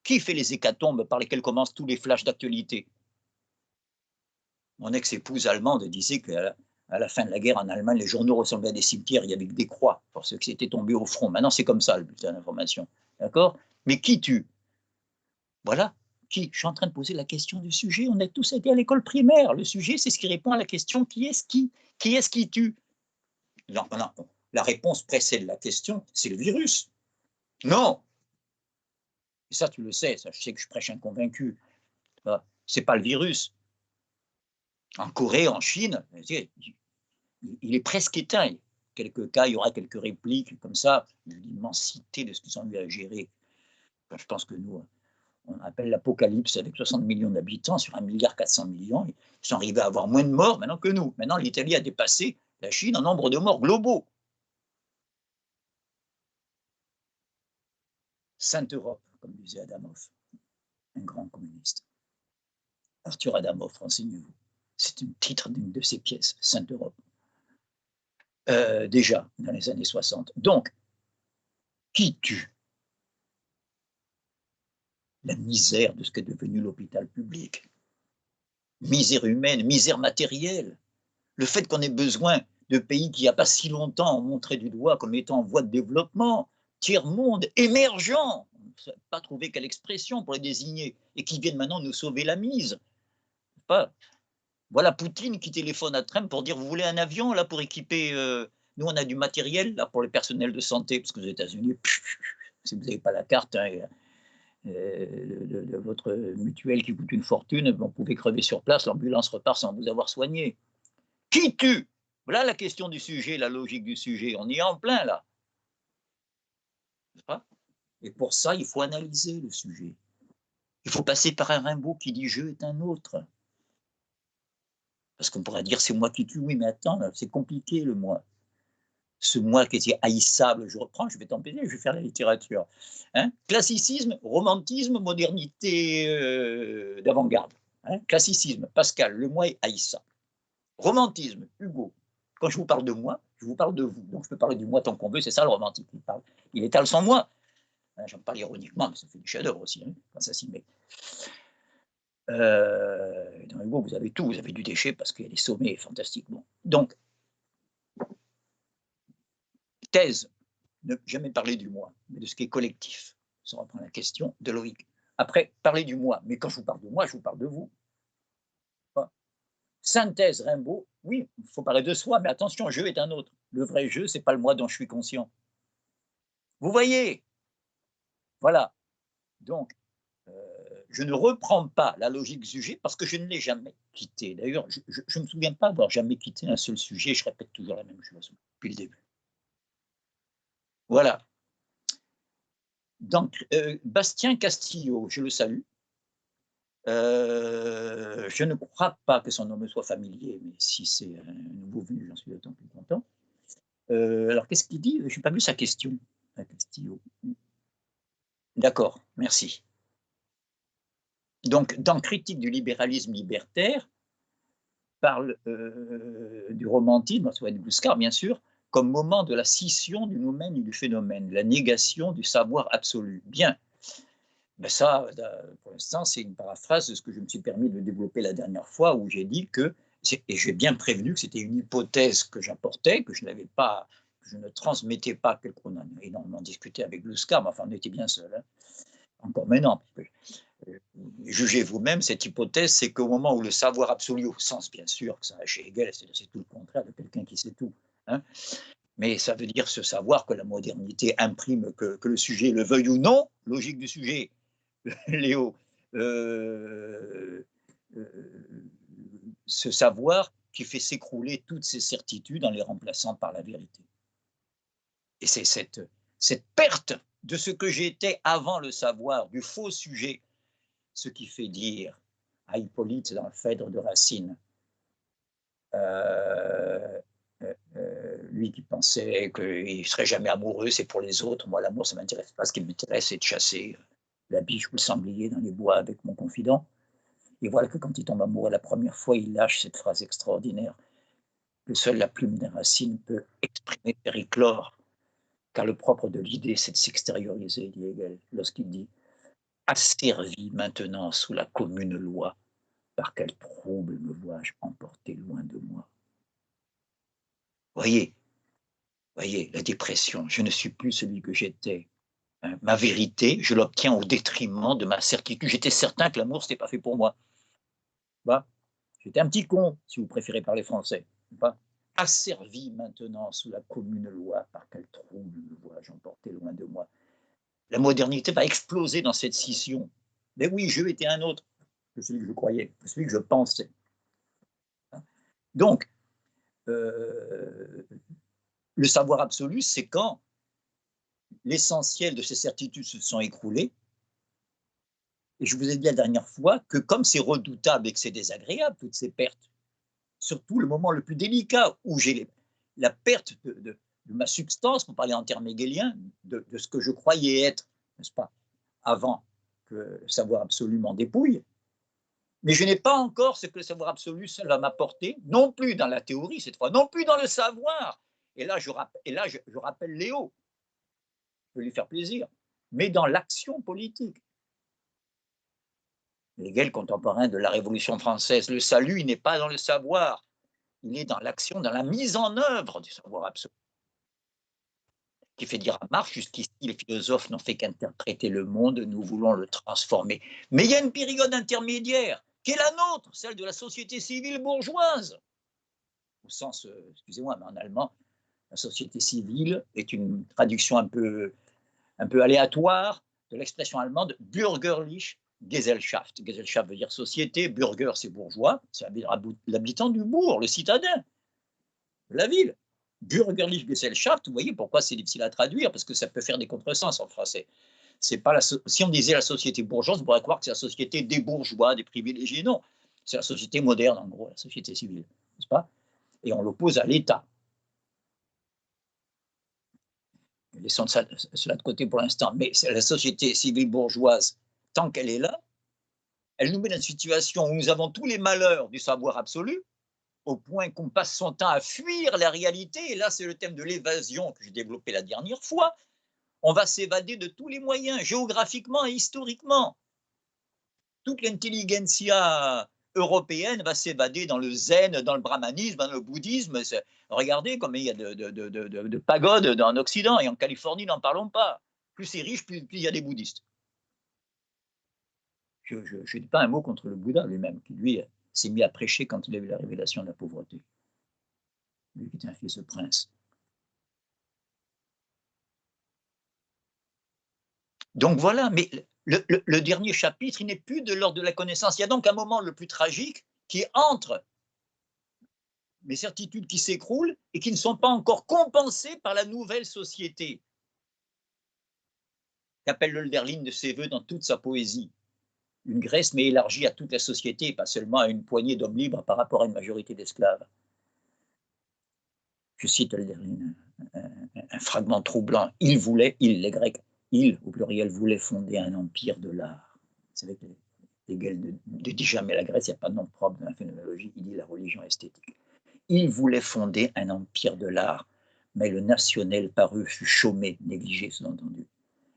Qui fait les hécatombes par lesquelles commencent tous les flashs d'actualité? Mon ex-épouse allemande disait qu'à la fin de la guerre en Allemagne, les journaux ressemblaient à des cimetières, il y avait des croix pour ceux qui s'étaient tombés au front. Maintenant, c'est comme ça, le bulletin d'information. D'accord? Mais qui tue? Voilà. Qui? Je suis en train de poser la question du sujet. On a tous été à l'école primaire. Le sujet, c'est ce qui répond à la question qui est-ce qui? Qui est-ce qui tue? Non, non. La réponse précède la question, c'est le virus. Non. Et ça, tu le sais, ça, je sais que je prêche un convaincu. C'est pas le virus. En Corée, en Chine, il est presque éteint. Quelques cas, il y aura quelques répliques comme ça, l'immensité de ce qu'ils ont eu à gérer. Enfin, je pense que nous, on appelle l'apocalypse avec 60 millions d'habitants sur 1,4 milliard. Ils sont arrivés à avoir moins de morts maintenant que nous. Maintenant, l'Italie a dépassé la Chine en nombre de morts globaux. Sainte Europe, comme disait Adamov, un grand communiste. Arthur Adamov, renseignez-vous. C'est un titre d'une de ses pièces, Sainte Europe. Déjà, dans les années 60. Donc, qui tue? La misère de ce qu'est devenu l'hôpital public. Misère humaine, misère matérielle. Le fait qu'on ait besoin de pays qui, il n'y a pas si longtemps, ont montré du doigt comme étant en voie de développement, tiers-monde, émergent, on n'a pas trouvé quelle expression pour les désigner, et qui viennent maintenant nous sauver la mise. Pas. Voilà Poutine qui téléphone à Trump pour dire, vous voulez un avion là pour équiper, nous on a du matériel là pour le personnel de santé, parce que aux États-Unis, si vous n'avez pas la carte, hein, de votre mutuelle qui coûte une fortune, vous pouvez crever sur place, l'ambulance repart sans vous avoir soigné. Qui tue? Voilà la question du sujet, la logique du sujet. On y est en plein là. Et pour ça, il faut analyser le sujet. Il faut passer par un Rimbaud qui dit « je est un autre ». Parce qu'on pourrait dire « c'est moi qui tue ». Oui, mais attends, c'est compliqué le moi. Ce moi qui est haïssable, je reprends, je vais t'empêcher, je vais faire la littérature. Hein? Classicisme, romantisme, modernité d'avant-garde. Hein? Classicisme, Pascal, le moi est haïssable. Romantisme, Hugo. Quand je vous parle de moi, je vous parle de vous. Donc je peux parler du moi tant qu'on veut, c'est ça le romantique. Il étale son moi. Hein, j'en parle ironiquement, mais ça fait du chef-d'œuvre aussi, hein, quand ça s'y met. Dans Hugo, vous avez tout, vous avez du déchet parce qu'il y a des sommets fantastiques. Bon. Donc, thèse, ne jamais parler du moi, mais de ce qui est collectif. Ça reprend la question de Loïc. Après, parler du moi, mais quand je vous parle de moi, je vous parle de vous. Synthèse, Rimbaud, oui, il faut parler de soi, mais attention, je est un autre. Le vrai je, c'est pas le moi dont je suis conscient. Vous voyez? Voilà. Donc, je ne reprends pas la logique du sujet parce que je ne l'ai jamais quitté. D'ailleurs, je ne me souviens pas avoir jamais quitté un seul sujet, je répète toujours la même chose depuis le début. Voilà. Donc, Bastien Castillo, je le salue. Je ne crois pas que son nom me soit familier, mais si c'est un nouveau venu, j'en suis d'autant plus content. Alors qu'est-ce qu'il dit? Je n'ai pas vu sa question, à Castillo. D'accord, merci. Donc, dans Critique du libéralisme libertaire, parle du romantisme, soit du Bouscard bien sûr, comme moment de la scission du nomen et du phénomène, la négation du savoir absolu. Bien, ben ça, pour l'instant, c'est une paraphrase de ce que je me suis permis de développer la dernière fois, où j'ai dit que, et j'ai bien prévenu que c'était une hypothèse que j'apportais, que je n'avais pas, que je ne transmettais pas, qu'on en a énormément discuté avec Bouscard, mais enfin, on était bien seuls, hein. Encore maintenant, parce que, jugez vous-même, cette hypothèse, c'est qu'au moment où le savoir absolu, au sens bien sûr que ça chez Hegel, c'est tout le contraire de quelqu'un qui sait tout, hein, mais ça veut dire ce savoir que la modernité imprime, que le sujet le veuille ou non, logique du sujet, Léo, euh, euh, ce savoir qui fait s'écrouler toutes ces certitudes en les remplaçant par la vérité. Et c'est cette perte de ce que j'étais avant le savoir, du faux sujet, ce qui fait dire à Hippolyte dans le Phèdre de Racine, lui qui pensait qu'il ne serait jamais amoureux, c'est pour les autres, moi l'amour ça ne m'intéresse pas, ce qui m'intéresse c'est de chasser la biche ou le sanglier dans les bois avec mon confident. Et voilà que quand il tombe amoureux la première fois, il lâche cette phrase extraordinaire que seule la plume d'un Racine peut exprimer, faire éclore, car le propre de l'idée c'est de s'extérioriser, dit Hegel, lorsqu'il dit « Asservi maintenant sous la commune loi, par quel trouble me vois-je emporté loin de moi ?» Voyez, voyez, la dépression, je ne suis plus celui que j'étais. Hein, ma vérité, je l'obtiens au détriment de ma certitude. J'étais certain que l'amour, ce n'était pas fait pour moi. Bah, j'étais un petit con, si vous préférez parler français. Bah, asservi maintenant sous la commune loi, par quel trouble me vois-je emporté loin de moi. La modernité va exploser dans cette scission. Mais oui, je étais un autre que celui que je croyais, que celui que je pensais. Donc, le savoir absolu, c'est quand l'essentiel de ces certitudes se sont écroulées. Et je vous ai dit la dernière fois que comme c'est redoutable et que c'est désagréable, toutes ces pertes, surtout le moment le plus délicat où j'ai la perte de ma substance, pour parler en termes hegéliens, de ce que je croyais être, n'est-ce pas, avant que le savoir absolu m'en dépouille. Mais je n'ai pas encore ce que le savoir absolu seul va m'apporter, non plus dans la théorie cette fois, non plus dans le savoir. Et là, je rappelle Léo, je vais lui faire plaisir, mais dans l'action politique. Hegel, contemporain de la Révolution française, le salut, il n'est pas dans le savoir, il est dans l'action, dans la mise en œuvre du savoir absolu. Qui fait dire à Marx, jusqu'ici, les philosophes n'ont fait qu'interpréter le monde, nous voulons le transformer. Mais il y a une période intermédiaire, qui est la nôtre, celle de la société civile bourgeoise. Au sens, excusez-moi, mais en allemand, la société civile est une traduction un peu aléatoire de l'expression allemande Bürgerliche Gesellschaft. Gesellschaft veut dire société, Bürger c'est bourgeois, c'est l'habitant du bourg, le citadin de la ville. Bürgerliche Gesellschaft, vous voyez pourquoi c'est difficile à traduire, parce que ça peut faire des contresens en français. C'est pas si on disait la société bourgeoise, on pourrait croire que c'est la société des bourgeois, des privilégiés. Non, c'est la société moderne, en gros, la société civile, n'est-ce pas? Et on l'oppose à l'État. Laissons cela de côté pour l'instant, mais la société civile bourgeoise, tant qu'elle est là, elle nous met dans une situation où nous avons tous les malheurs du savoir absolu, au point qu'on passe son temps à fuir la réalité, et là c'est le thème de l'évasion que j'ai développé la dernière fois, on va s'évader de tous les moyens, géographiquement et historiquement. Toute l'intelligentsia européenne va s'évader dans le zen, dans le brahmanisme, dans le bouddhisme. Regardez combien il y a de pagodes en Occident, et en Californie, n'en parlons pas. Plus c'est riche, plus il y a des bouddhistes. Je ne dis pas un mot contre le Bouddha lui-même, qui lui s'est mis à prêcher quand il a eu la révélation de la pauvreté. Lui qui était un fils de prince. Donc voilà, mais le dernier chapitre, il n'est plus de l'ordre de la connaissance. Il y a donc un moment le plus tragique qui est entre mes certitudes qui s'écroulent et qui ne sont pas encore compensées par la nouvelle société, qu'appelle Hölderlin de ses voeux dans toute sa poésie. une Grèce, mais élargie à toute la société, pas seulement à une poignée d'hommes libres par rapport à une majorité d'esclaves. Je cite un fragment troublant. Ils, les Grecs, ils, au pluriel, voulaient fonder un empire de l'art. Vous savez que Hegel ne dit jamais la Grèce, il n'y a pas de nom propre dans la phénoménologie, il dit la religion esthétique. Ils voulaient fonder un empire de l'art, mais le national par eux fut chômé, négligé, sous-entendu.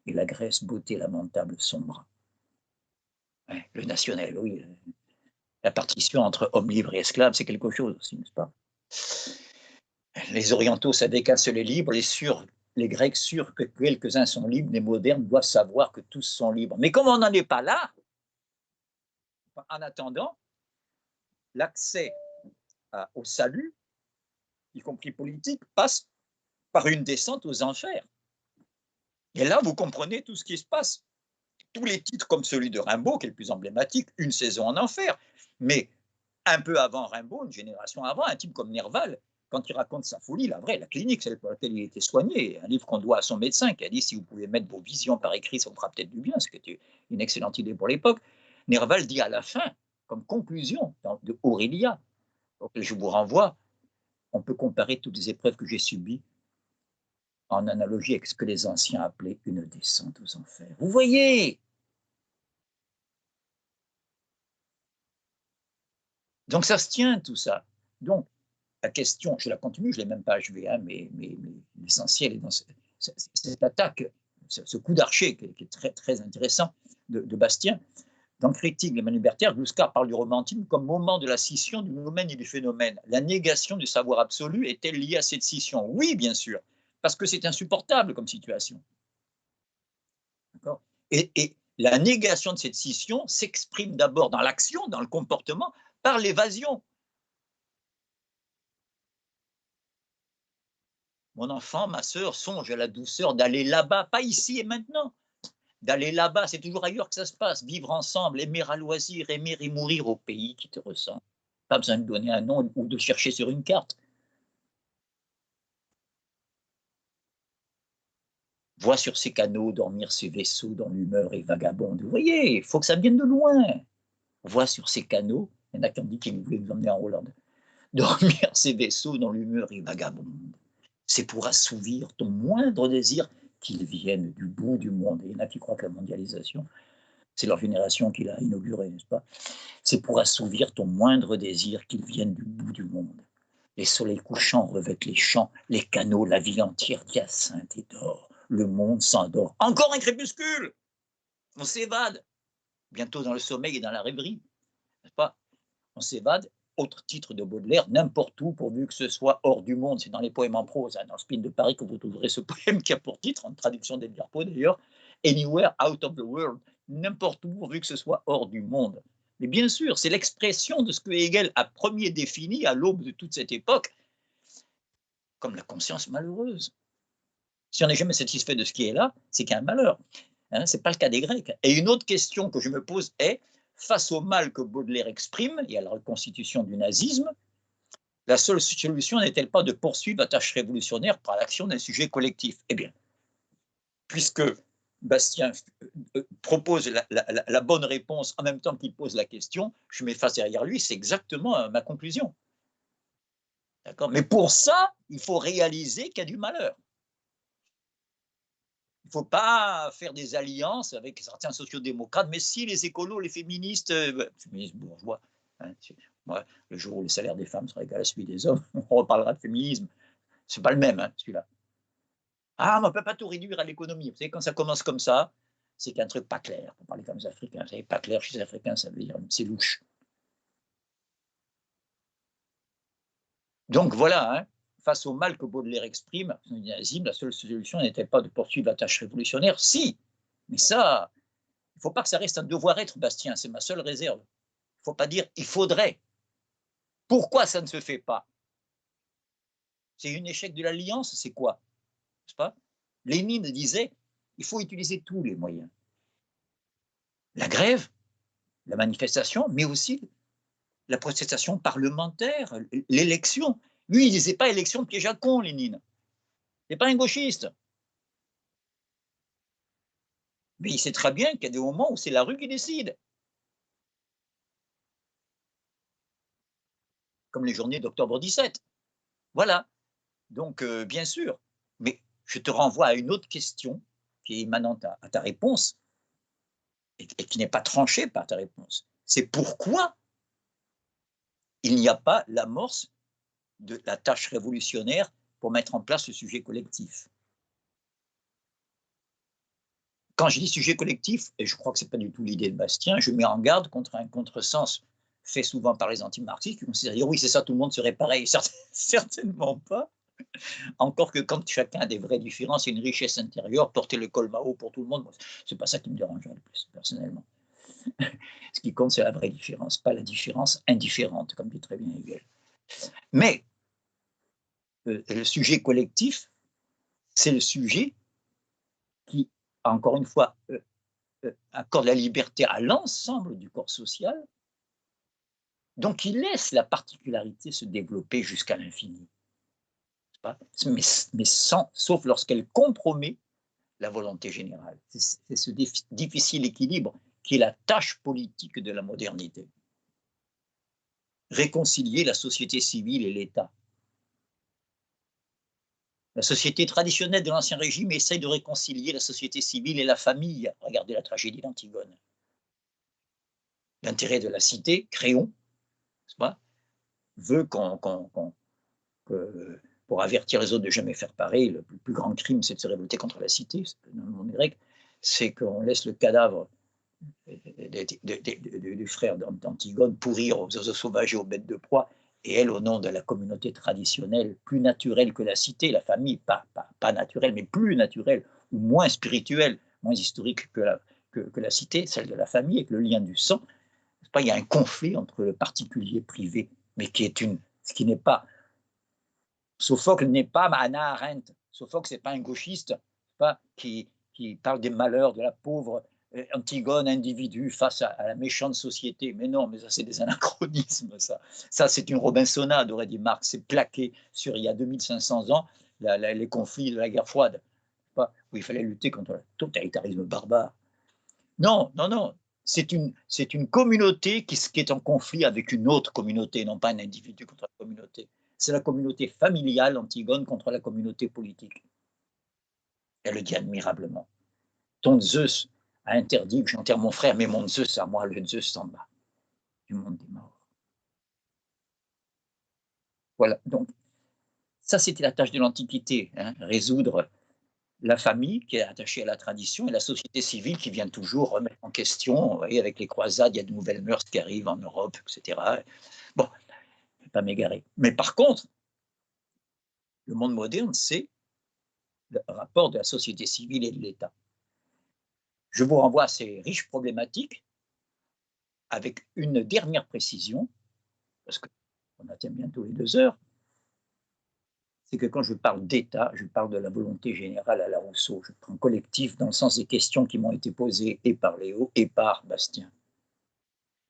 Et la Grèce, beauté lamentable, sombra. Ouais, le national, oui. La partition entre hommes libres et esclaves, c'est quelque chose aussi, n'est-ce pas? Les orientaux savaient qu'un seul est libre, les Grecs sûrs que quelques-uns sont libres, les modernes doivent savoir que tous sont libres. Mais comme on n'en est pas là, en attendant, l'accès au salut, y compris politique, passe par une descente aux enfers. Et là, vous comprenez tout ce qui se passe. Tous les titres comme celui de Rimbaud, qui est le plus emblématique, Une saison en enfer, mais un peu avant Rimbaud, une génération avant, un type comme Nerval, quand il raconte sa folie, la vraie, la clinique, celle pour laquelle il était soigné, un livre qu'on doit à son médecin, qui a dit si vous pouvez mettre vos visions par écrit, ça vous fera peut-être du bien, ce qui était une excellente idée pour l'époque. Nerval dit à la fin, comme conclusion de Aurélia, auquel je vous renvoie, on peut comparer toutes les épreuves que j'ai subies en analogie avec ce que les anciens appelaient une descente aux enfers. Vous voyez? Donc ça se tient tout ça. Donc la question, je la continue, je ne l'ai même pas achevée, hein, mais l'essentiel est dans cette attaque, ce coup d'archer qui est très, très intéressant de Bastien. Dans Critique de Manu Berther, Gluskar parle du romantisme comme moment de la scission du noumène et du phénomène. La négation du savoir absolu est-elle liée à cette scission? Oui, bien sûr, parce que c'est insupportable comme situation. Et la négation de cette scission s'exprime d'abord dans l'action, dans le comportement, par l'évasion. Mon enfant, ma sœur, songe à la douceur d'aller là-bas, pas ici et maintenant. D'aller là-bas, c'est toujours ailleurs que ça se passe. Vivre ensemble, aimer à loisir, aimer et mourir au pays qui te ressemble. Pas besoin de donner un nom ou de chercher sur une carte. Vois sur ces canaux dormir ces vaisseaux dont l'humeur est vagabonde. Vous voyez, il faut que ça vienne de loin. Vois sur ces canaux, il y en a qui ont dit qu'ils voulaient nous emmener en Hollande. Dormir ces vaisseaux dont l'humeur est vagabonde. C'est pour assouvir ton moindre désir qu'ils viennent du bout du monde. Et il y en a qui croient que la mondialisation, c'est leur génération qui l'a inaugurée, n'est-ce pas? C'est pour assouvir ton moindre désir qu'ils viennent du bout du monde. Les soleils couchants revêtent les champs, les canaux, la ville entière d'hyacinthe et d'or. Le monde s'endort. Encore un crépuscule! On s'évade. Bientôt dans le sommeil et dans la rêverie. N'est-ce pas? On s'évade. Autre titre de Baudelaire, n'importe où, pourvu que ce soit hors du monde. C'est dans les poèmes en prose, hein, dans Spin de Paris, que vous trouverez ce poème qui a pour titre, en traduction d'Edgar Poe d'ailleurs, Anywhere out of the world. N'importe où, pourvu que ce soit hors du monde. Mais bien sûr, c'est l'expression de ce que Hegel a premier défini à l'aube de toute cette époque, comme la conscience malheureuse. Si on n'est jamais satisfait de ce qui est là, c'est qu'il y a un malheur. Hein, ce n'est pas le cas des Grecs. Et une autre question que je me pose est, face au mal que Baudelaire exprime et à la reconstitution du nazisme, la seule solution n'est-elle pas de poursuivre la tâche révolutionnaire par l'action d'un sujet collectif? Eh bien, puisque Bastien propose la bonne réponse en même temps qu'il pose la question, je m'efface derrière lui, c'est exactement ma conclusion. D'accord? Mais pour ça, il faut réaliser qu'il y a du malheur. Il ne faut pas faire des alliances avec certains sociodémocrates, mais si les écolos, les féministes, féministes bourgeois, hein, moi, le jour où le salaire des femmes sera égal à celui des hommes, on reparlera de féminisme. C'est pas le même, hein, celui-là. Ah, mais on ne peut pas tout réduire à l'économie. Vous savez, quand ça commence comme ça, c'est qu'un truc pas clair. Pour parler comme les Africains, vous savez, pas clair chez les Africains, ça veut dire c'est louche. Donc voilà, hein, face au mal que Baudelaire exprime, la seule solution n'était pas de poursuivre la tâche révolutionnaire. Si, mais ça, il ne faut pas que ça reste un devoir-être, Bastien, c'est ma seule réserve. Il ne faut pas dire il faudrait. Pourquoi ça ne se fait pas? C'est un échec de l'alliance, c'est quoi? N'est-ce pas? Lénine disait il faut utiliser tous les moyens. La grève, la manifestation, mais aussi la protestation parlementaire, l'élection. Lui, il ne disait pas élection de piège à con, Lénine. Il n'est pas un gauchiste. Mais il sait très bien qu'il y a des moments où c'est la rue qui décide. comme les journées d'octobre 17. Voilà. Donc, bien sûr, mais je te renvoie à une autre question qui est immanente à ta réponse et qui n'est pas tranchée par ta réponse. C'est pourquoi il n'y a pas l'amorce de la tâche révolutionnaire pour mettre en place le sujet collectif. Quand je dis sujet collectif, et je crois que ce n'est pas du tout l'idée de Bastien, je mets en garde contre un contresens fait souvent par les anti-marxistes qui considèrent dire oui, c'est ça, tout le monde serait pareil. Certainement pas. Encore que quand chacun a des vraies différences et une richesse intérieure, porter le col Mao pour tout le monde, c'est pas ça qui me dérange le plus, personnellement. Ce qui compte, c'est la vraie différence, pas la différence indifférente, comme dit très bien Hegel. Mais le sujet collectif, c'est le sujet qui, encore une fois, accorde la liberté à l'ensemble du corps social, donc il laisse la particularité se développer jusqu'à l'infini. Mais sauf lorsqu'elle compromet la volonté générale. C'est ce difficile équilibre qui est la tâche politique de la modernité. Réconcilier la société civile et l'État. La société traditionnelle de l'Ancien Régime essaye de réconcilier la société civile et la famille. Regardez la tragédie d'Antigone. L'intérêt de la cité, Créon, veut que, pour avertir les autres de jamais faire pareil, le plus grand crime, c'est de se révolter contre la cité, dans le monde grec, c'est qu'on laisse le cadavre du frère d'Antigone pourrir aux oiseaux sauvages et aux bêtes de proie, et elle, au nom de la communauté traditionnelle, plus naturelle que la cité, la famille, pas naturelle, mais plus naturelle, ou moins spirituelle, moins historique que la cité, celle de la famille, avec le lien du sang, il y a un conflit entre le particulier privé, mais ce qui n'est pas. Sophocle n'est pas Hannah Arendt. Sophocle, ce n'est pas un gauchiste qui parle des malheurs de la pauvre Antigone, individu face à la méchante société. Mais non, mais ça, c'est des anachronismes. Ça c'est une Robinsonade, aurait dit Marx. C'est plaqué sur il y a 2500 ans, les conflits de la guerre froide, où il fallait lutter contre le totalitarisme barbare. Non, non, non. C'est une communauté qui est en conflit avec une autre communauté, non pas un individu contre la communauté. C'est la communauté familiale Antigone contre la communauté politique. Elle le dit admirablement. Ton Zeus a interdit que j'enterre mon frère, mais mon Zeus à moi, le Zeus s'en bat du monde des morts. Voilà, donc ça c'était la tâche de l'Antiquité, résoudre la famille qui est attachée à la tradition et la société civile qui vient toujours remettre en question. Vous voyez, avec les croisades, il y a de nouvelles mœurs qui arrivent en Europe, etc. Bon, je ne vais pas m'égarer. Mais par contre, le monde moderne, c'est le rapport de la société civile et de l'État. Je vous renvoie à ces riches problématiques avec une dernière précision, parce qu'on atteint bientôt les 2 heures, c'est que quand je parle d'État, je parle de la volonté générale à la Rousseau. Je prends collectif dans le sens des questions qui m'ont été posées et par Léo et par Bastien,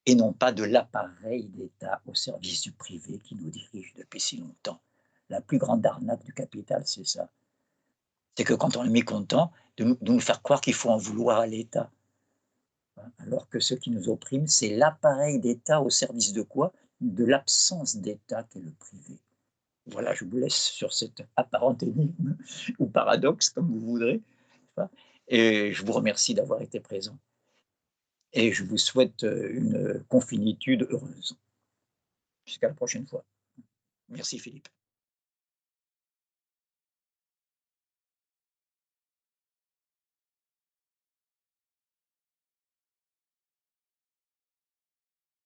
et non pas de l'appareil d'État au service du privé qui nous dirige depuis si longtemps. La plus grande arnaque du capital, c'est ça. C'est que quand on est mécontent, de nous faire croire qu'il faut en vouloir à l'État. Alors que ce qui nous opprime, c'est l'appareil d'État au service de quoi? De l'absence d'État qu'est le privé. Voilà, je vous laisse sur cette apparente énigme ou paradoxe, comme vous voudrez. Et je vous remercie d'avoir été présent. Et je vous souhaite une confinitude heureuse. Jusqu'à la prochaine fois. Merci Philippe.